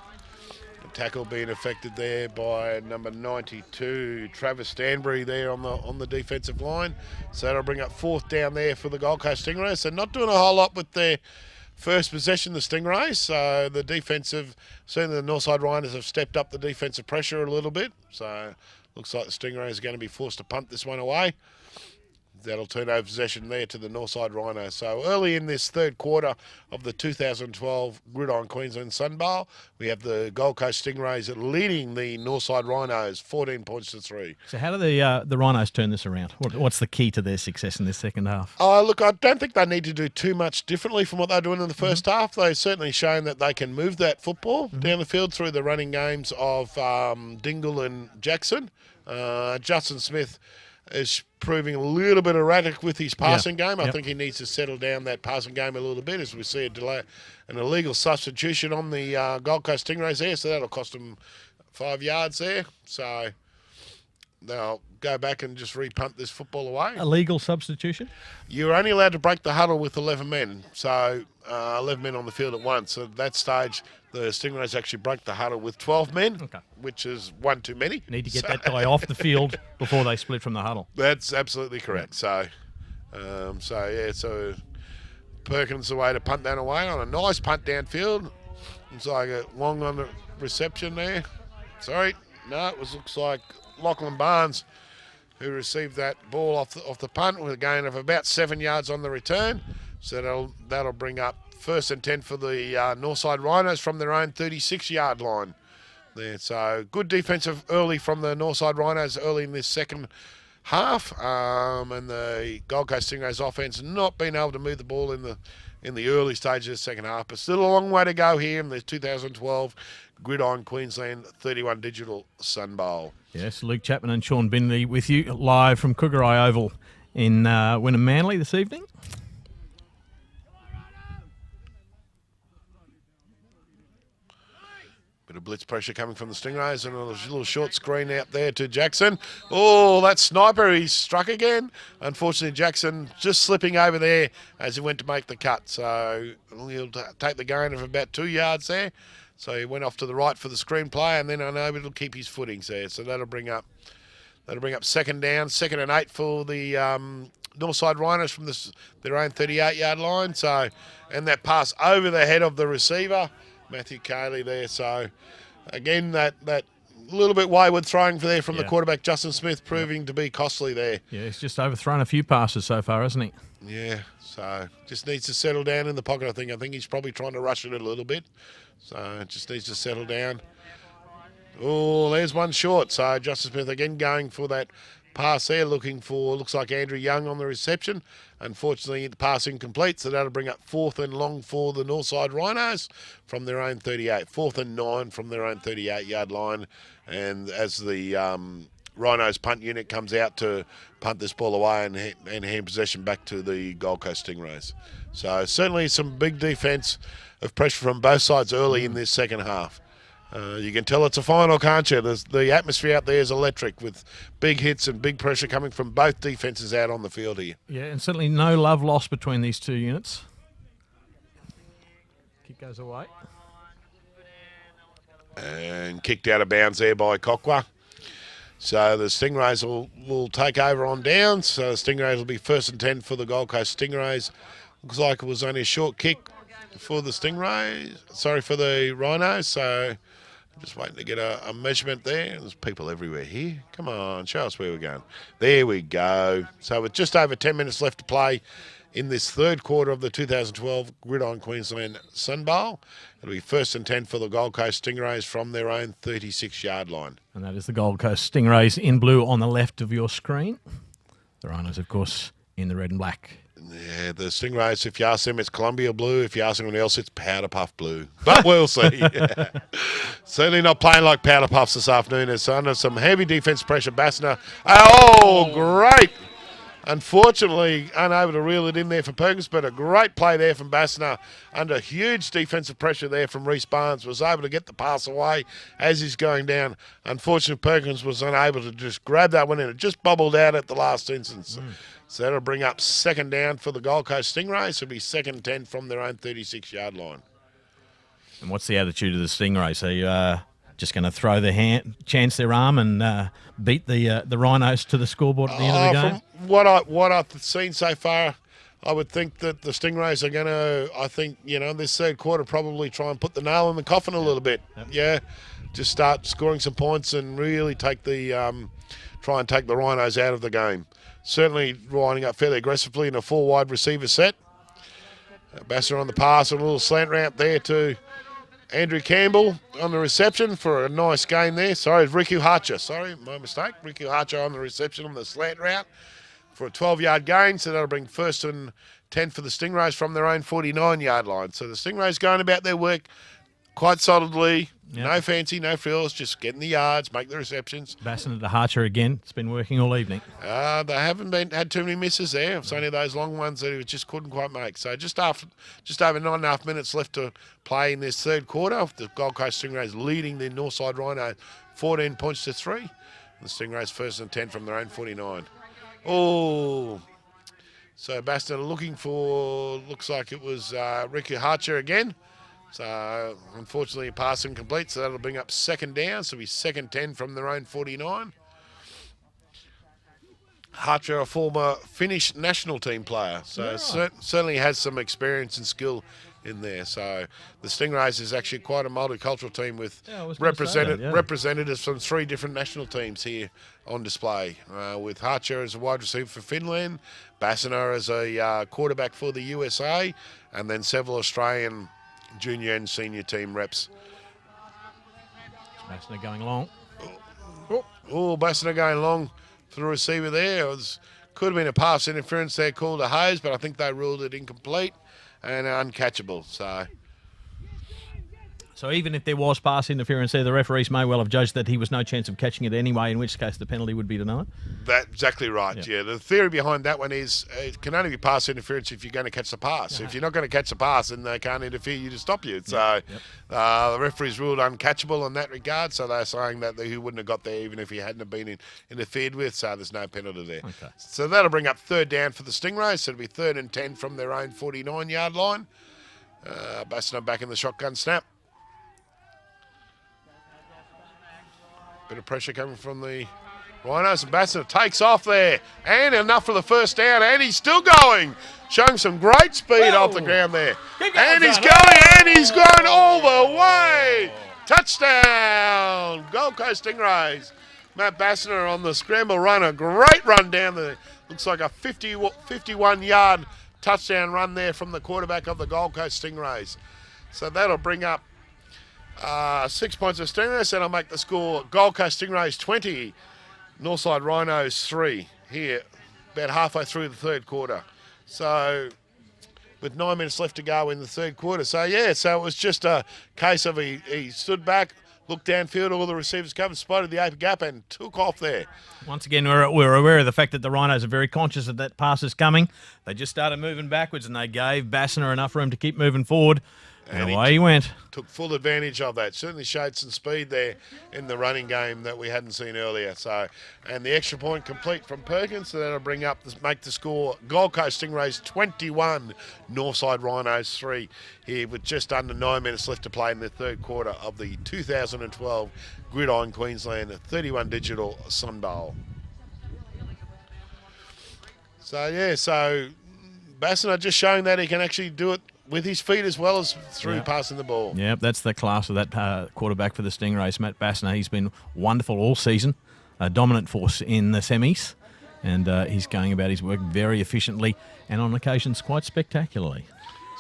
The tackle being affected there by number 92, Travis Stanbury there on the defensive line. So that'll bring up 4th down there for the Gold Coast Stingrays. So not doing a whole lot with their first possession, the Stingrays. So the certainly the Northside Rhinos have stepped up the defensive pressure a little bit. So looks like the Stingrays are going to be forced to punt this one away. That'll turn over possession there to the Northside Rhinos. So early in this third quarter of the 2012 Gridiron Queensland Sunbowl, we have the Gold Coast Stingrays leading the Northside Rhinos 14 points to 3. So how do the Rhinos turn this around? What's the key to their success in this second half? Look, I don't think they need to do too much differently from what they're doing in the first half. They've certainly shown that they can move that football down the field through the running games of Dingle and Jackson. Justin Smith is proving a little bit erratic with his passing game. I think he needs to settle down that passing game a little bit as we see an illegal substitution on the Gold Coast Stingrays there, so that'll cost them 5 yards there. So they'll go back and just repunt this football away. Illegal substitution? You're only allowed to break the huddle with 11 men, so 11 men on the field at once. So at that stage, the Stingrays actually broke the huddle with 12 men, which is one too many. Need to get that guy off the field before they split from the huddle. That's absolutely correct. So Perkins away to punt that away on a nice punt downfield. Looks like a long on the reception there. Sorry, no, looks like Lachlan Barnes who received that ball off the punt with a gain of about 7 yards on the return. So that'll bring up 1st and 10 for the Northside Rhinos from their own 36-yard line there. So good defensive early from the Northside Rhinos early in this second half, and the Gold Coast Stingrays offense not being able to move the ball in the early stages of the second half, but still a long way to go here in the 2012 Gridiron Queensland 31 Digital Sunbowl. Yes, Luke Chapman and Sean Bindley with you live from Cougarai Oval in Wynnum Manly this evening. Bit of blitz pressure coming from the Stingrays, and a little short screen out there to Jackson. Oh, that sniper, he struck again. Unfortunately, Jackson just slipping over there as he went to make the cut. So he'll take the gain of about 2 yards there. So he went off to the right for the screen play, and then I know it'll keep his footings there. So that'll bring up 2nd down, 2nd and 8 for the Northside Rhinos from their own 38-yard line. So, and that pass over the head of the receiver, Matthew Cayley there. So again, that little bit wayward throwing from the quarterback Justin Smith proving to be costly there. Yeah, he's just overthrown a few passes so far, hasn't he? Yeah, so just needs to settle down in the pocket, I think. I think he's probably trying to rush it a little bit. So just needs to settle down. Oh, there's one short. So Justin Smith again going for that pass there, looks like Andrew Young on the reception. Unfortunately, the pass incomplete, so that'll bring up 4th and long for the Northside Rhinos from their own 38. 4th and 9 from their own 38-yard line. And as the Rhinos punt unit comes out to punt this ball away and hand possession back to the Gold Coast Stingrays. So certainly some big defence of pressure from both sides early in this second half. You can tell it's a final, can't you? The atmosphere out there is electric with big hits and big pressure coming from both defences out on the field here. Yeah, and certainly no love lost between these two units. Kick goes away. And kicked out of bounds there by Cockwa. So the Stingrays will take over on downs. So the Stingrays will be 1st and 10 for the Gold Coast Stingrays. Looks like it was only a short kick for the Stingrays. Sorry, for the Rhinos. So I'm just waiting to get a measurement there. There's people everywhere here. Come on, show us where we're going. There we go. So with just over 10 minutes left to play in this third quarter of the 2012 Gridiron Queensland Sunbowl, it'll be 1st and 10 for the Gold Coast Stingrays from their own 36-yard line. And that is the Gold Coast Stingrays in blue on the left of your screen. The Rhinos, of course, in the red and black. Yeah, the Stingrays, if you ask them, it's Columbia blue. If you ask anyone else, it's Powder Puff blue. But we'll see. Certainly not playing like Powder Puffs this afternoon. It's under some heavy defence pressure. Bassner. Oh, great. Unfortunately, unable to reel it in there for Perkins, but a great play there from Bassner under huge defensive pressure there from Reece Barnes. Was able to get the pass away as he's going down. Unfortunately, Perkins was unable to just grab that one, and it just bubbled out at the last instance. So that'll bring up 2nd down for the Gold Coast Stingrays. It'll be 2nd and 10 from their own 36-yard line. And what's the attitude of the Stingrays? Are you just going to throw chance their arm and beat the Rhinos to the scoreboard at the end of the game? From what I've seen so far, I would think that the Stingrays are going to, this third quarter probably try and put the nail in the coffin a little bit. Yep. Yeah, just start scoring some points and really try and take the Rhinos out of the game. Certainly winding up fairly aggressively in a 4 wide receiver set. Bassner on the pass, a little slant route there to Andrew Campbell on the reception for a nice gain there. Sorry, it's Riku Harcher. Sorry, my mistake. Riku Harcher on the reception on the slant route for a 12-yard gain. So that'll bring 1st and 10 for the Stingrays from their own 49-yard line. So the Stingrays going about their work quite solidly. Yep. No fancy, no frills, just getting the yards, make the receptions. Bassin to Harcher again. It's been working all evening. They haven't had too many misses there. It's only those long ones that he just couldn't quite make. So just over 9.5 minutes left to play in this third quarter. The Gold Coast Stingrays leading the Northside Rhino 14 points to 3. The Stingrays 1st and 10 from their own 49. Oh, so Baston looking for, looks like it was Ricky Harcher again. So unfortunately a pass incomplete, so that'll bring up 2nd down. So it'll be 2nd 10 from their own 49. Harcher, a former Finnish national team player, so certainly has some experience and skill in there. So the Stingrays is actually quite a multicultural team with representatives from 3 different national teams here on display. With Harcher as a wide receiver for Finland, Bassiner as a quarterback for the USA, and then several Australian junior and senior team reps. Bassiner going long. Bassiner going long for the receiver there. Could have been a pass interference there called a hose, but I think they ruled it incomplete and uncatchable. So even if there was pass interference there, the referees may well have judged that he was no chance of catching it anyway, in which case the penalty would be denied. That's exactly right, yeah. The theory behind that one is it can only be pass interference if you're going to catch the pass. If you're not going to catch the pass, then they can't interfere you to stop you. So the referees ruled uncatchable in that regard, so they're saying that he wouldn't have got there even if he hadn't have been interfered with, so there's no penalty there. Okay. So that'll bring up 3rd down for the Stingrays, so it'll be 3rd and 10 from their own 49-yard line. Bassiner back in the shotgun snap. Bit of pressure coming from the Rhinos, and Bassiner takes off there. And enough for the 1st down, and he's still going. Showing some great speed off the ground there. And he's going all the way. Touchdown, Gold Coast Stingrays. Matt Bassiner on the scramble run, a great run down there. Looks like a 51-yard touchdown run there from the quarterback of the Gold Coast Stingrays. So that'll bring up 6 points of Stingrays. That'll make the score Gold Coast Stingrays 20, Northside Rhinos 3 here, about halfway through the third quarter. So with 9 minutes left to go in the third quarter. So it was just a case of he stood back, looked downfield, all the receivers covered, spotted the open gap and took off there. Once again, we're aware of the fact that the Rhinos are very conscious of that pass is coming. They just started moving backwards and they gave Bassiner enough room to keep moving forward. And away he went. Took full advantage of that. Certainly showed some speed there in the running game that we hadn't seen earlier. So, and the extra point complete from Perkins, so that'll make the score Gold Coast Stingrays 21, Northside Rhinos 3 here with just under 9 minutes left to play in the third quarter of the 2012 Gridiron Queensland 31 Digital Sunbowl. So Bassiner just showing that he can actually do it with his feet as well as through passing the ball. Yeah, that's the class of that quarterback for the Stingrays, Matt Bassiner. He's been wonderful all season, a dominant force in the semis, and he's going about his work very efficiently and on occasions quite spectacularly.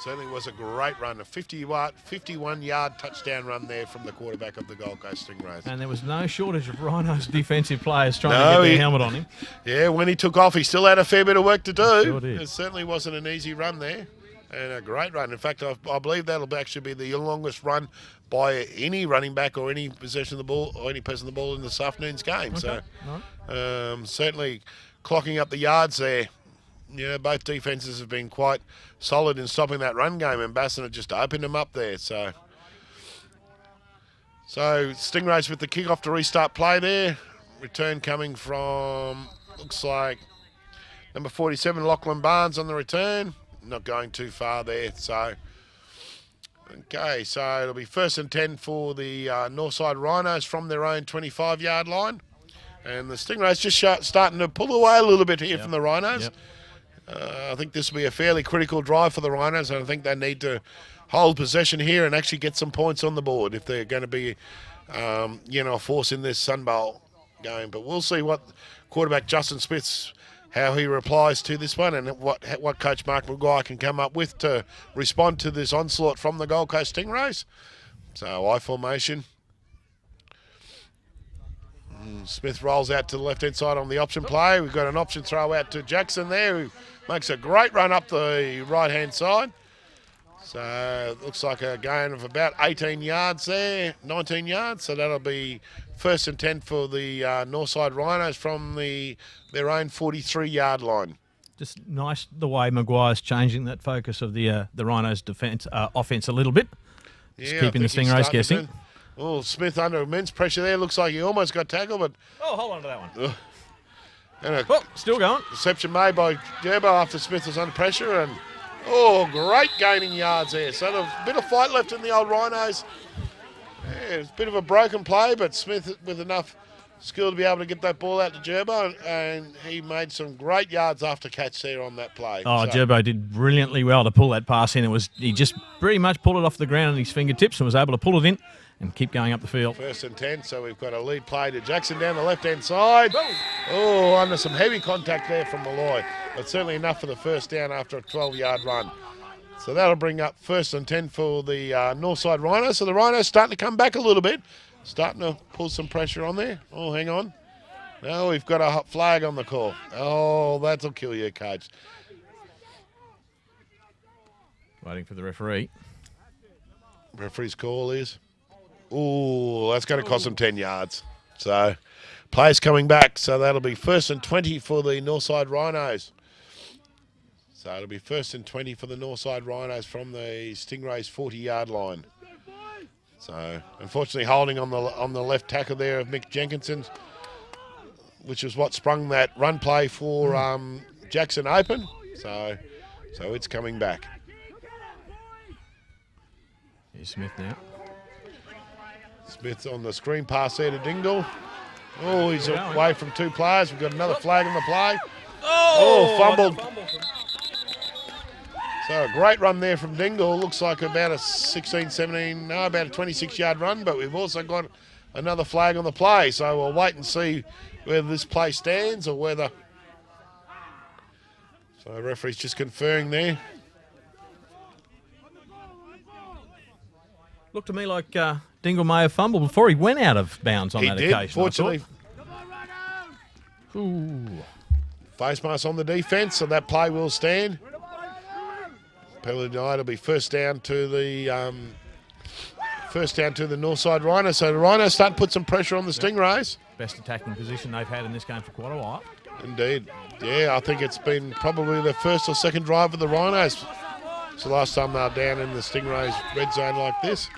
Certainly was a great run, a 51-yard touchdown run there from the quarterback of the Gold Coast Stingrays. And there was no shortage of Rhinos defensive players trying to get their helmet on him. Yeah, when he took off, he still had a fair bit of work to do. Sure did. It certainly wasn't an easy run there. And a great run. In fact, I believe that'll actually be the longest run by any running back or any possession of the ball or any person of the ball in this afternoon's game. Okay. So certainly clocking up the yards there. Yeah, both defences have been quite solid in stopping that run game, and Bassiner just opened them up there. So Stingrays with the kickoff to restart play there. Return coming from, looks like, number 47, Lachlan Barnes on the return. Not going too far there, so okay, so it'll be 1st and 10 for the Northside Rhinos from their own 25-yard line, and the Stingrays just starting to pull away a little bit here from the Rhinos. I think this will be a fairly critical drive for the Rhinos, and I think they need to hold possession here and actually get some points on the board if they're going to be, a force in this Sunbowl game. But we'll see what quarterback Justin Smith's how he replies to this one and what Coach Mark Maguire can come up with to respond to this onslaught from the Gold Coast Stingrays. So I formation. Smith rolls out to the left-hand side on the option play. We've got an option throw out to Jackson there, who makes a great run up the right-hand side. So it looks like a gain of about 18 yards there, 19 yards. So that'll be 1st and 10 for the Northside Rhinos from their own 43-yard line. Just nice the way Maguire's changing that focus of the Rhinos' offense a little bit. Just keeping the Stingrays guessing. Oh, Smith under immense pressure there. Looks like he almost got tackled, but... Oh, hold on to that one. And still going. Reception made by Gerbo after Smith was under pressure, and... Oh, great gaining yards there. So a bit of fight left in the old Rhinos. Yeah, it's a bit of a broken play, but Smith with enough skill to be able to get that ball out to Gerbo, and he made some great yards after catch there on that play. Gerbo did brilliantly well to pull that pass in. He just pretty much pulled it off the ground on his fingertips and was able to pull it in and keep going up the field. 1st and 10, so we've got a lead play to Jackson down the left-hand side. Oh, under some heavy contact there from Malloy, but certainly enough for the first down after a 12-yard run. So that'll bring up 1st and 10 for the Northside Rhinos. So the Rhinos starting to come back a little bit, starting to pull some pressure on there. Oh, hang on. No, we've got a hot flag on the call. Oh, that'll kill you, Coach. Waiting for the referee. Referee's call is... Oh, that's going to cost them 10 yards. So, players coming back. So, that'll be 1st and 20 for the Northside Rhinos. So, it'll be 1st and 20 for the Northside Rhinos from the Stingrays 40-yard line. So, unfortunately, holding on the left tackle there of Mick Jenkinson, which is what sprung that run play for Jackson open. So it's coming back. Here's Smith now. Smith's on the screen pass there to Dingle. Oh, he's away from 2 players. We've got another flag on the play. Fumbled. So a great run there from Dingle. Looks like about a 26-yard run, but we've also got another flag on the play. So we'll wait and see whether this play stands or whether... So the referee's just conferring there. Looked to me like Dingle may have fumbled before he went out of bounds on that occasion. Fortunately. Face mask on the defence, so that play will stand. Penalty denied. It'll be first down to the first down to the Northside Rhinos. So the Rhinos start to put some pressure on the Stingrays. Best attacking position they've had in this game for quite a while. Indeed. Yeah, I think it's been probably the first or second drive of the Rhinos. It's the last time they were down in the Stingrays red zone like this.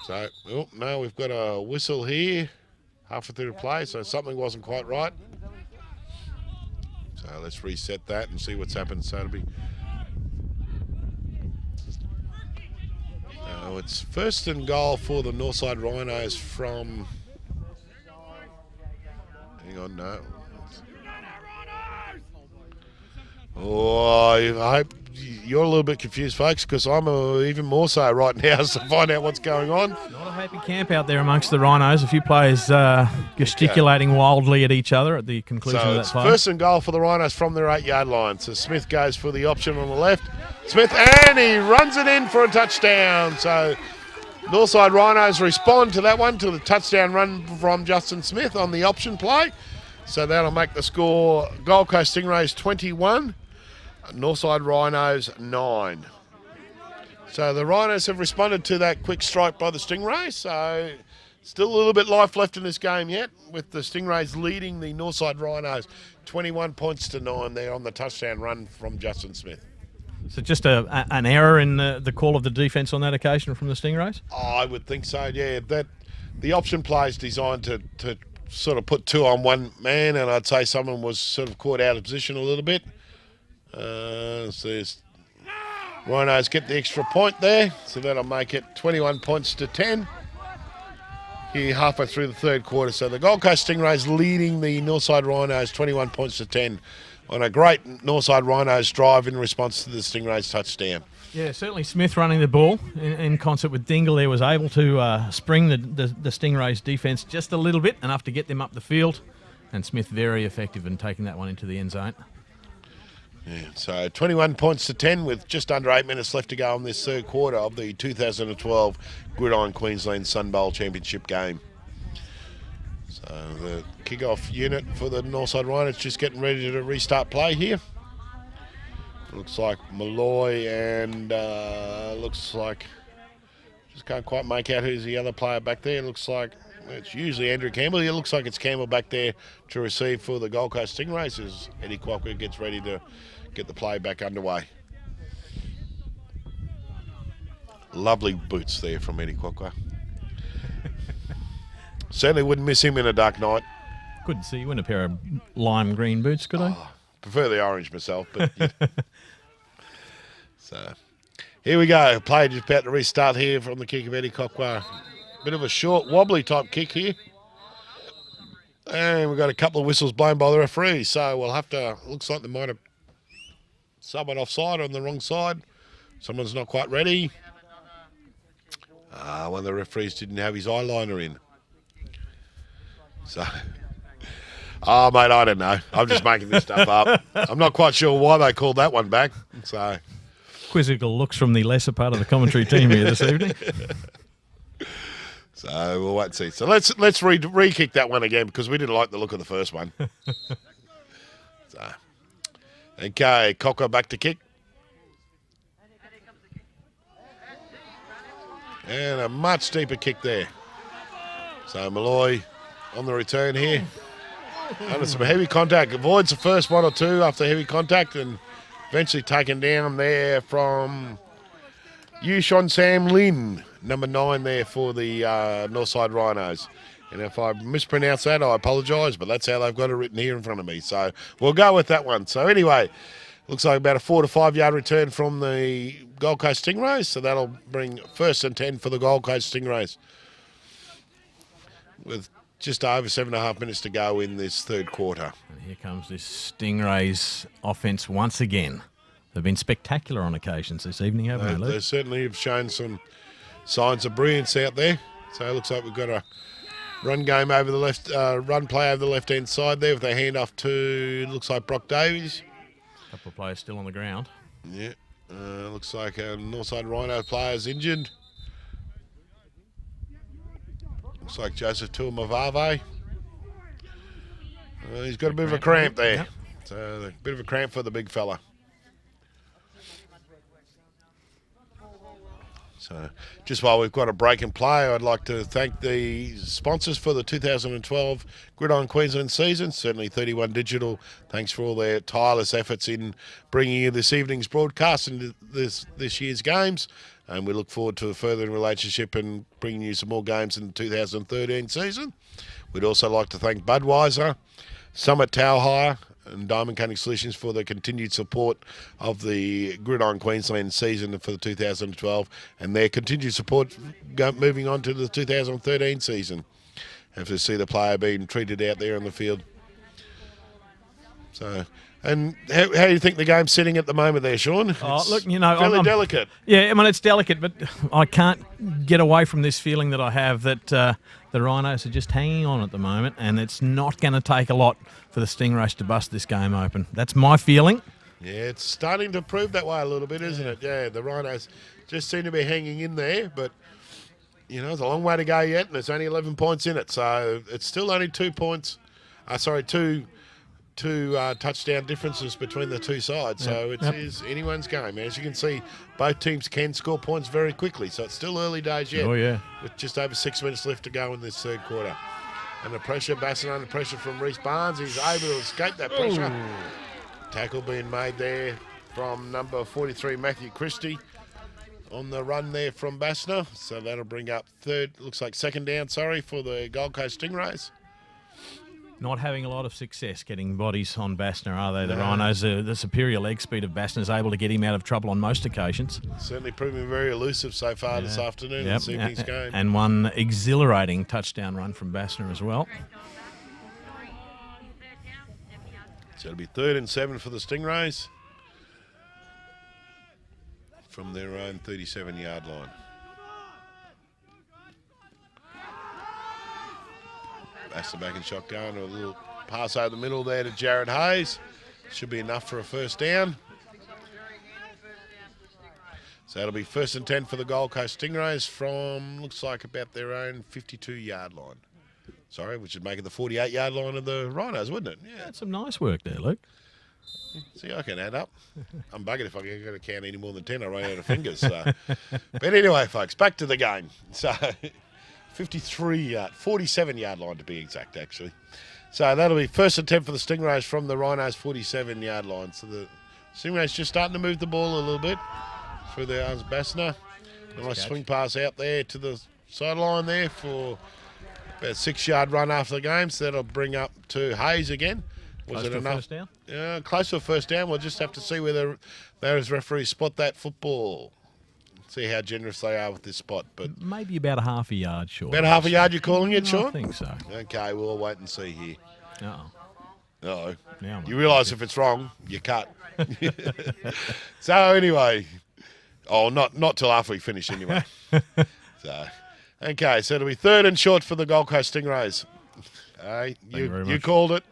So, oh, no, we've got a whistle here. Halfway through the play, so something wasn't quite right. So let's reset that and see what's happened. So it'll be... it's first and goal for the Northside Rhinos from... Hang on, no. Oh, I hope you're a little bit confused, folks, because I'm even more so right now to find out what's going on. Not a happy camp out there amongst the Rhinos. A few players gesticulating wildly at each other at the conclusion of that it's play. First and goal for the Rhinos from their 8-yard line. So Smith goes for the option on the left. Smith, and he runs it in for a touchdown. So Northside Rhinos respond to that one, to the touchdown run from Justin Smith on the option play. So that'll make the score Gold Coast Stingrays 21, Northside Rhinos 9. So the Rhinos have responded to that quick strike by the Stingrays. So still a little bit life left in this game yet, with the Stingrays leading the Northside Rhinos 21 points to 9 there on the touchdown run from Justin Smith. So just an error in the call of the defence on that occasion from the Stingrays? Oh, I would think so, yeah. That the option play is designed to sort of put two on one man, and I'd say someone was sort of caught out of position a little bit. So Rhinos get the extra point there, so that'll make it 21 points to 10 here halfway through the third quarter. So the Gold Coast Stingrays leading the Northside Rhinos 21 points to 10 on a great Northside Rhinos drive in response to the Stingrays touchdown. Yeah, certainly Smith running the ball in concert with Dingle there was able to spring the Stingrays defence just a little bit, enough to get them up the field, and Smith very effective in taking that one into the end zone. Yeah, so 21 points to 10 with just under 8 minutes left to go in this third quarter of the 2012 Gridiron Queensland Sunbowl Championship game. So the kickoff unit for the Northside Rhinos just getting ready to restart play here. Looks like Malloy and looks like, just can't quite make out who's the other player back there. Looks like it's usually Andrew Campbell. It looks like it's Campbell back there to receive for the Gold Coast Stingrays as Eddie Quokka gets ready to get the play back underway. Lovely boots there from Eddie Quokka. Certainly wouldn't miss him in a dark night. Couldn't see you in a pair of lime green boots, could I? Prefer the orange myself, but yeah. So here we go. Play just about to restart here from the kick of Eddie Quokka. Bit of a short, wobbly type kick here. And we've got a couple of whistles blown by the referee. So we'll have to, looks like they might have someone offside on the wrong side. Someone's not quite ready. One of the referees didn't have his eyeliner in. So, oh, mate, I don't know. I'm just making this stuff up. I'm not quite sure why they called that one back. So, quizzical looks from the lesser part of the commentary team here this evening. So we'll wait and see. So let's re-kick that one again because we didn't like the look of the first one. So, okay, Cocker back to kick. And a much deeper kick there. So Malloy on the return here. Under some heavy contact. Avoids the first one or two after heavy contact and eventually taken down there from Yushon Sam Lin, number 9 there for the Northside Rhinos. And if I mispronounce that, I apologise, but that's how they've got it written here in front of me. So we'll go with that one. So anyway, looks like about a 4 to 5 yard return from the Gold Coast Stingrays. So that'll bring first and 10 for the Gold Coast Stingrays, with just over 7.5 minutes to go in this third quarter. And here comes this Stingrays offence once again. They've been spectacular on occasions this evening, haven't they, Luke? They certainly have shown some signs of brilliance out there. So it looks like we've got a run game over the left, run play over the left-hand side there with a handoff to, looks like Brock Davies. A couple of players still on the ground. Yeah, looks like a Northside Rhino player's injured. Looks like Joseph Tuamavave. He's got a bit of a cramp there. Yep. So a bit of a cramp for the big fella. So, just while we've got a break in play, I'd like to thank the sponsors for the 2012 Gridiron Queensland season. Certainly 31 Digital. Thanks for all their tireless efforts in bringing you this evening's broadcast and this year's games. And we look forward to a further relationship and bringing you some more games in the 2013 season. We'd also like to thank Budweiser, Summit Towel Hire, and Diamond Cutting Solutions for the continued support of the Gridiron Queensland season for the 2012 and their continued support moving on to the 2013 season. Have to see the player being treated out there on the field. So, and how do you think the game's sitting at the moment there, Sean? Oh, look, you know, fairly delicate. Yeah, I mean, it's delicate, but I can't get away from this feeling that I have that the Rhinos are just hanging on at the moment, and it's not going to take a lot for the Stingrays to bust this game open. That's my feeling. Yeah, it's starting to prove that way a little bit, isn't it? Yeah, the Rhinos just seem to be hanging in there, but, you know, there's a long way to go yet, and there's only 11 points in it, so it's still only 2 points. Two touchdown differences between the two sides, so it is anyone's game. As you can see, both teams can score points very quickly, so it's still early days yet. Oh, yeah. With just over 6 minutes left to go in this third quarter. And the pressure, Basson under pressure from Reece Barnes. He's able to escape that pressure. Ooh. Tackle being made there from number 43, Matthew Christie, on the run there from Bassner. So that'll bring up second down, for the Gold Coast Stingrays. Not having a lot of success getting bodies on Bassner, are they? The Rhinos, the superior leg speed of Bassner is able to get him out of trouble on most occasions. Certainly proving very elusive so far this afternoon in this evening's game. And one exhilarating touchdown run from Bassner as well. So it'll be 3rd and 7 for the Stingrays from their own 37-yard line. That's the back and shotgun. A little pass over the middle there to Jared Hayes. Should be enough for a first down. So it'll be 1st and 10 for the Gold Coast Stingrays from, looks like, about their own 52-yard line. Sorry, which would make it the 48-yard line of the Rhinos, wouldn't it? Yeah. That's some nice work there, Luke. See, I can add up. I'm buggered if I can go to count any more than 10. I run out of fingers. So. But anyway, folks, back to the game. So 47-yard line to be exact, actually. So that'll be 1st and 10 for the Stingrays from the Rhinos' 47-yard line. So the Stingrays just starting to move the ball a little bit through their arms. Bassner. Nice swing pass out there to the sideline there for about a 6-yard run after the game. So that'll bring up to Hayes again. Was it enough? First down? Yeah, close to a first down. We'll just have to see whether those referees spot that football. See how generous they are with this spot. But maybe about a half a yard short. About a half a yard you're calling it, Sean? I think so. Okay, we'll wait and see here. Uh-oh. No. You realise if it's wrong, you cut. So anyway, not till after we finish anyway. Okay, so it'll be 3rd and short for the Gold Coast Stingrays. You called it.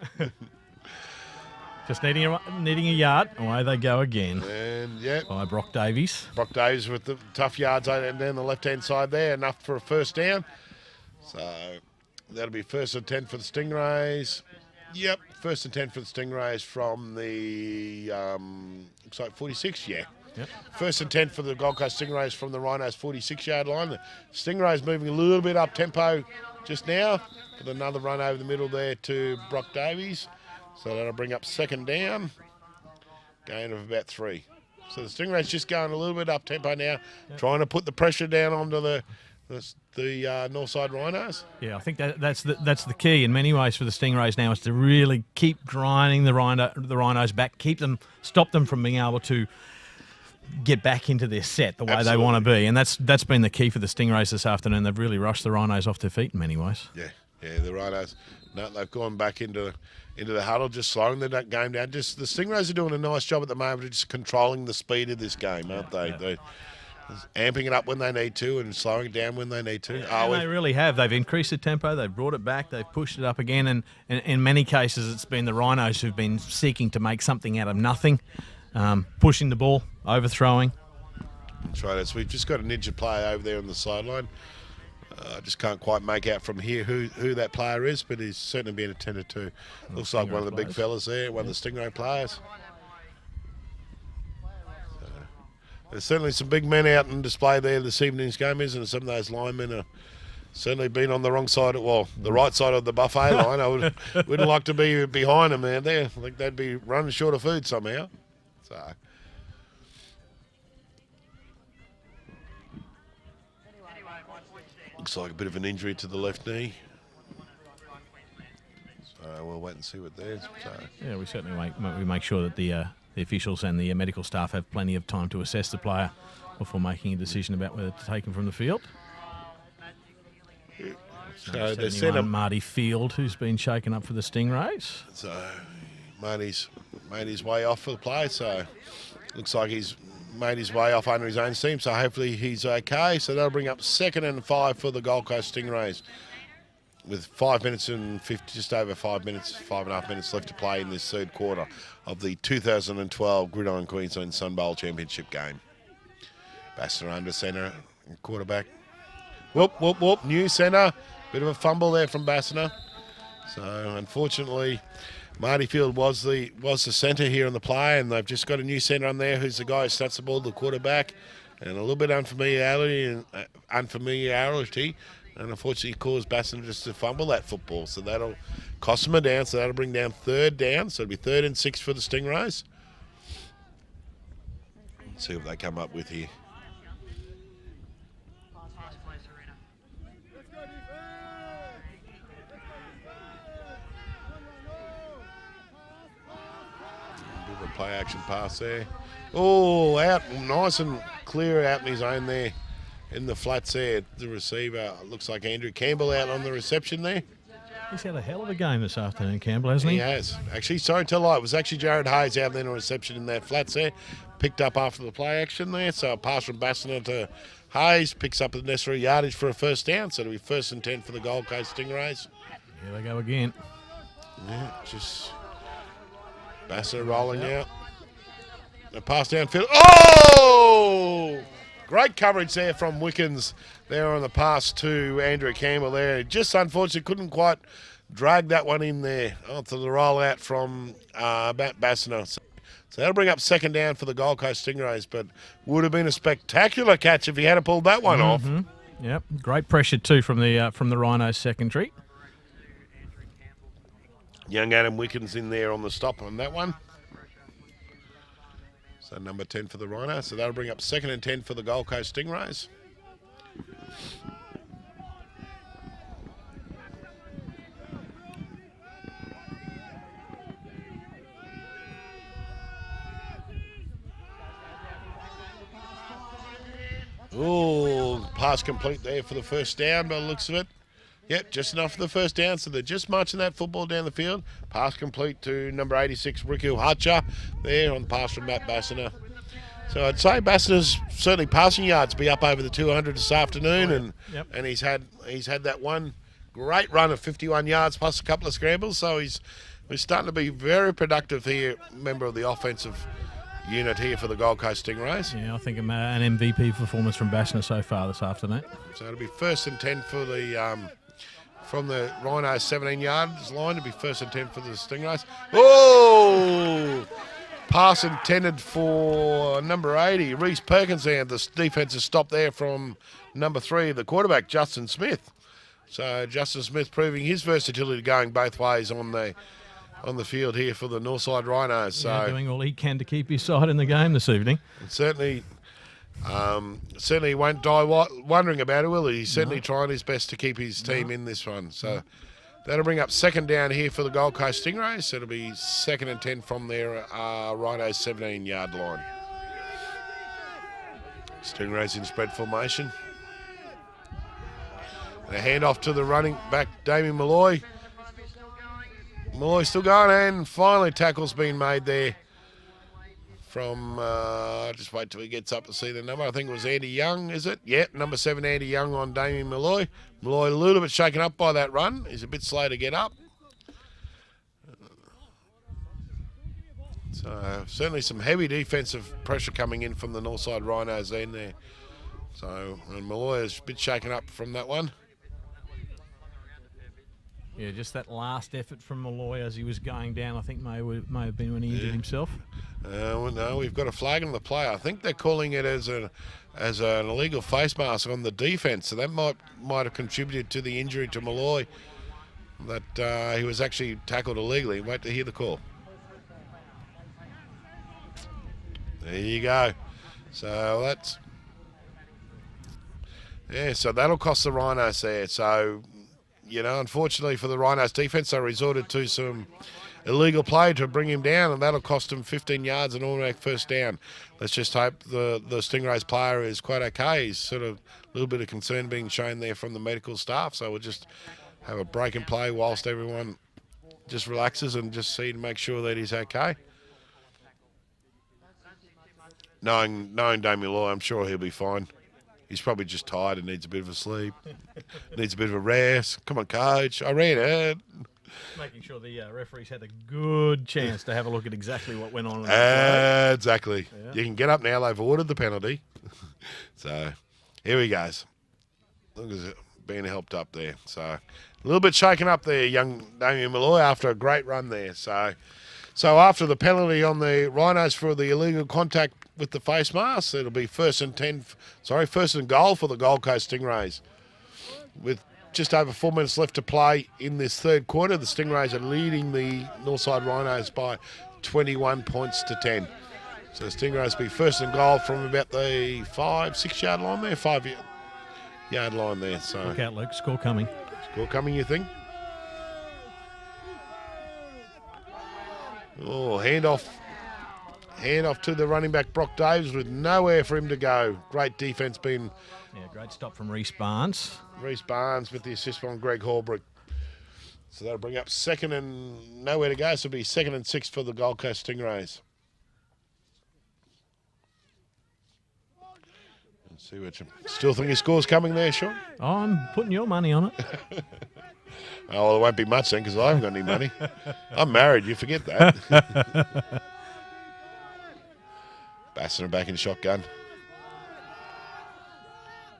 Just needing a yard. Away they go again. And by Brock Davies. Brock Davies with the tough yards and down the left-hand side there, enough for a first down. So that'll be 1st and 10 for the Stingrays. Yep, 1st and 10 for the Stingrays from the looks like 46. Yeah. Yep. 1st and 10 for the Gold Coast Stingrays from the Rhinos' 46-yard line. The Stingrays moving a little bit up tempo just now with another run over the middle there to Brock Davies. So that'll bring up 2nd down. Gain of about 3. So the Stingrays just going a little bit up tempo now, trying to put the pressure down onto the Northside Rhinos. Yeah, I think that's the key in many ways for the Stingrays now, is to really keep grinding the Rhinos back, stop them from being able to get back into their set the way they want to be, and that's been the key for the Stingrays this afternoon. They've really rushed the Rhinos off their feet in many ways. Yeah, the Rhinos. No, they've gone back into the huddle, just slowing the game down. Just the Stingrays are doing a nice job at the moment of just controlling the speed of this game, aren't they? They're amping it up when they need to and slowing it down when they need to. They really have. They've increased the tempo. They've brought it back. They've pushed it up again. And in many cases, it's been the Rhinos who've been seeking to make something out of nothing, pushing the ball, overthrowing. That's right. We've just got an injured player over there on the sideline. I just can't quite make out from here who that player is, but he's certainly being attended to. Looks like one of the big fellas there, one of the Stingray players. There's certainly some big men out on display there this evening's game, isn't it? Some of those linemen are certainly been on the wrong side, the right side of the buffet line. I wouldn't like to be behind them out there. I think they'd be running short of food somehow. So. Looks like a bit of an injury to the left knee. So we'll wait and see what there's. So. Yeah, we certainly make sure that the officials and the medical staff have plenty of time to assess the player before making a decision about whether to take him from the field. So they sent him Marty Field, who's been shaken up for the Stingrays. So Marty's made his way off for the play. So looks like he's made his way off under his own team. So hopefully he's okay. So that'll bring up 2nd and 5 for the Gold Coast Stingrays, with 5 minutes and 50, just over 5 minutes, 5.5 minutes left to play in this third quarter of the 2012 Gridiron Queensland Sunbowl Championship game. Bassner under centre, quarterback. Whoop, whoop, whoop, new centre. Bit of a fumble there from Bassner. So unfortunately, Marty Field was the centre here on the play, and they've just got a new centre on there who's the guy who starts the ball, the quarterback, and a little bit unfamiliarity, and unfortunately caused Bassner just to fumble that football. So that'll cost them a down, so that'll bring down 3rd down. So it'll be 3rd and 6 for the Stingrays. Let's see what they come up with here. Play action pass there. Oh, out nice and clear out in his own there in the flats there. The receiver looks like Andrew Campbell out on the reception there. He's had a hell of a game this afternoon, Campbell, hasn't he? He has. Actually, sorry to lie, it was actually Jared Hayes out there on reception in that flats there. Picked up after the play action there. So a pass from Bassner to Hayes picks up the necessary yardage for a 1st down. So it'll be 1st and 10 for the Gold Coast Stingrays. Here they go again. Yeah, just Bassner rolling out. The pass downfield. Oh! Great coverage there from Wickens there on the pass to Andrew Campbell there. Just unfortunately couldn't quite drag that one in there onto the rollout from Bassner. So that'll bring up 2nd down for the Gold Coast Stingrays, but would have been a spectacular catch if he had pulled that one off. Yep, great pressure too from the Rhinos secondary. Young Adam Wickens in there on the stop on that one. So number 10 for the Rhinos. So that'll bring up 2nd and 10 for the Gold Coast Stingrays. Oh, pass complete there for the 1st down by the looks of it. Yep, just enough for the 1st down, so they're just marching that football down the field. Pass complete to number 86, Ricky Hutcher, there on the pass from Matt Bassner. So I'd say Bassner's certainly passing yards be up over the 200 this afternoon, and he's had that one great run of 51 yards plus a couple of scrambles, so he's starting to be very productive here, member of the offensive unit here for the Gold Coast Stingrays. Yeah, I think an MVP performance from Bassner so far this afternoon. So it'll be 1st and 10 for the from the Rhinos 17 yards line. It'll be 1st and 10 for the Stingrays. Oh! Pass intended for number 80, Reese Perkins, and the defensive stop there from number 3, the quarterback, Justin Smith. So Justin Smith proving his versatility going both ways on the field here for the Northside Rhinos. So doing all he can to keep his side in the game this evening. Certainly won't die wondering about it, will he? He's certainly trying his best to keep his team in this one. So that'll bring up 2nd down here for the Gold Coast Stingrays. So it'll be 2nd and 10 from their Rhinos 17-yard line. Stingrays in spread formation. And a handoff to the running back, Damien Malloy. Malloy still going, and finally tackle's been made there from, just wait till he gets up to see the number. I think it was Andy Young, is it? Yep, number 7, Andy Young on Damien Malloy. Malloy a little bit shaken up by that run. He's a bit slow to get up. So certainly some heavy defensive pressure coming in from the Northside Rhinos in there. So and Malloy is a bit shaken up from that one. Yeah, just that last effort from Malloy as he was going down, I think may have been when he injured himself. Well, no, we've got a flag on the play. I think they're calling it as an illegal face mask on the defence, so that might have contributed to the injury to Malloy. That he was actually tackled illegally. Wait to hear the call. There you go. So that's so that'll cost the Rhinos there. So, unfortunately for the Rhinos defence, they resorted to some illegal play to bring him down, and that'll cost him 15 yards and automatic first down. Let's just hope the Stingrays player is quite okay. He's sort of a little bit of concern being shown there from the medical staff, so we'll just have a break and play whilst everyone just relaxes and just see to make sure that he's okay. Knowing Damien Law, I'm sure he'll be fine. He's probably just tired and needs a bit of a sleep, needs a bit of a rest. Come on, coach, I read it. Making sure the referees had a good chance to have a look at exactly what went on. Exactly. Yeah. You can get up now. They've ordered the penalty. So here he goes. Look at it being helped up there. So a little bit shaken up there, young Damien Malloy, after a great run there. So after the penalty on the Rhinos for the illegal contact with the face mask, it'll be first and goal for the Gold Coast Stingrays. With just over 4 minutes left to play in this third quarter, the Stingrays are leading the Northside Rhinos by 21 points to 10. So the Stingrays will be first and goal from about the 5-6 yard line there, 5 yard line there. So look out, Luke. Score coming. Score coming, you think? Oh, hand off to the running back, Brock Davis, with nowhere for him to go. Great defence being... Yeah, great stop from Reece Barnes. Reece Barnes with the assist from Greg Holbrook. So that'll bring up second and nowhere to go. So it'll be 2nd and 6 for the Gold Coast Stingrays. Let's see what you still think your score's coming there, Sean? Oh, I'm putting your money on it. Oh, well, it won't be much then because I haven't got any money. I'm married, you forget that. Bassiner back in shotgun.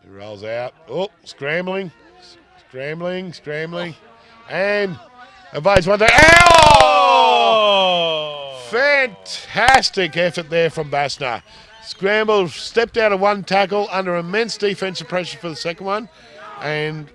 He rolls out. Oh, scrambling. And evades one day. Ow! Fantastic effort there from Bassiner. Scrambled, stepped out of one tackle under immense defensive pressure for the second one, and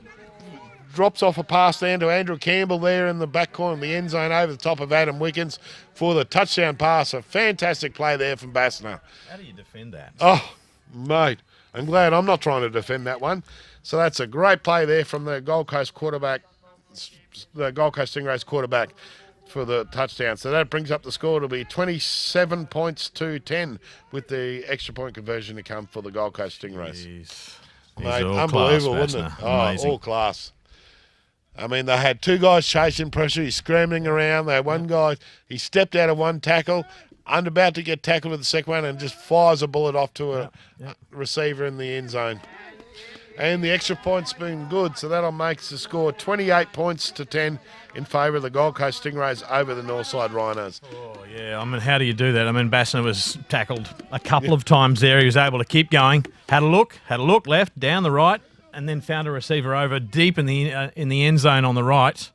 drops off a pass down to Andrew Campbell there in the back corner of the end zone over the top of Adam Wickens for the touchdown pass. A fantastic play there from Bassiner. How do you defend that? Oh, mate, I'm glad I'm not trying to defend that one. So that's a great play there from the Gold Coast quarterback, the Gold Coast Stingrays quarterback for the touchdown. So that brings up the score to be 27 points to 10 with the extra point conversion to come for the Gold Coast Stingrays. Jeez. Mate, unbelievable, wasn't it? Oh, all class. I mean, they had two guys chasing pressure. He's scrambling around. They had one guy, he stepped out of one tackle, about to get tackled with the second one, and just fires a bullet off to a receiver in the end zone. And the extra point's been good, so that'll make the score 28 points to 10 in favour of the Gold Coast Stingrays over the Northside Rhinos. Oh, yeah. I mean, how do you do that? I mean, Bassiner was tackled a couple of times there. He was able to keep going. Had a look left, down the right, and then found a receiver over deep in the end zone on the right.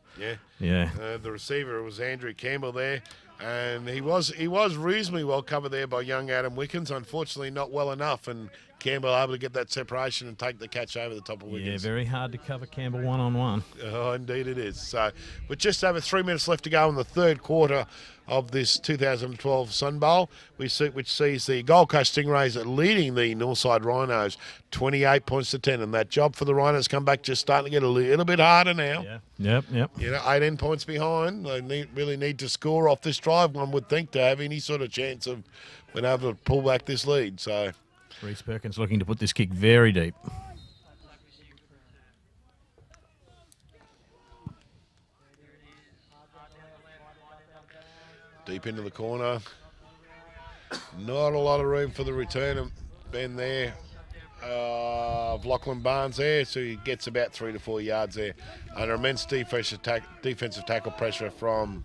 Yeah. The receiver was Andrew Campbell there, and he was reasonably well covered there by young Adam Wickens. Unfortunately, not well enough, and Campbell able to get that separation and take the catch over the top of Wickens. Yeah, very hard to cover Campbell one-on-one. Oh, indeed it is. So, with just over 3 minutes left to go in the third quarter of this 2012 Sunbowl, which sees the Gold Coast Stingrays leading the Northside Rhinos 28 points to 10. And that job for the Rhinos come back just starting to get a little bit harder now. Yeah. Yep. 18 points behind. They really need to score off this drive, one would think, to have any sort of chance of being able to pull back this lead. So, Reece Perkins looking to put this kick very deep. Deep into the corner. Not a lot of room for the return Ben there. Lachlan Barnes there, so he gets about 3 to 4 yards there. Under immense defensive tackle pressure from,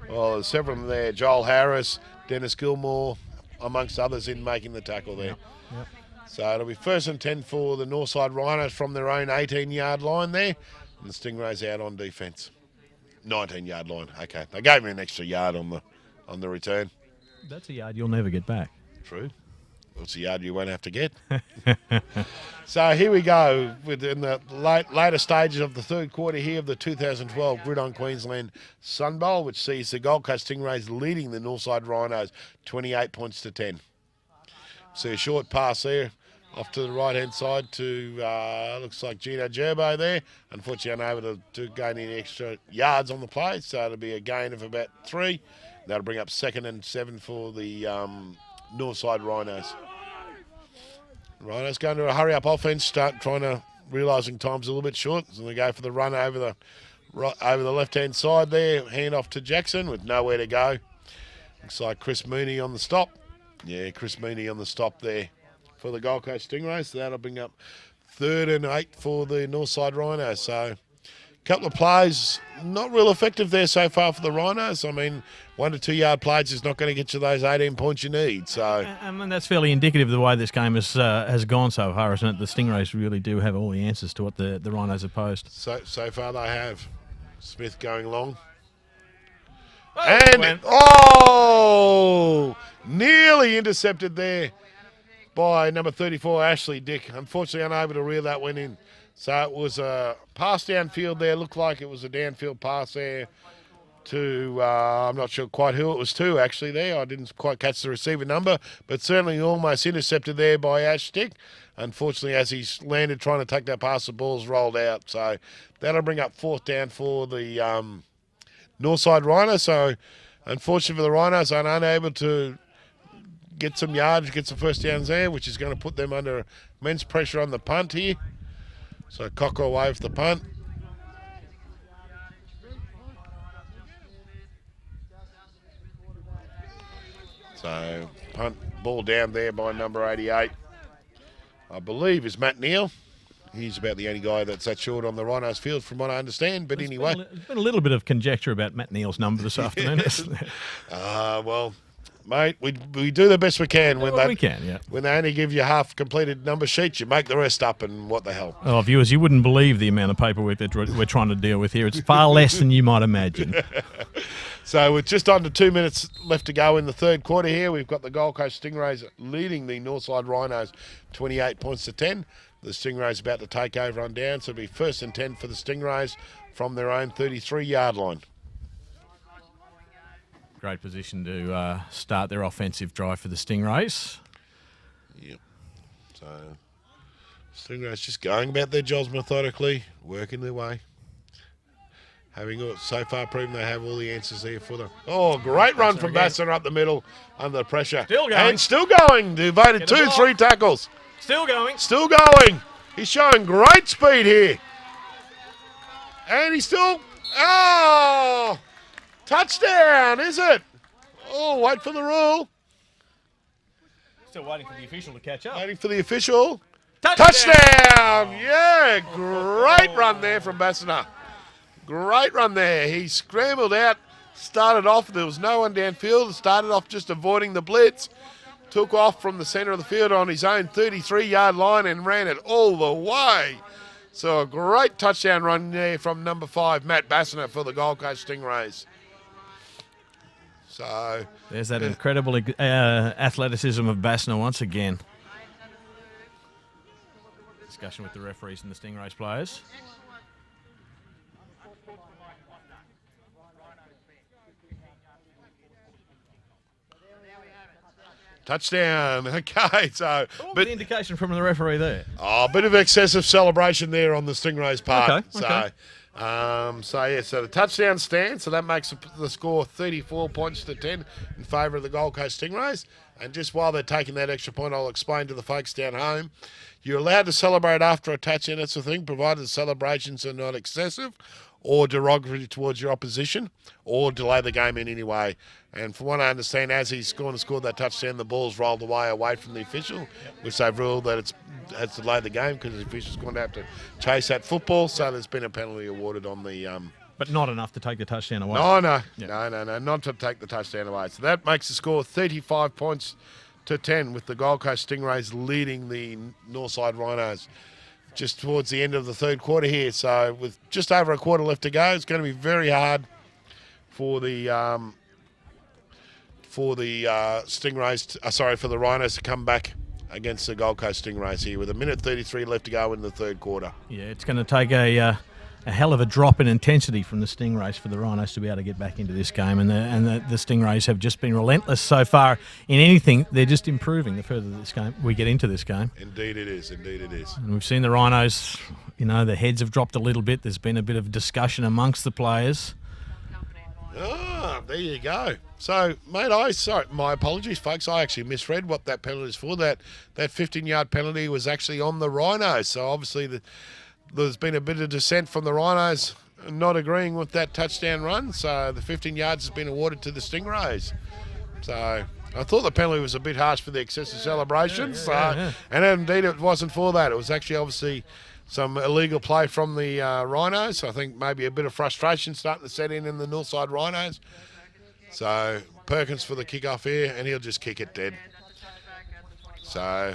there's several of them there. Joel Harris, Dennis Gilmore, amongst others in making the tackle there. Yep. So it'll be 1st and 10 for the Northside Rhinos from their own 18-yard line there. And the Stingrays out on defence. 19-yard line. Okay, they gave me an extra yard on the return. That's a yard you'll never get back. True. What's a yard you won't have to get? So here we go in the later stages of the third quarter here of the 2012 Gridiron Queensland Sunbowl, which sees the Gold Coast Stingrays leading the Northside Rhinos 28 points to 10. See a short pass there off to the right-hand side to, looks like Gino Gerbo there. Unfortunately, unable to gain any extra yards on the play, so it'll be a gain of about 3. That'll bring up 2nd and 7 for the Northside Rhinos. Rhinos going to a hurry-up offense, realising time's a little bit short, so they go for the run over the left-hand side there, hand off to Jackson with nowhere to go. Looks like Chris Mooney on the stop. Yeah, Chris Mooney on the stop there for the Gold Coast Stingrays. So that'll bring up 3rd and 8 for the Northside Rhinos. So a couple of plays, not real effective there so far for the Rhinos. I mean, 1 to 2 yard plays is not going to get you those 18 points you need. So, and that's fairly indicative of the way this game has gone so far, isn't it? The Stingrays really do have all the answers to what the Rhinos have posed. So far they have. Smith going long. Nearly intercepted there by number 34, Ashley Dick. Unfortunately, unable to reel that one in. So it was a pass downfield there. Looked like it was a downfield pass there to, I'm not sure quite who it was to actually there. I didn't quite catch the receiver number, but certainly almost intercepted there by Ash Dick. Unfortunately, as he landed trying to take that pass, the ball's rolled out. So that'll bring up 4th down for the Northside Rhinos. So unfortunately for the Rhinos, they're unable to get some yards, get some first downs there, which is going to put them under immense pressure on the punt here. So Cocker away with the punt. So punt ball down there by number 88. I believe is Matt Neal. He's about the only guy that's that short on the Rhinos field from what I understand. But anyway. There's been a little bit of conjecture about Matt Neal's number this afternoon. Well, mate, we do the best we can when when they only give you half completed number sheets. You make the rest up, and what the hell. Oh, viewers, you wouldn't believe the amount of paperwork that we're trying to deal with here. It's far less than you might imagine. So with just under 2 minutes left to go in the third quarter here, we've got the Gold Coast Stingrays leading the Northside Rhinos 28 points to 10. The Stingrays about to take over on down, so it'll be 1st and 10 for the Stingrays from their own 33-yard line. Great position to start their offensive drive for the Stingrays. Yep. So Stingrays just going about their jobs methodically, working their way. Having so far proven they have all the answers there for them. Oh, great run from Bassett up the middle under pressure. Still going. And still going. Devoted 2-3 tackles. Still going. Still going. He's showing great speed here. And he's still... Oh! Touchdown, is it? Oh, wait for the rule. Still waiting for the official to catch up. Waiting for the official. Touchdown! Yeah, great run there from Bassett. Great run there. He scrambled out, started off. There was no one downfield. Started off just avoiding the blitz. Took off from the centre of the field on his own 33-yard line and ran it all the way. So a great touchdown run there from number 5, Matt Bassett for the Gold Coast Stingrays. So there's that incredible athleticism of Bassett once again. Discussion with the referees and the Stingrays players. Touchdown. Okay, so... But the indication from the referee there? Oh, a bit of excessive celebration there on the Stingrays' part. Okay. So the touchdown stands, so that makes the score 34 points to 10 in favour of the Gold Coast Stingrays. And just while they're taking that extra point, I'll explain to the folks down home. You're allowed to celebrate after a touchdown, that's the thing, provided the celebrations are not excessive or derogatory towards your opposition or delay the game in any way. And from what I understand, as he's gone and scored that touchdown, the ball's rolled away from the official, which they've ruled that it has delayed the game because the official's going to have to chase that football. So there's been a penalty awarded on the... But not enough to take the touchdown away. No, not to take the touchdown away. So that makes the score 35 points to 10 with the Gold Coast Stingrays leading the Northside Rhinos. just towards the end of the third quarter here. So with just over a quarter left to go, it's going to be very hard for the Stingrays, for the Rhinos to come back against the Gold Coast Stingrays here with 1:33 left to go in the third quarter. Yeah, it's going to take a hell of a drop in intensity from the Stingrays for the Rhinos to be able to get back into this game. And the Stingrays have just been relentless so far in anything. They're just improving the further we get into this game. Indeed it is. Indeed it is. And we've seen the Rhinos, their heads have dropped a little bit. There's been a bit of discussion amongst the players. Ah, there you go. So, mate, my apologies, folks. I actually misread what that penalty is for. That 15-yard penalty was actually on the Rhinos. So, obviously, there's been a bit of dissent from the Rhinos not agreeing with that touchdown run. So, the 15 yards has been awarded to the Stingrays. So, I thought the penalty was a bit harsh for the excessive celebrations. And indeed, it wasn't for that. It was actually, obviously, some illegal play from the Rhinos. I think maybe a bit of frustration starting to set in the Northside Rhinos. So Perkins for the kickoff here, and he'll just kick it dead. So,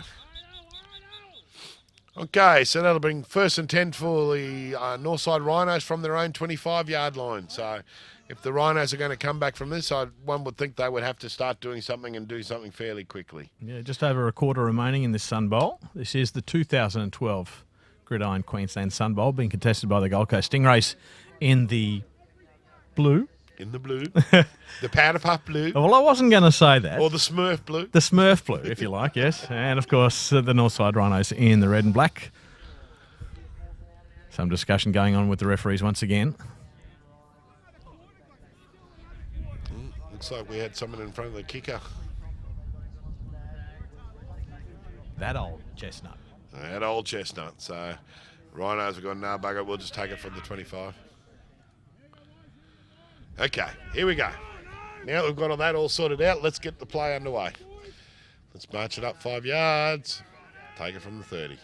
okay, so that'll bring 1st and 10 for the Northside Rhinos from their own 25-yard line. So if the Rhinos are going to come back from this, one would think they would have to start doing something and do something fairly quickly. Yeah, just over a quarter remaining in this Sunbowl. This is the 2012 Gridiron Queensland Sunbowl, being contested by the Gold Coast Stingrays in the blue. In the blue. The powder puff blue. Well, I wasn't going to say that. Or the Smurf blue. The Smurf blue, if you like, yes. And, of course, the Northside Rhinos in the red and black. Some discussion going on with the referees once again. Looks like we had someone in front of the kicker. That old chestnut. That old chestnut. So Rhinos have gone, nah, bugger, we'll just take it from the 25. Okay, here we go. Now that we've got all that all sorted out, let's get the play underway. Let's march it up 5 yards. Take it from the 30.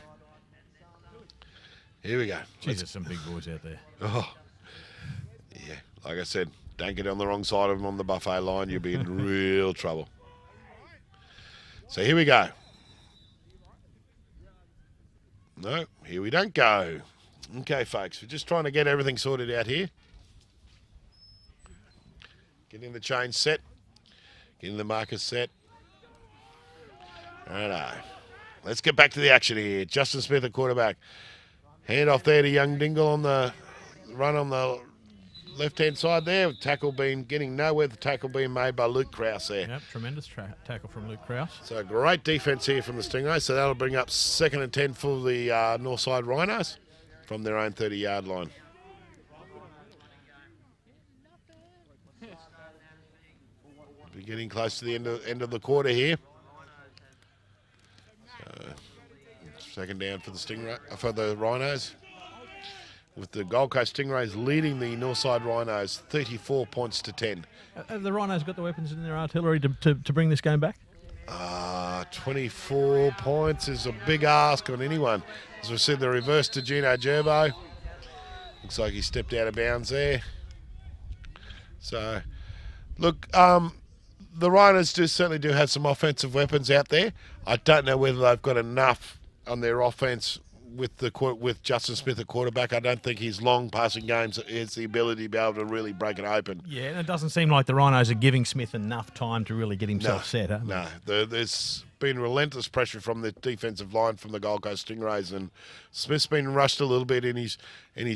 Here we go. Jeez, there's some big boys out there. Oh, yeah. Like I said, don't get on the wrong side of them on the buffet line. You'll be in real trouble. So here we go. No, here we don't go. Okay, folks, we're just trying to get everything sorted out here. Getting the chain set. Getting the markers set. Righto. Let's get back to the action here. Justin Smith, the quarterback. Hand off there to young Dingle on the run on the left-hand side there. Tackle being getting nowhere. The tackle being made by Luke Krause there. Yep, tremendous tackle from Luke Krause. So great defence here from the Stingrays. So that'll bring up 2nd and 10 for the Northside Rhinos from their own 30-yard line. We're getting close to the end of the quarter here. So, 2nd down for the Rhinos, with the Gold Coast Stingrays leading the Northside Rhinos 34 points to 10. Have the Rhinos got the weapons in their artillery to bring this game back? 24 points is a big ask on anyone. As we said, the reverse to Gino Gerbo. Looks like he stepped out of bounds there. So, look, the Rhinos certainly do have some offensive weapons out there. I don't know whether they've got enough on their offense with Justin Smith, a quarterback. I don't think his long passing games has the ability to be able to really break it open. Yeah, and it doesn't seem like the Rhinos are giving Smith enough time to really get himself set. Huh? No, there's been relentless pressure from the defensive line from the Gold Coast Stingrays, and Smith's been rushed a little bit in his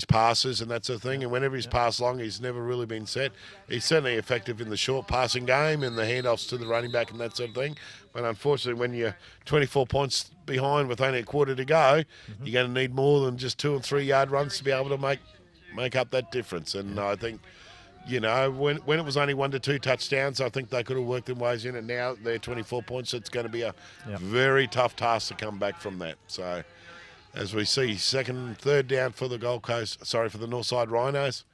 passes and that sort of thing. And whenever he's passed long, he's never really been set. He's certainly effective in the short passing game and the handoffs to the running back and that sort of thing. But unfortunately, when you're 24 points behind with only a quarter to go, you're going to need more than just 2 and 3 yard runs to be able to make up that difference. And I think, when it was only 1 to 2 touchdowns, I think they could have worked their ways in. And now they're 24 points. It's going to be a very tough task to come back from that. So, as we see, 2nd, 3rd down for the for the Northside Rhinos.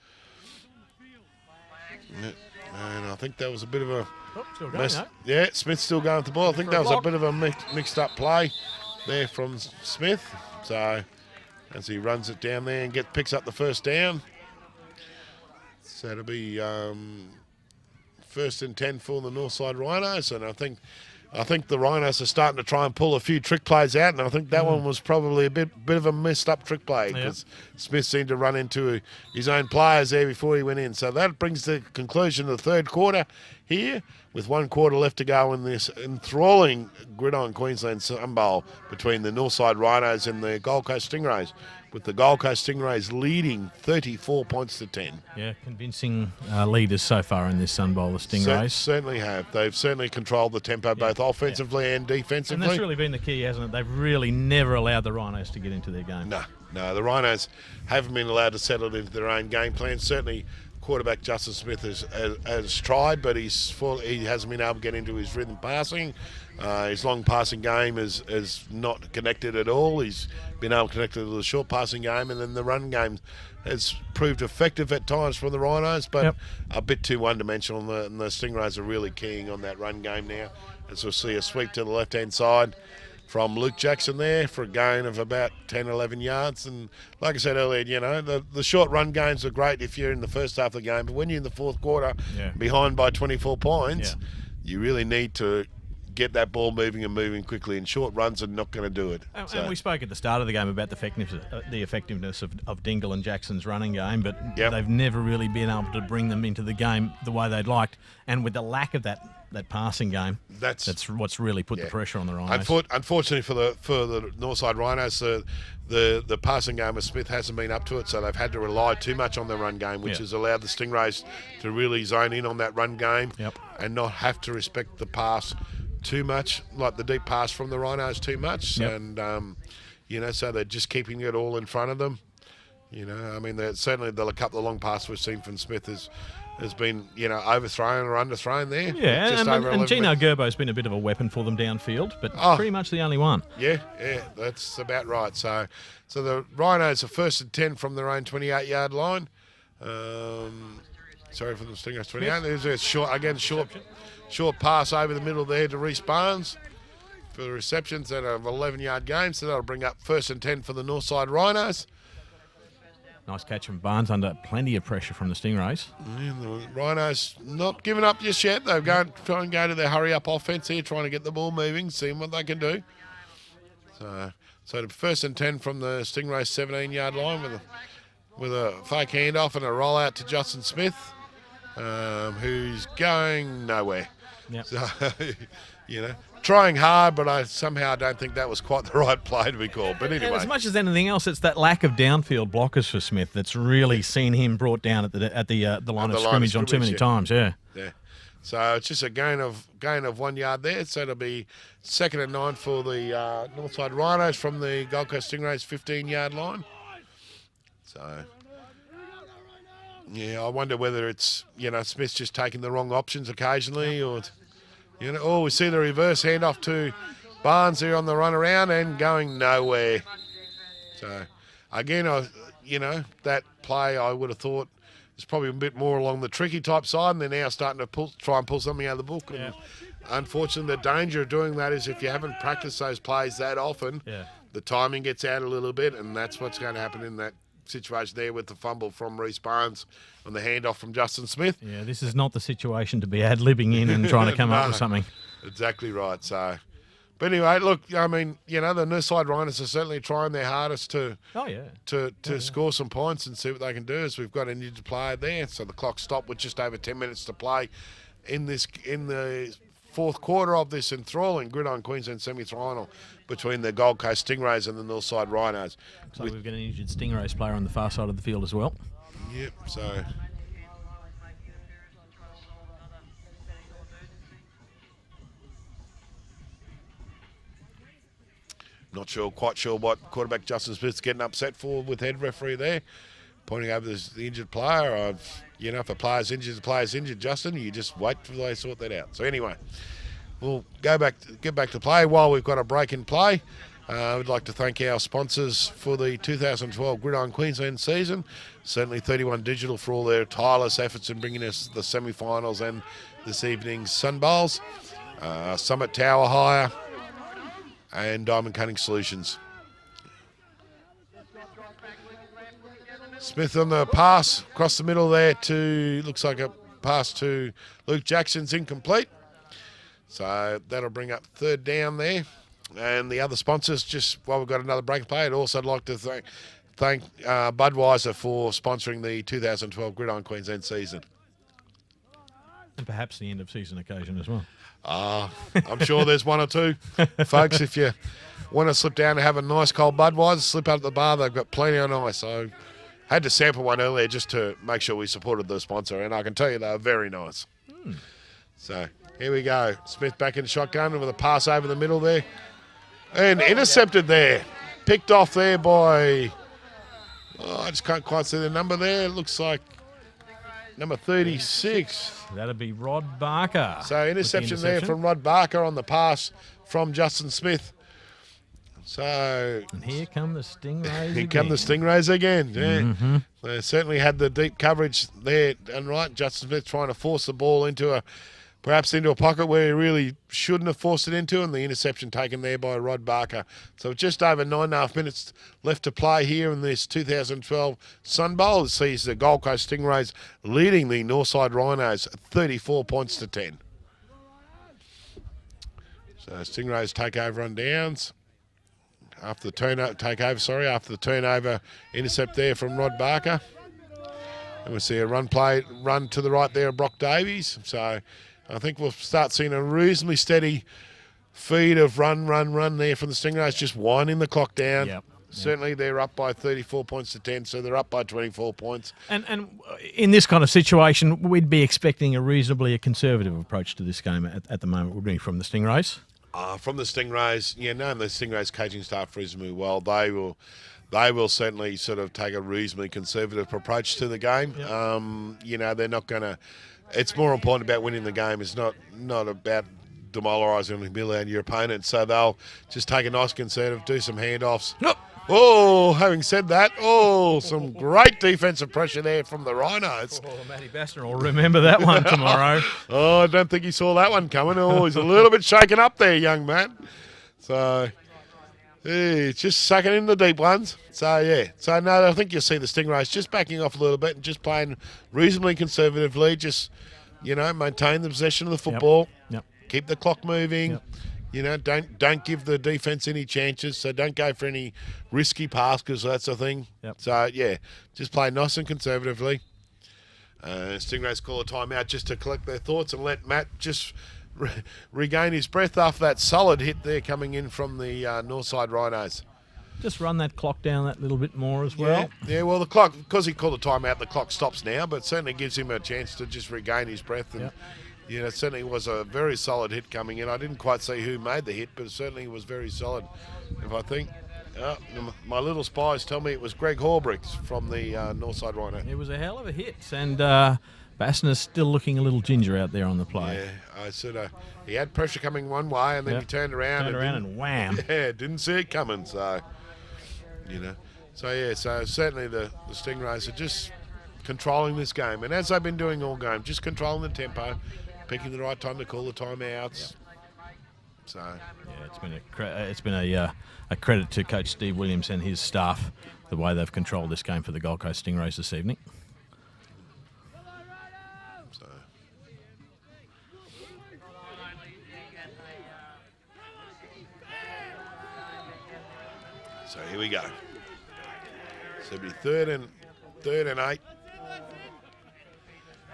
And I think that was a bit of a still going, yeah, Smith's still going with the ball. I think that was a bit of a mixed up play there from Smith. So as he runs it down there and picks up the 1st down. So it'll be 1st and 10 for the Northside Rhinos. And I think I think the Rhinos are starting to try and pull a few trick plays out, and I think that one was probably a bit of a messed up trick play because Smith seemed to run into his own players there before he went in. So that brings the conclusion of the third quarter here, with 1 quarter left to go in this enthralling Gridiron Queensland Sunbowl between the Northside Rhinos and the Gold Coast Stingrays, with the Gold Coast Stingrays leading 34 points to 10. Yeah, convincing leaders so far in this Sunbowl, the Stingrays. Certainly have. They've certainly controlled the tempo both offensively and defensively. And that's really been the key, hasn't it? They've really never allowed the Rhinos to get into their game. No, the Rhinos haven't been allowed to settle into their own game plan. Certainly, quarterback Justin Smith has tried, but he hasn't been able to get into his rhythm passing. His long passing game is not connected at all. He's been able to connect to the short passing game, and then the run game has proved effective at times from the Rhinos, but a bit too one-dimensional, and the Stingrays are really keying on that run game now. As we'll see a sweep to the left-hand side from Luke Jackson there for a gain of about 10, 11 yards. And like I said earlier, you know, the short run games are great if you're in the first half of the game, but when you're in the fourth quarter behind by 24 points, you really need to get that ball moving and moving quickly, and short runs are not going to do it. And we spoke at the start of the game about the effectiveness of Dingle and Jackson's running game, but they've never really been able to bring them into the game the way they'd liked. And with the lack of that passing game, that's what's really put the pressure on the Rhinos. Unfortunately for the Northside Rhinos, the passing game of Smith hasn't been up to it, so they've had to rely too much on the run game, which has allowed the Stingrays to really zone in on that run game and not have to respect the pass too much, like the deep pass from the Rhinos too much. And you know, so they're just keeping it all in front of them. You know, I mean, certainly a couple of long passes we've seen from Smith has been, you know, overthrown or underthrown there. Yeah, and Gino Gerbo's been a bit of a weapon for them downfield, but pretty much the only one. Yeah, that's about right. So the Rhinos are first and 10 from their own 28-yard line. Sorry for the Stingers, 28. There's a short pass over the middle there to Reece Barnes for the receptions at an 11-yard game. So that'll bring up first and 10 for the Northside Rhinos. Nice catch from Barnes under plenty of pressure from the Stingrays. Yeah, the Rhinos not giving up just yet. They're going to try and go to their hurry-up offense here, trying to get the ball moving, seeing what they can do. So the first and 10 from the Stingrays 17-yard line with a fake handoff and a rollout to Justin Smith, who's going nowhere. Yep. So, you know, trying hard, but I somehow don't think that was quite the right play to be called. But anyway. And as much as anything else, it's that lack of downfield blockers for Smith that's really seen him brought down at the line of scrimmage on too many times. Yeah. So it's just a gain of 1 yard there. So it'll be 2nd and 9 for the Northside Rhinos from the Gold Coast Stingrays 15-yard line. So, yeah, I wonder whether it's, you know, Smith's just taking the wrong options occasionally, or, you know, we see the reverse handoff to Barnes there on the run around and going nowhere. So, again, you know, that play I would have thought is probably a bit more along the tricky type side, and they're now starting to try and pull something out of the book. And unfortunately, the danger of doing that is if you haven't practiced those plays that often, the timing gets out a little bit, and that's what's going to happen in that situation there with the fumble from Reece Barnes on the handoff from Justin Smith. Yeah, this is not the situation to be ad-libbing in and trying to come up with something. Exactly right. So, but anyway, look, I mean, you know, the Northside Rhinos are certainly trying their hardest to score some points and see what they can do, as we've got an injured player there. So the clock stopped with just over 10 minutes to play in the fourth quarter of this enthralling Gridiron Queensland semi-final between the Gold Coast Stingrays and the Northside Rhinos. So we've got an injured Stingrays player on the far side of the field as well. Yep, so... Quite sure what quarterback Justin Smith's getting upset for with head referee there, pointing over the injured player. You know, if a player's injured, the player's injured, Justin. You just wait till they sort that out. So anyway, we'll get back to play while we've got a break in play. We'd like to thank our sponsors for the 2012 Gridiron Queensland season. Certainly 31 Digital for all their tireless efforts in bringing us the semi-finals and this evening's Sunbowls. Summit Tower Hire and Diamond Cutting Solutions. Smith on the pass across the middle there looks like a pass to Luke Jackson's incomplete. So that'll bring up third down there. And the other sponsors, just while we've got another break play, I'd also like to thank Budweiser for sponsoring the 2012 Gridiron Queensland season. And perhaps the end of season occasion as well. I'm sure there's one or two. Folks, if you want to slip down and have a nice cold Budweiser, slip out at the bar. They've got plenty on ice. So had to sample one earlier just to make sure we supported the sponsor. And I can tell you they were very nice. So here we go. Smith back in the shotgun with a pass over the middle there. And intercepted there. Picked off there by, I just can't quite see the number there. It looks like number 36. That'd be Rod Barker. So interception there from Rod Barker on the pass from Justin Smith. So and here come the Stingrays. Here come the Stingrays again. Yeah. They certainly had the deep coverage there and right. Justin Smith trying to force the ball perhaps into a pocket where he really shouldn't have forced it into, and the interception taken there by Rod Barker. So just over 9.5 minutes left to play here in this 2012 Sunbowl. It sees the Gold Coast Stingrays leading the Northside Rhinos 34 points to 10. So Stingrays take over on downs. After the turnover, intercept there from Rod Barker. And we see a run to the right there of Brock Davies. So I think we'll start seeing a reasonably steady feed of run there from the Stingrays, just winding the clock down. Yep. Certainly they're up by 34 points to 10, so they're up by 24 points. And in this kind of situation, we'd be expecting a conservative approach to this game at the moment, would be from the Stingrays. From the Stingrays, knowing the Stingrays coaching staff reasonably well, they will certainly sort of take a reasonably conservative approach to the game. Yep. They're not going to. It's more important about winning the game. It's not about demoralising and humiliating your opponent. So they'll just take a nice conservative, do some handoffs. Nope. Oh, having said that, some great defensive pressure there from the Rhinos. Matty Bassner will remember that one tomorrow. I don't think he saw that one coming. He's a little bit shaken up there, young man. So just sucking in the deep ones. So, yeah. So, no, I think you'll see the Stingrays just backing off a little bit and just playing reasonably conservatively. Just, maintain the possession of the football. Yep. Keep the clock moving. Yep. Don't give the defence any chances. So, don't go for any risky pass because that's the thing. Yep. So, yeah, just play nice and conservatively. Stingrays call a timeout just to collect their thoughts and let Matt just regain his breath after that solid hit there coming in from the Northside Rhinos. Just run that clock down that little bit more as well. Yeah, well, the clock, because he called a timeout, the clock stops now, but certainly gives him a chance to just regain his breath. And, it certainly was a very solid hit coming in. I didn't quite see who made the hit, but it certainly was very solid. If I think, my little spies tell me it was Greg Horbricks from the Northside Rhino. It was a hell of a hit, and Bassner's still looking a little ginger out there on the play. Yeah, he had pressure coming one way, and then he turned around and wham. Yeah, didn't see it coming, so, So certainly the Stingrays are just controlling this game. And as they've been doing all game, just controlling the tempo, picking the right time to call the timeouts. So it's been a credit to Coach Steve Williams and his staff, the way they've controlled this game for the Gold Coast Stingrays this evening. So here we go. So it'll be third and 8.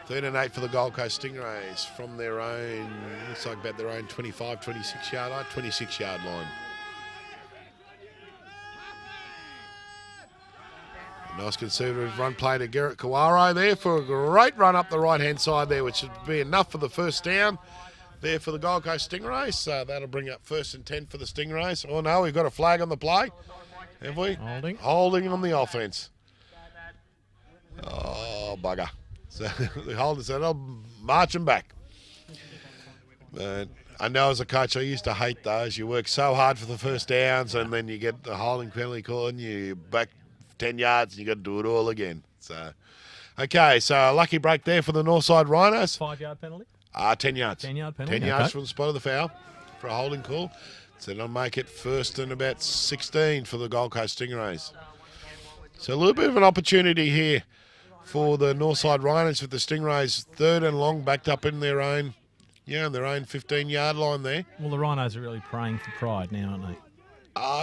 3rd and 8 for the Gold Coast Stingrays from their own, looks like about their own 25, 26-yard line, 26-yard line. A nice conservative run play to Garrett Kawaro there for a great run up the right-hand side there, which should be enough for the first down there for the Gold Coast Stingrays. So that'll bring up 1st and 10 for the Stingrays. Oh, no, we've got a flag on the play, have we? Holding on the offense. Oh, bugger. So the holders said, "I'll march them back." I know as a coach, I used to hate those. You work so hard for the first downs, and then you get the holding penalty call, and you back 10 yards, and you got to do it all again. So, okay, so a lucky break there for the Northside Rhinos. 5-yard penalty? 10 yards. 10-yard penalty. 10 yards from the spot of the foul for a holding call. So they'll make it 1st and about 16 for the Gold Coast Stingrays. So a little bit of an opportunity here for the Northside Rhinos with the Stingrays 3rd and long, backed up in their own Yeah, on their own 15-yard line there. Well, the Rhinos are really praying for pride now, aren't they?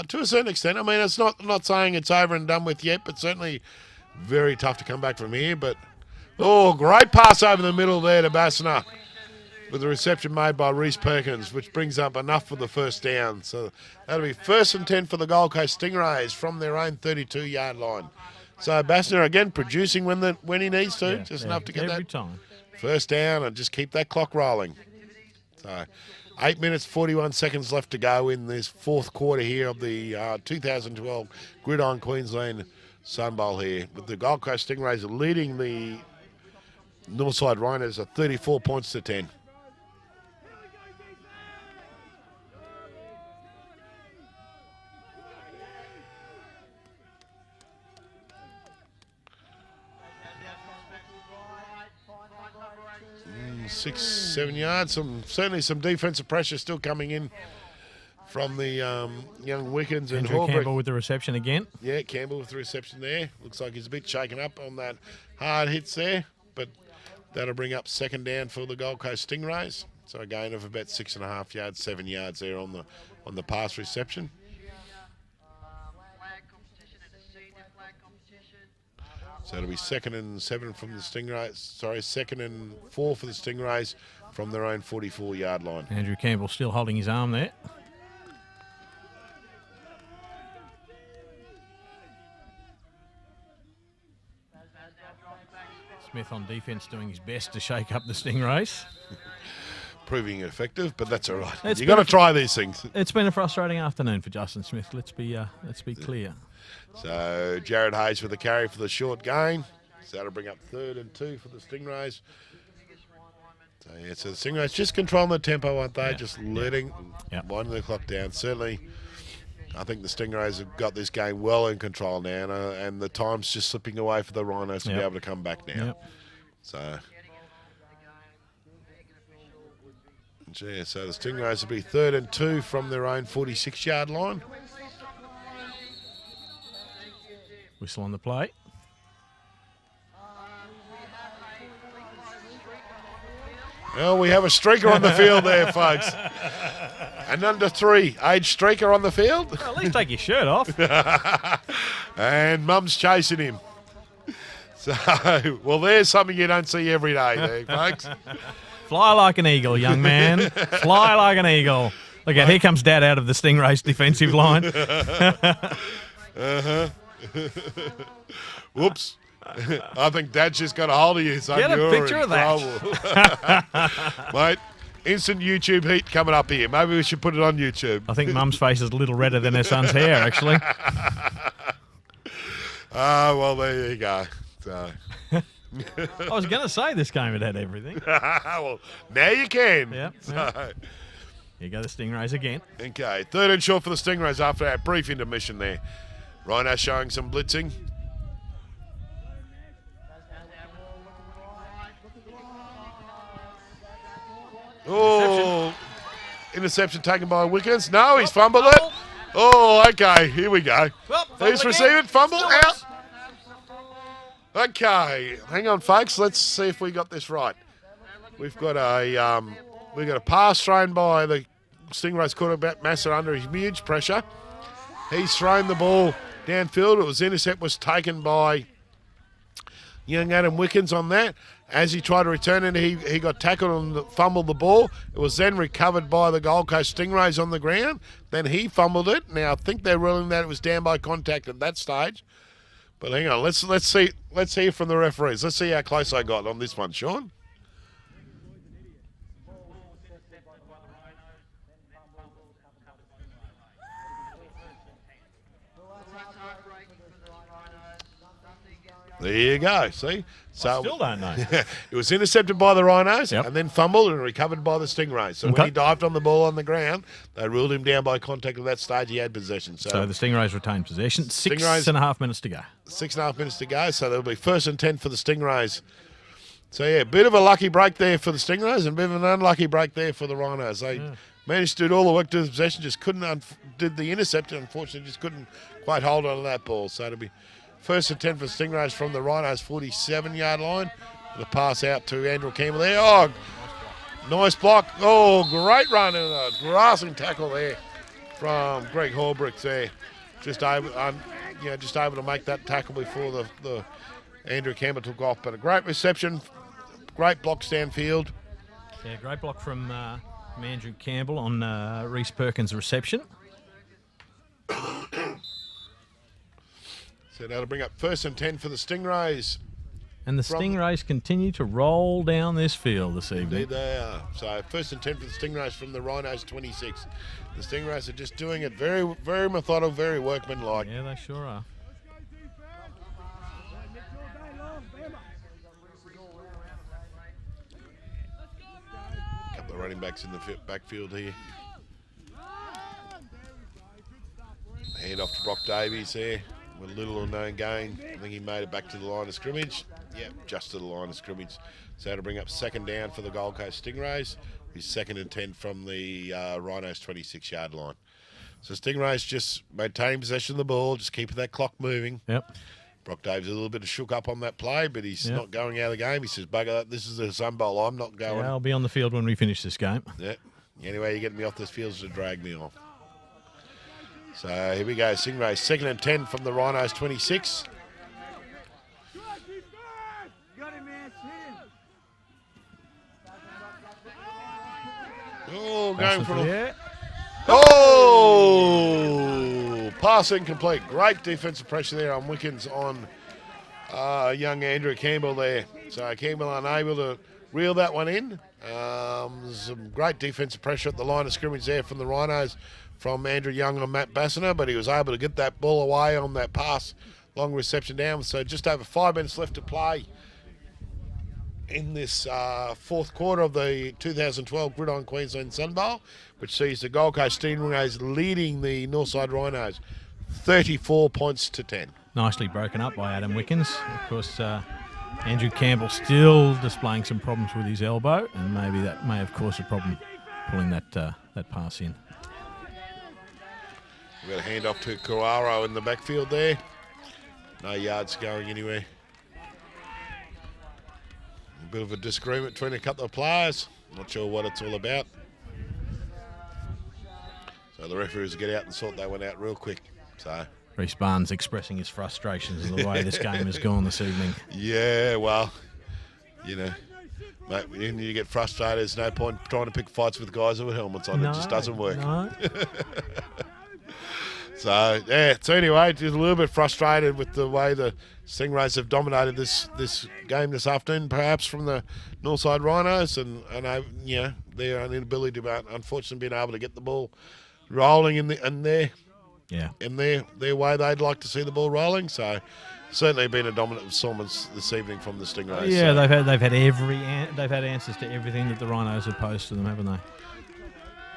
To a certain extent. I mean, it's not saying it's over and done with yet, but certainly very tough to come back from here. But, great pass over the middle there to Bassner with the reception made by Reese Perkins, which brings up enough for the first down. So that'll be 1st and 10 for the Gold Coast Stingrays from their own 32-yard line. So Bassner, again, producing when he needs to, just enough to get every that time. first down and just keep that clock rolling. So 8 minutes, 41 seconds left to go in this fourth quarter here of the 2012 Gridiron Queensland Sunbowl here, with the Gold Coast Stingrays leading the Northside Rhinos at 34 points to 10. Six, 7 yards. Certainly some defensive pressure still coming in from the young Wickens and Andrew Horbury. Campbell with the reception again. Yeah, Campbell with the reception there. Looks like he's a bit shaken up on that hard hits there, but that'll bring up 2nd down for the Gold Coast Stingrays. So a gain of about 6.5 yards, 7 yards there on the pass reception. So it'll be 2nd and 7 from the Stingrays. Sorry, 2nd and 4 for the Stingrays from their own 44-yard line. Andrew Campbell still holding his arm there. Smith on defence doing his best to shake up the Stingrays. Proving effective, but that's all right. You've got to try these things. It's been a frustrating afternoon for Justin Smith. Let's be clear. So Jared Hayes with the carry for the short gain. So that'll bring up 3rd and 2 for the Stingrays. So the Stingrays just controlling the tempo, aren't they? Just letting, winding the clock down. Certainly, I think the Stingrays have got this game well in control now, and the time's just slipping away for the Rhinos to be able to come back now. So the Stingrays will be 3rd and 2 from their own 46-yard line. Whistle on the play. Well, we have a streaker on the field there, folks. An under 3 age streaker on the field. Well, at least take your shirt off. And Mum's chasing him. So, well, there's something you don't see every day there, folks. Fly like an eagle, young man. Fly like an eagle. Look out, here comes Dad out of the Stingrays defensive line. Whoops. I think Dad's just got a hold of you, son. Get a You're picture in of that. Mate, instant YouTube heat coming up here. Maybe we should put it on YouTube. I think Mum's face is a little redder than her son's hair, actually. Well, there you go. So. I was going to say this game had everything. Well, now you can. Yep. Here go the Stingrays again. Okay, 3rd and short for the Stingrays after that brief intermission there. Rhino showing some blitzing. Oh, interception taken by Wickens. No, he's fumbled it. Oh, okay, here we go. He's received, fumble, out. Okay, hang on, folks. Let's see if we got this right. We've got a pass thrown by the Stingrays quarterback Massa under huge pressure. He's thrown the ball downfield. It was intercept was taken by young Adam Wickens on that. As he tried to return it, he got tackled and fumbled the ball. It was then recovered by the Gold Coast Stingrays on the ground. Then he fumbled it. Now I think they're ruling that it was down by contact at that stage. But hang on, let's hear from the referees. Let's see how close I got on this one, Sean. There you go. See? So I still don't know. It was intercepted by the Rhinos Yep. and then fumbled and recovered by the Stingrays. So when he dived on the ball on the ground, they ruled him down by contact at that stage. He had possession. So the Stingrays retained possession. 6.5 minutes to go. 6.5 minutes to go. So there'll be 1st and 10 for the Stingrays. So, yeah, a bit of a lucky break there for the Stingrays and a bit of an unlucky break there for the Rhinos. They managed to do all the work to the possession, just couldn't, did the intercept, and unfortunately just couldn't quite hold on to that ball. So it'll be 1st and 10 for Stingrays from the Rhinos 47-yard line. The pass out to Andrew Campbell there. Oh, Nice block. Oh, great run and a grassing tackle there from Greg Horbricks there. Just able to make that tackle before the Andrew Campbell took off. But a great reception, great blocks downfield. Yeah, great block from Andrew Campbell on Reece Perkins' reception. So that'll bring up 1st and 10 for the Stingrays. And the Stingrays continue to roll down this field this evening. Indeed they are. So 1st and 10 for the Stingrays from the Rhinos 26. The Stingrays are just doing it very, very methodical, very workmanlike. Yeah, they sure are. A couple of running backs in the backfield here. Hand off to Brock Davies there with little or no gain. I think he made it back to the line of scrimmage. Yep, just to the line of scrimmage. So that'll bring up 2nd down for the Gold Coast Stingrays. He's 2nd and 10 from the Rhinos 26-yard line. So Stingrays just maintaining possession of the ball, just keeping that clock moving. Yep. Brock Davies a little bit shook up on that play, but he's not going out of the game. He says, bugger that, this is the Sunbowl, I'm not going. Yeah, I'll be on the field when we finish this game. Yeah. Anyway, you get me off this field to drag me off. So here we go, Stingrays, 2nd and 10 from the Rhinos 26. Oh, going for it. Oh! Pass incomplete. Great defensive pressure there on Wickens on young Andrew Campbell there. So Campbell unable to reel that one in. Some great defensive pressure at the line of scrimmage there from the Rhinos, from Andrew Young and Matt Bassiner, but he was able to get that ball away on that pass, long reception down. So just over 5 minutes left to play in this 4th quarter of the 2012 Gridiron Queensland Sunbowl, which sees the Gold Coast Stingrays leading the Northside Rhinos 34 points to 10. Nicely broken up by Adam Wickens. Of course, Andrew Campbell still displaying some problems with his elbow, and maybe that may have caused a problem pulling that pass in. We've got a handoff to Carraro in the backfield there. No yards going anywhere. A bit of a disagreement between a couple of players. Not sure what it's all about. So the referees get out and sort that one out real quick. So Reece Barnes expressing his frustrations of the way this game has gone this evening. Yeah, well, you know, mate, when you get frustrated, there's no point trying to pick fights with guys with helmets on. It just doesn't work. No. So, yeah, so anyway, just a little bit frustrated with the way the Stingrays have dominated this game this afternoon, perhaps from the Northside Rhinos, and you know, their inability to, unfortunately, being able to get the ball rolling in their way they'd like to see the ball rolling. So, certainly been a dominant performance this evening from the Stingrays. Yeah, so they've had answers to everything that the Rhinos have posed to them, haven't they?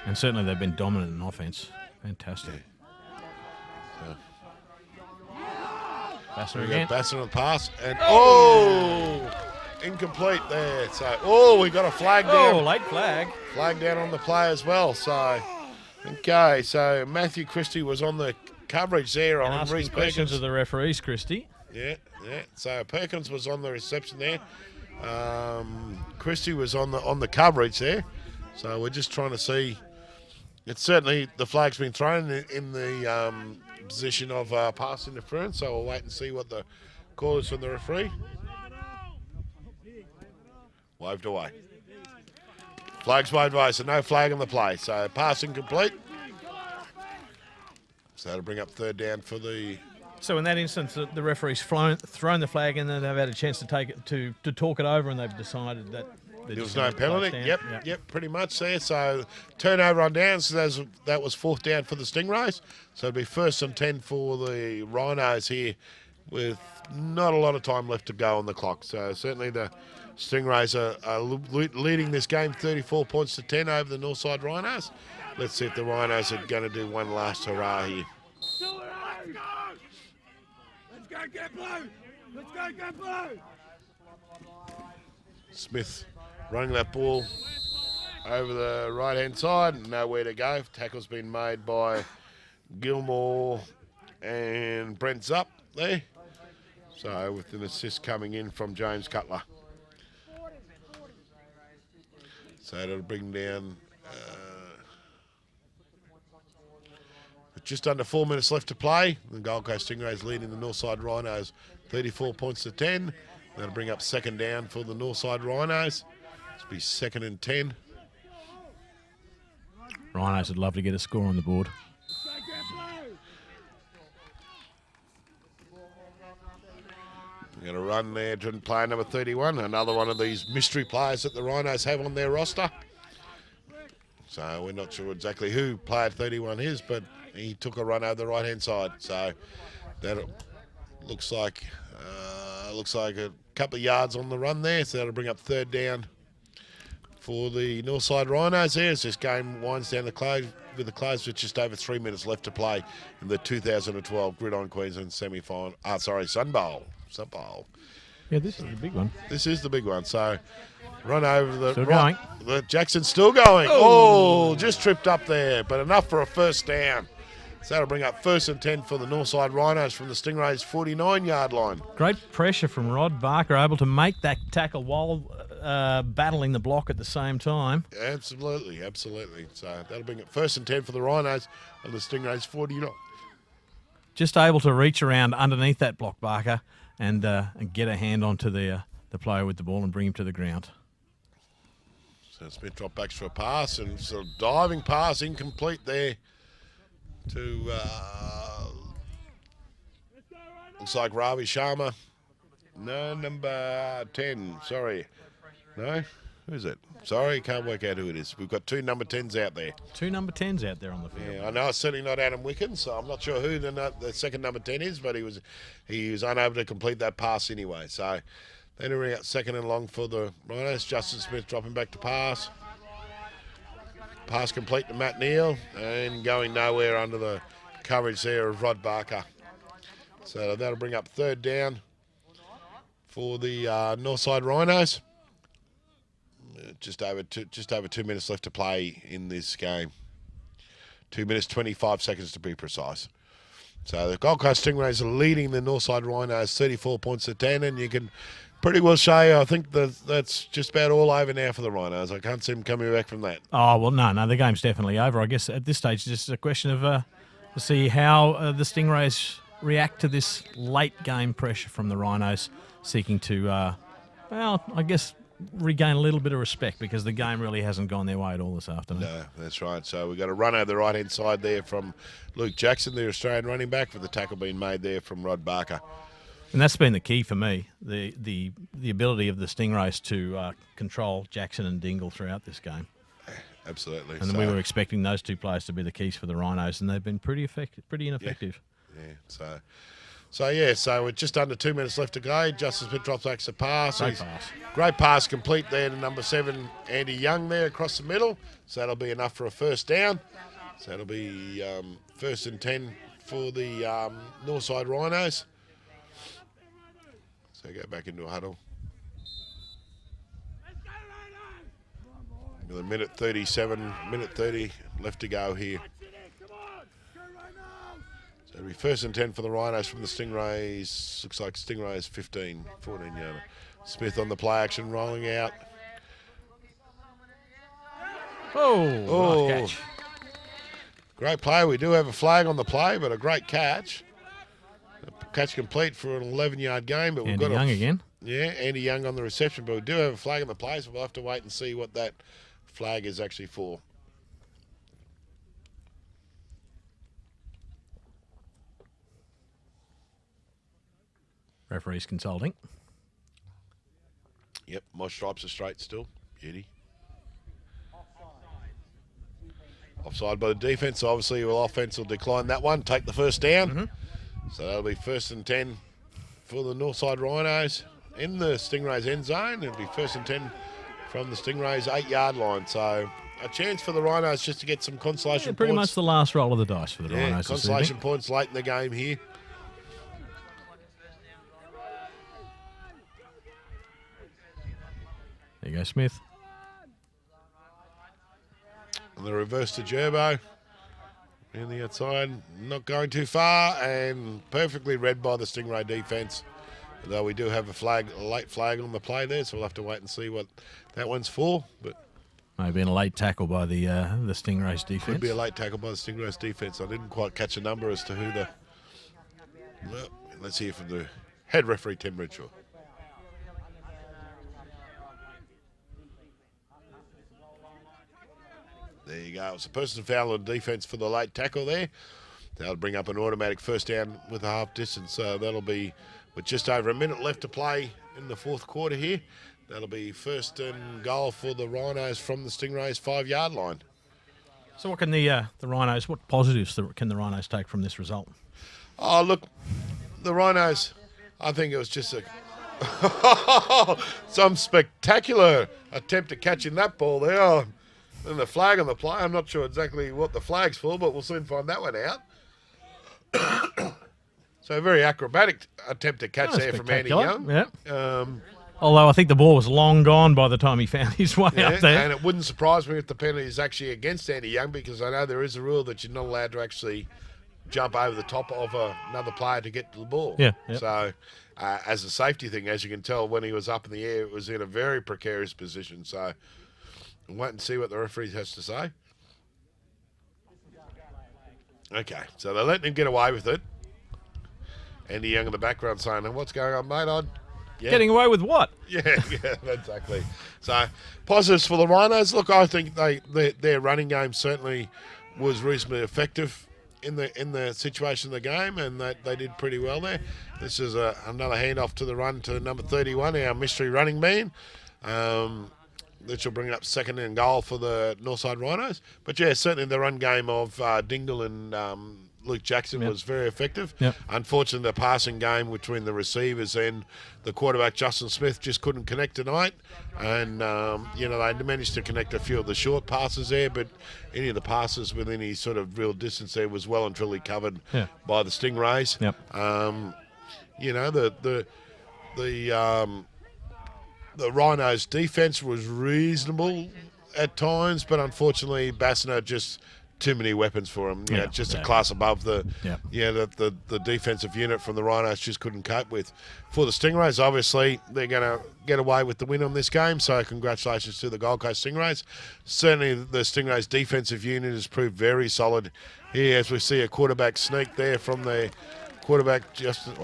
And certainly they've been dominant in offense. Fantastic. Yeah. Bassiner again. Bassiner on the pass, and incomplete there. So we got a flag down. Oh, late flag. Flag down on the play as well. So okay, so Matthew Christie was on the coverage there And on Reece questions Perkins. of the referees, Christie. Yeah. So Perkins was on the reception there. Christie was on the coverage there. So we're just trying to see. It's certainly the flag's been thrown in the position of pass interference, so we'll wait and see what the call is from the referee. Waved away. Flag's waved away, so no flag on the play. So pass incomplete. So that'll bring up 3rd down for the... So in that instance, the referee's thrown the flag and then they've had a chance to take it to talk it over, and they've decided that there was no penalty. Yep, pretty much there. So turnover on downs. So that was 4th down for the Stingrays. So it'll be 1st and 10 for the Rhinos here, with not a lot of time left to go on the clock. So certainly the Stingrays are leading this game 34 points to 10 over the Northside Rhinos. Let's see if the Rhinos are going to do one last hurrah here. Let's go get blue! Let's go get blue! Smith running that ball over the right-hand side, nowhere to go. Tackle's been made by Gilmore and Brent Zupp there. So with an assist coming in from James Cutler. So it'll bring down with just under 4 minutes left to play. The Gold Coast Stingrays leading the Northside Rhinos 34 points to 10. That'll bring up second down for the Northside Rhinos. It'll be 2nd and 10. Rhinos would love to get a score on the board. We're going to run there to player number 31, another one of these mystery players that the Rhinos have on their roster. So we're not sure exactly who player 31 is, but he took a run over the right-hand side. So that looks like a couple of yards on the run there. So that'll bring up third down for the Northside Rhinos there as this game winds down the close with just over 3 minutes left to play in the 2012 Gridiron Queensland semi-final. Sunbowl. Yeah, this is the big one. This is the big one. So run over the Still right. going. Jackson's still going. Oh, just tripped up there, but enough for a first down. So that'll bring up 1st and 10 for the Northside Rhinos from the Stingrays' 49-yard line. Great pressure from Rod Barker, able to make that tackle while battling the block at the same time. Absolutely. So that'll bring up 1st and 10 for the Rhinos on the Stingrays' 49. Just able to reach around underneath that block, Barker, and get a hand onto the player with the ball and bring him to the ground. So Smith drop backs for a pass and sort of diving pass, incomplete there to looks like Ravi Sharma. No, number 10. Sorry. No? Who is it? Sorry, can't work out who it is. We've got 2 number 10s out there. 2 number 10s out there on the field. Yeah, I know it's certainly not Adam Wickens, so I'm not sure who the second number 10 is, but he was unable to complete that pass anyway. So then we out 2nd and long for the Rhinos. Justin Smith dropping back to pass. Pass complete to Matt Neal and going nowhere under the coverage there of Rod Barker. So that'll bring up 3rd down for the Northside Rhinos. Just over 2 minutes left to play in this game. 2 minutes 25 seconds to be precise. So the Gold Coast Stingrays are leading the Northside Rhinos 34 points to 10, and you can pretty well say I think that's just about all over now for the Rhinos. I can't see them coming back from that. Oh, well, no, the game's definitely over. I guess at this stage it's just a question of to see how the Stingrays react to this late game pressure from the Rhinos, seeking to, I guess, regain a little bit of respect because the game really hasn't gone their way at all this afternoon. No, that's right. So we've got a run over the right-hand side there from Luke Jackson, the Australian running back, with the tackle being made there from Rod Barker. And that's been the key for me, the ability of the Stingrays to control Jackson and Dingle throughout this game. Absolutely. And we were expecting those 2 players to be the keys for the Rhinos, and they've been pretty ineffective. Yeah. So with just under 2 minutes left to go, Justin Smith drops back to pass. Great pass complete there to number 7, Andy Young there across the middle. So that'll be enough for a first down. So that'll be 1st and 10 for the Northside Rhinos. So go back into a huddle. With a minute 30 left to go here. So it'll be 1st and 10 for the Rhinos from the Stingrays. Looks like Stingrays 14 yarder. Smith on the play action, rolling out. Oh, nice catch. Great play. We do have a flag on the play, but a great catch. Catch complete for an 11-yard game. But we've got Young again. Yeah, Andy Young on the reception, but we do have a flag on the play, so we'll have to wait and see what that flag is actually for. Referee's consulting. Yep, my stripes are straight still. Beauty. Offside by the defence. Obviously, offence will decline that one. Take the first down. Mm-hmm. So that'll be 1st and 10 for the Northside Rhinos in the Stingrays end zone. It'll be 1st and 10 from the Stingrays 8-yard line. So a chance for the Rhinos just to get some consolation points. Pretty much the last roll of the dice for the Rhinos. Consolation points late in the game here. There you go, Smith. And the reverse to Gerbo. In the outside, not going too far, and perfectly read by the Stingray defence. Although we do have a late flag on the play there, so we'll have to wait and see what that one's for. But 1st and 10 for the Northside Rhinos in the Stingrays end zone. It'll be 1st and 10 from the Stingrays 8-yard line. So a chance for the Rhinos just to get some consolation points. Maybe a late tackle by the Stingrays defence. Could be a late tackle by the Stingrays defence. I didn't quite catch a number as to who the... Well, let's hear from the head referee, Tim Redshaw. There you go. It's a personal foul on defence for the late tackle there. That'll bring up an automatic first down with a half distance. So that'll be with just over a minute left to play in the fourth quarter here. That'll be first and goal for the Rhinos from the Stingrays 5-yard line. So what can the Rhinos, what positives can the Rhinos take from this result? Oh, look, the Rhinos, I think it was just some spectacular attempt at catching that ball there. Oh, and the flag on the play, I'm not sure exactly what the flag's for, but we'll soon find that one out. So a very acrobatic attempt to catch there from Andy Young. Yeah. Although I think the ball was long gone by the time he found his way up there. And it wouldn't surprise me if the penalty is actually against Andy Young, because I know there is a rule that you're not allowed to actually jump over the top of another player to get to the ball. Yeah. So as a safety thing, as you can tell, when he was up in the air, it was in a very precarious position. So we'll wait and see what the referee has to say. Okay, so they're letting him get away with it. Andy Young in the background saying, "What's going on, mate?" Getting away with what? Yeah, exactly. So positives for the Rhinos. Look, I think their running game certainly was reasonably effective in the situation of the game, and they did pretty well there. This is another handoff to the run to number 31, our mystery running man. Which will bring up second and goal for the Northside Rhinos. But yeah, certainly the run game of Dingle and Luke Jackson was very effective. Yep. Unfortunately, the passing game between the receivers and the quarterback, Justin Smith, just couldn't connect tonight. And, they managed to connect a few of the short passes there, but any of the passes with any sort of real distance there was well and truly covered by the Stingrays. Yep. The Rhinos' defence was reasonable at times, but unfortunately, Bassner just too many weapons for him. Just a class above the defensive unit from the Rhinos just couldn't cope with. For the Stingrays, obviously, they're going to get away with the win on this game, so congratulations to the Gold Coast Stingrays. Certainly, the Stingrays' defensive unit has proved very solid here, as we see a quarterback sneak there from the quarterback, Justin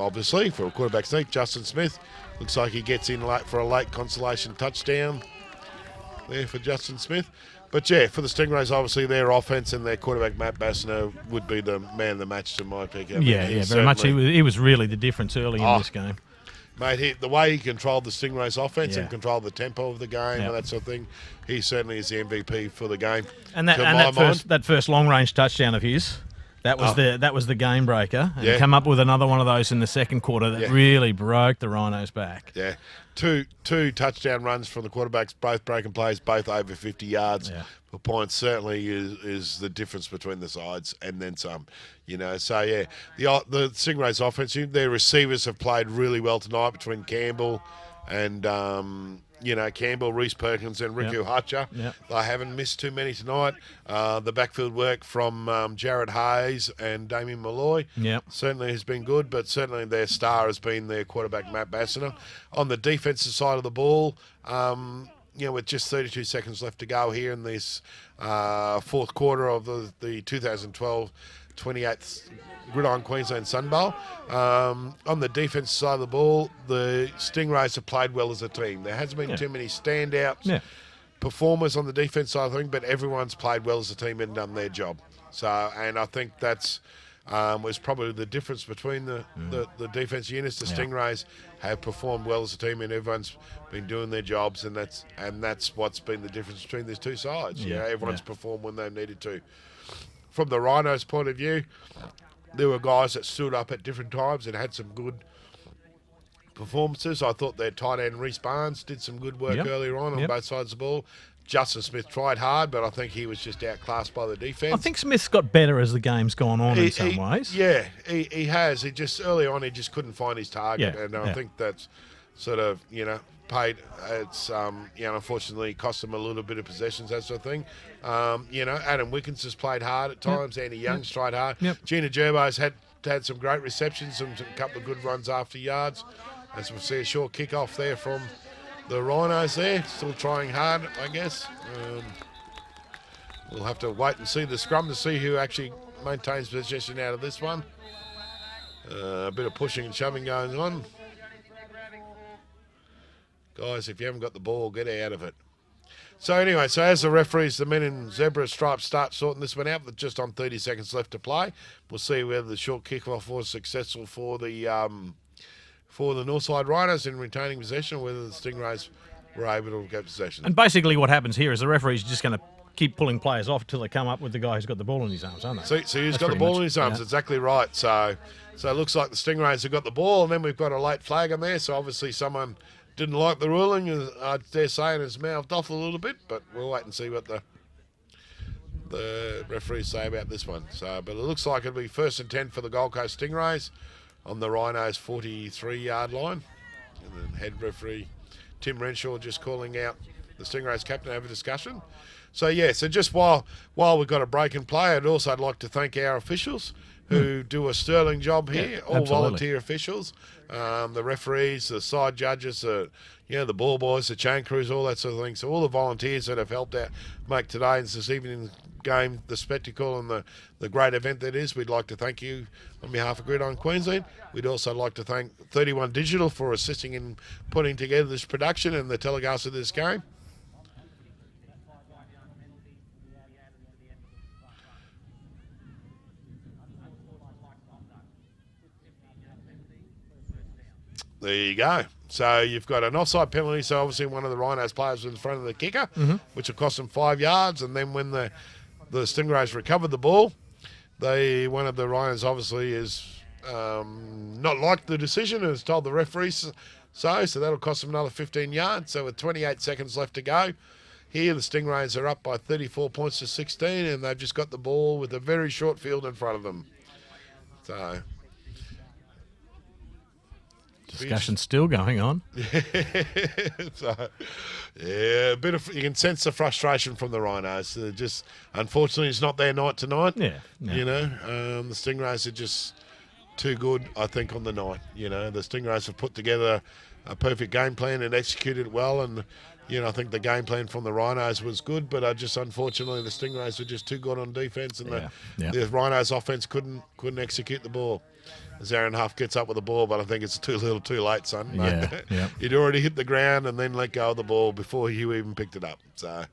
Smith. Looks like he gets in late for a late consolation touchdown there for Justin Smith. But yeah, for the Stingrays, obviously their offense and their quarterback, Matt Bassner, would be the man of the match to my pick. Very much. He was really the difference early in this game. Mate, the way he controlled the Stingrays' offense and controlled the tempo of the game and that sort of thing, he certainly is the MVP for the game. And that first long-range touchdown of his, that was the game breaker. And come up with another one of those in the second quarter that really broke the Rhinos back. Yeah. Two touchdown runs from the quarterbacks, both broken plays, both over 50 yards. Yeah. The point certainly is the difference between the sides and then some. So yeah, the Stingrays offense, their receivers have played really well tonight between Campbell and Campbell, Reese Perkins and Riku Hutcher. Yep. They haven't missed too many tonight. The backfield work from Jared Hayes and Damien Malloy certainly has been good, but certainly their star has been their quarterback, Matt Bassner. On the defensive side of the ball, with just 32 seconds left to go here in this fourth quarter of the 2012 28th Gridiron Queensland Sunbowl. On the defensive side of the ball, the Stingrays have played well as a team. There hasn't been too many standouts performers on the defense side of things, but everyone's played well as a team and done their job. And I think that's was probably the difference between the defense units. The Stingrays have performed well as a team, and everyone's been doing their jobs, and that's what's been the difference between these two sides. Everyone's performed when they've needed to. From the Rhinos' point of view, there were guys that stood up at different times and had some good performances. I thought their tight end, Reese Barnes, did some good work earlier on both sides of the ball. Justin Smith tried hard, but I think he was just outclassed by the defence. I think Smith's got better as the game's gone on in some ways. Yeah, he has. He just, early on, he just couldn't find his target. And I think that's sort of, paid. It's, unfortunately cost him a little bit of possessions, that sort of thing. Adam Wickens has played hard at times. Andy Young's tried hard. Gina Gerbo's had some great receptions, a couple of good runs after yards. As we'll see, a short kick-off there from the Rhinos there, still trying hard, I guess. We'll have to wait and see the scrum to see who actually maintains possession out of this one. A bit of pushing and shoving going on. Guys, if you haven't got the ball, get out of it. So anyway, so as the referees, the men in zebra stripes start sorting this one out, with just on 30 seconds left to play, we'll see whether the short kickoff was successful for the Northside Rhinos in retaining possession, or whether the Stingrays were able to get possession. And basically what happens here is the referee's just going to keep pulling players off until they come up with the guy who's got the ball in his arms, aren't they? So who's got the ball in his arms? Yeah. Exactly right. So it looks like the Stingrays have got the ball, and then we've got a late flag on there, so obviously someone didn't like the ruling, I dare say, and has mouthed off a little bit, but we'll wait and see what the referees say about this one. So, but it looks like it'll be 1st and 10 for the Gold Coast Stingrays on the Rhinos 43-yard line. And then head referee Tim Renshaw just calling out the Stingrays captain to have a discussion. So yeah, so just while we've got a break in play, I'd like to thank our officials who do a sterling job here, all absolutely. Volunteer officials, the referees, the side judges, the ball boys, the chain crews, all that sort of thing. So all the volunteers that have helped out make today and this evening's game the spectacle and the great event that is, we'd like to thank you on behalf of Gridiron Queensland. We'd also like to thank 31 Digital for assisting in putting together this production and the telecast of this game. There you go. So you've got an offside penalty. So obviously one of the Rhinos players was in front of the kicker, which will cost them 5 yards. And then when the Stingrays recovered the ball, one of the Rhinos obviously is not liked the decision and has told the referees so that'll cost them another 15 yards. So with 28 seconds left to go, here the Stingrays are up by 34 points to 16, and they've just got the ball with a very short field in front of them. So discussion still going on. So, yeah, you can sense the frustration from the Rhinos. Just unfortunately, it's not their night tonight. Yeah. The Stingrays are just too good, I think, on the night. The Stingrays have put together a perfect game plan and executed it well, and I think the game plan from the Rhinos was good, but unfortunately the Stingrays were just too good on defence, and the Rhinos offence couldn't execute the ball. As Aaron Huff gets up with the ball, but I think it's too little too late, son. Yeah. You'd already hit the ground and then let go of the ball before you even picked it up. So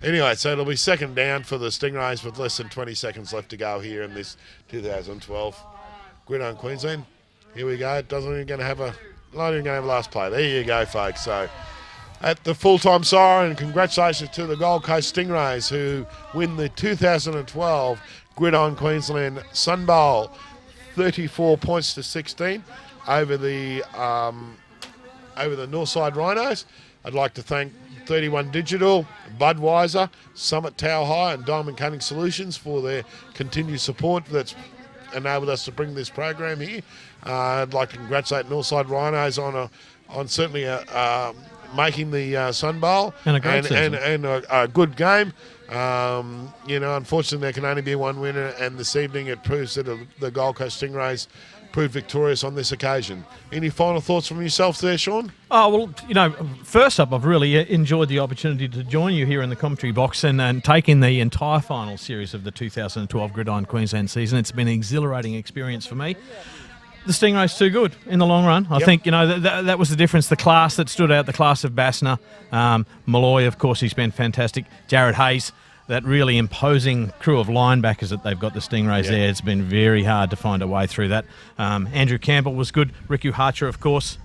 anyway, so it'll be 2nd down for the Stingrays with less than 20 seconds left to go here in this 2012 Gridiron Queensland. Here we go. Not even going to have a last play. There you go, folks. So at the full-time siren, congratulations to the Gold Coast Stingrays who win the 2012 Gridiron Queensland Sunbowl, 34 points to 16 over the Northside Rhinos. I'd like to thank 31 Digital, Budweiser, Summit Tower High and Diamond Cutting Solutions for their continued support that's enabled us to bring this program here. I'd like to congratulate Northside Rhinos on certainly making the Sunbowl and a great season. And a good game. Unfortunately, there can only be one winner, and this evening it proves that the Gold Coast Stingrays proved victorious on this occasion. Any final thoughts from yourself there, Sean? Oh, well, first up, I've really enjoyed the opportunity to join you here in the commentary box and take in the entire final series of the 2012 Gridiron Queensland season. It's been an exhilarating experience for me. The Stingrays too good in the long run. I think, that was the difference. The class that stood out, the class of Bassner. Malloy, of course, he's been fantastic. Jared Hayes, that really imposing crew of linebackers that they've got, the Stingrays there. It's been very hard to find a way through that. Andrew Campbell was good. Riku Harcher, of course.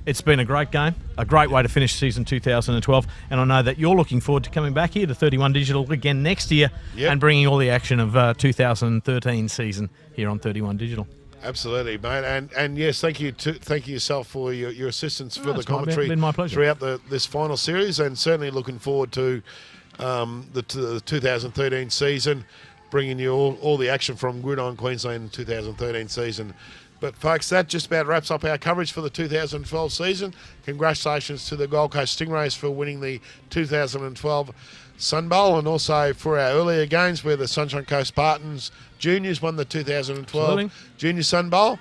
It's been a great game, a great way to finish season 2012. And I know that you're looking forward to coming back here to 31 Digital again next year and bringing all the action of 2013 season here on 31 Digital. Absolutely, mate, and yes, thank you yourself for your assistance for the commentary been my pleasure. Throughout this final series, and certainly looking forward to the 2013 season, bringing you all the action from Gridiron Queensland 2013 season. But folks, that just about wraps up our coverage for the 2012 season. Congratulations to the Gold Coast Stingrays for winning the 2012 Sunbowl, and also for our earlier games where the Sunshine Coast Spartans Juniors won the 2012 Junior Sunbowl.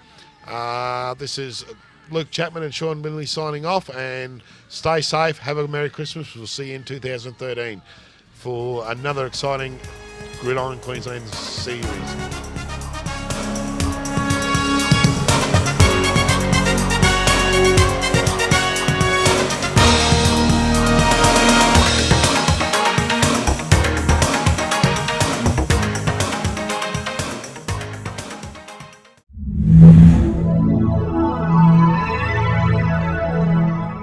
This is Luke Chapman and Sean Binley signing off, and stay safe. Have a Merry Christmas. We'll see you in 2013 for another exciting Gridiron Queensland series.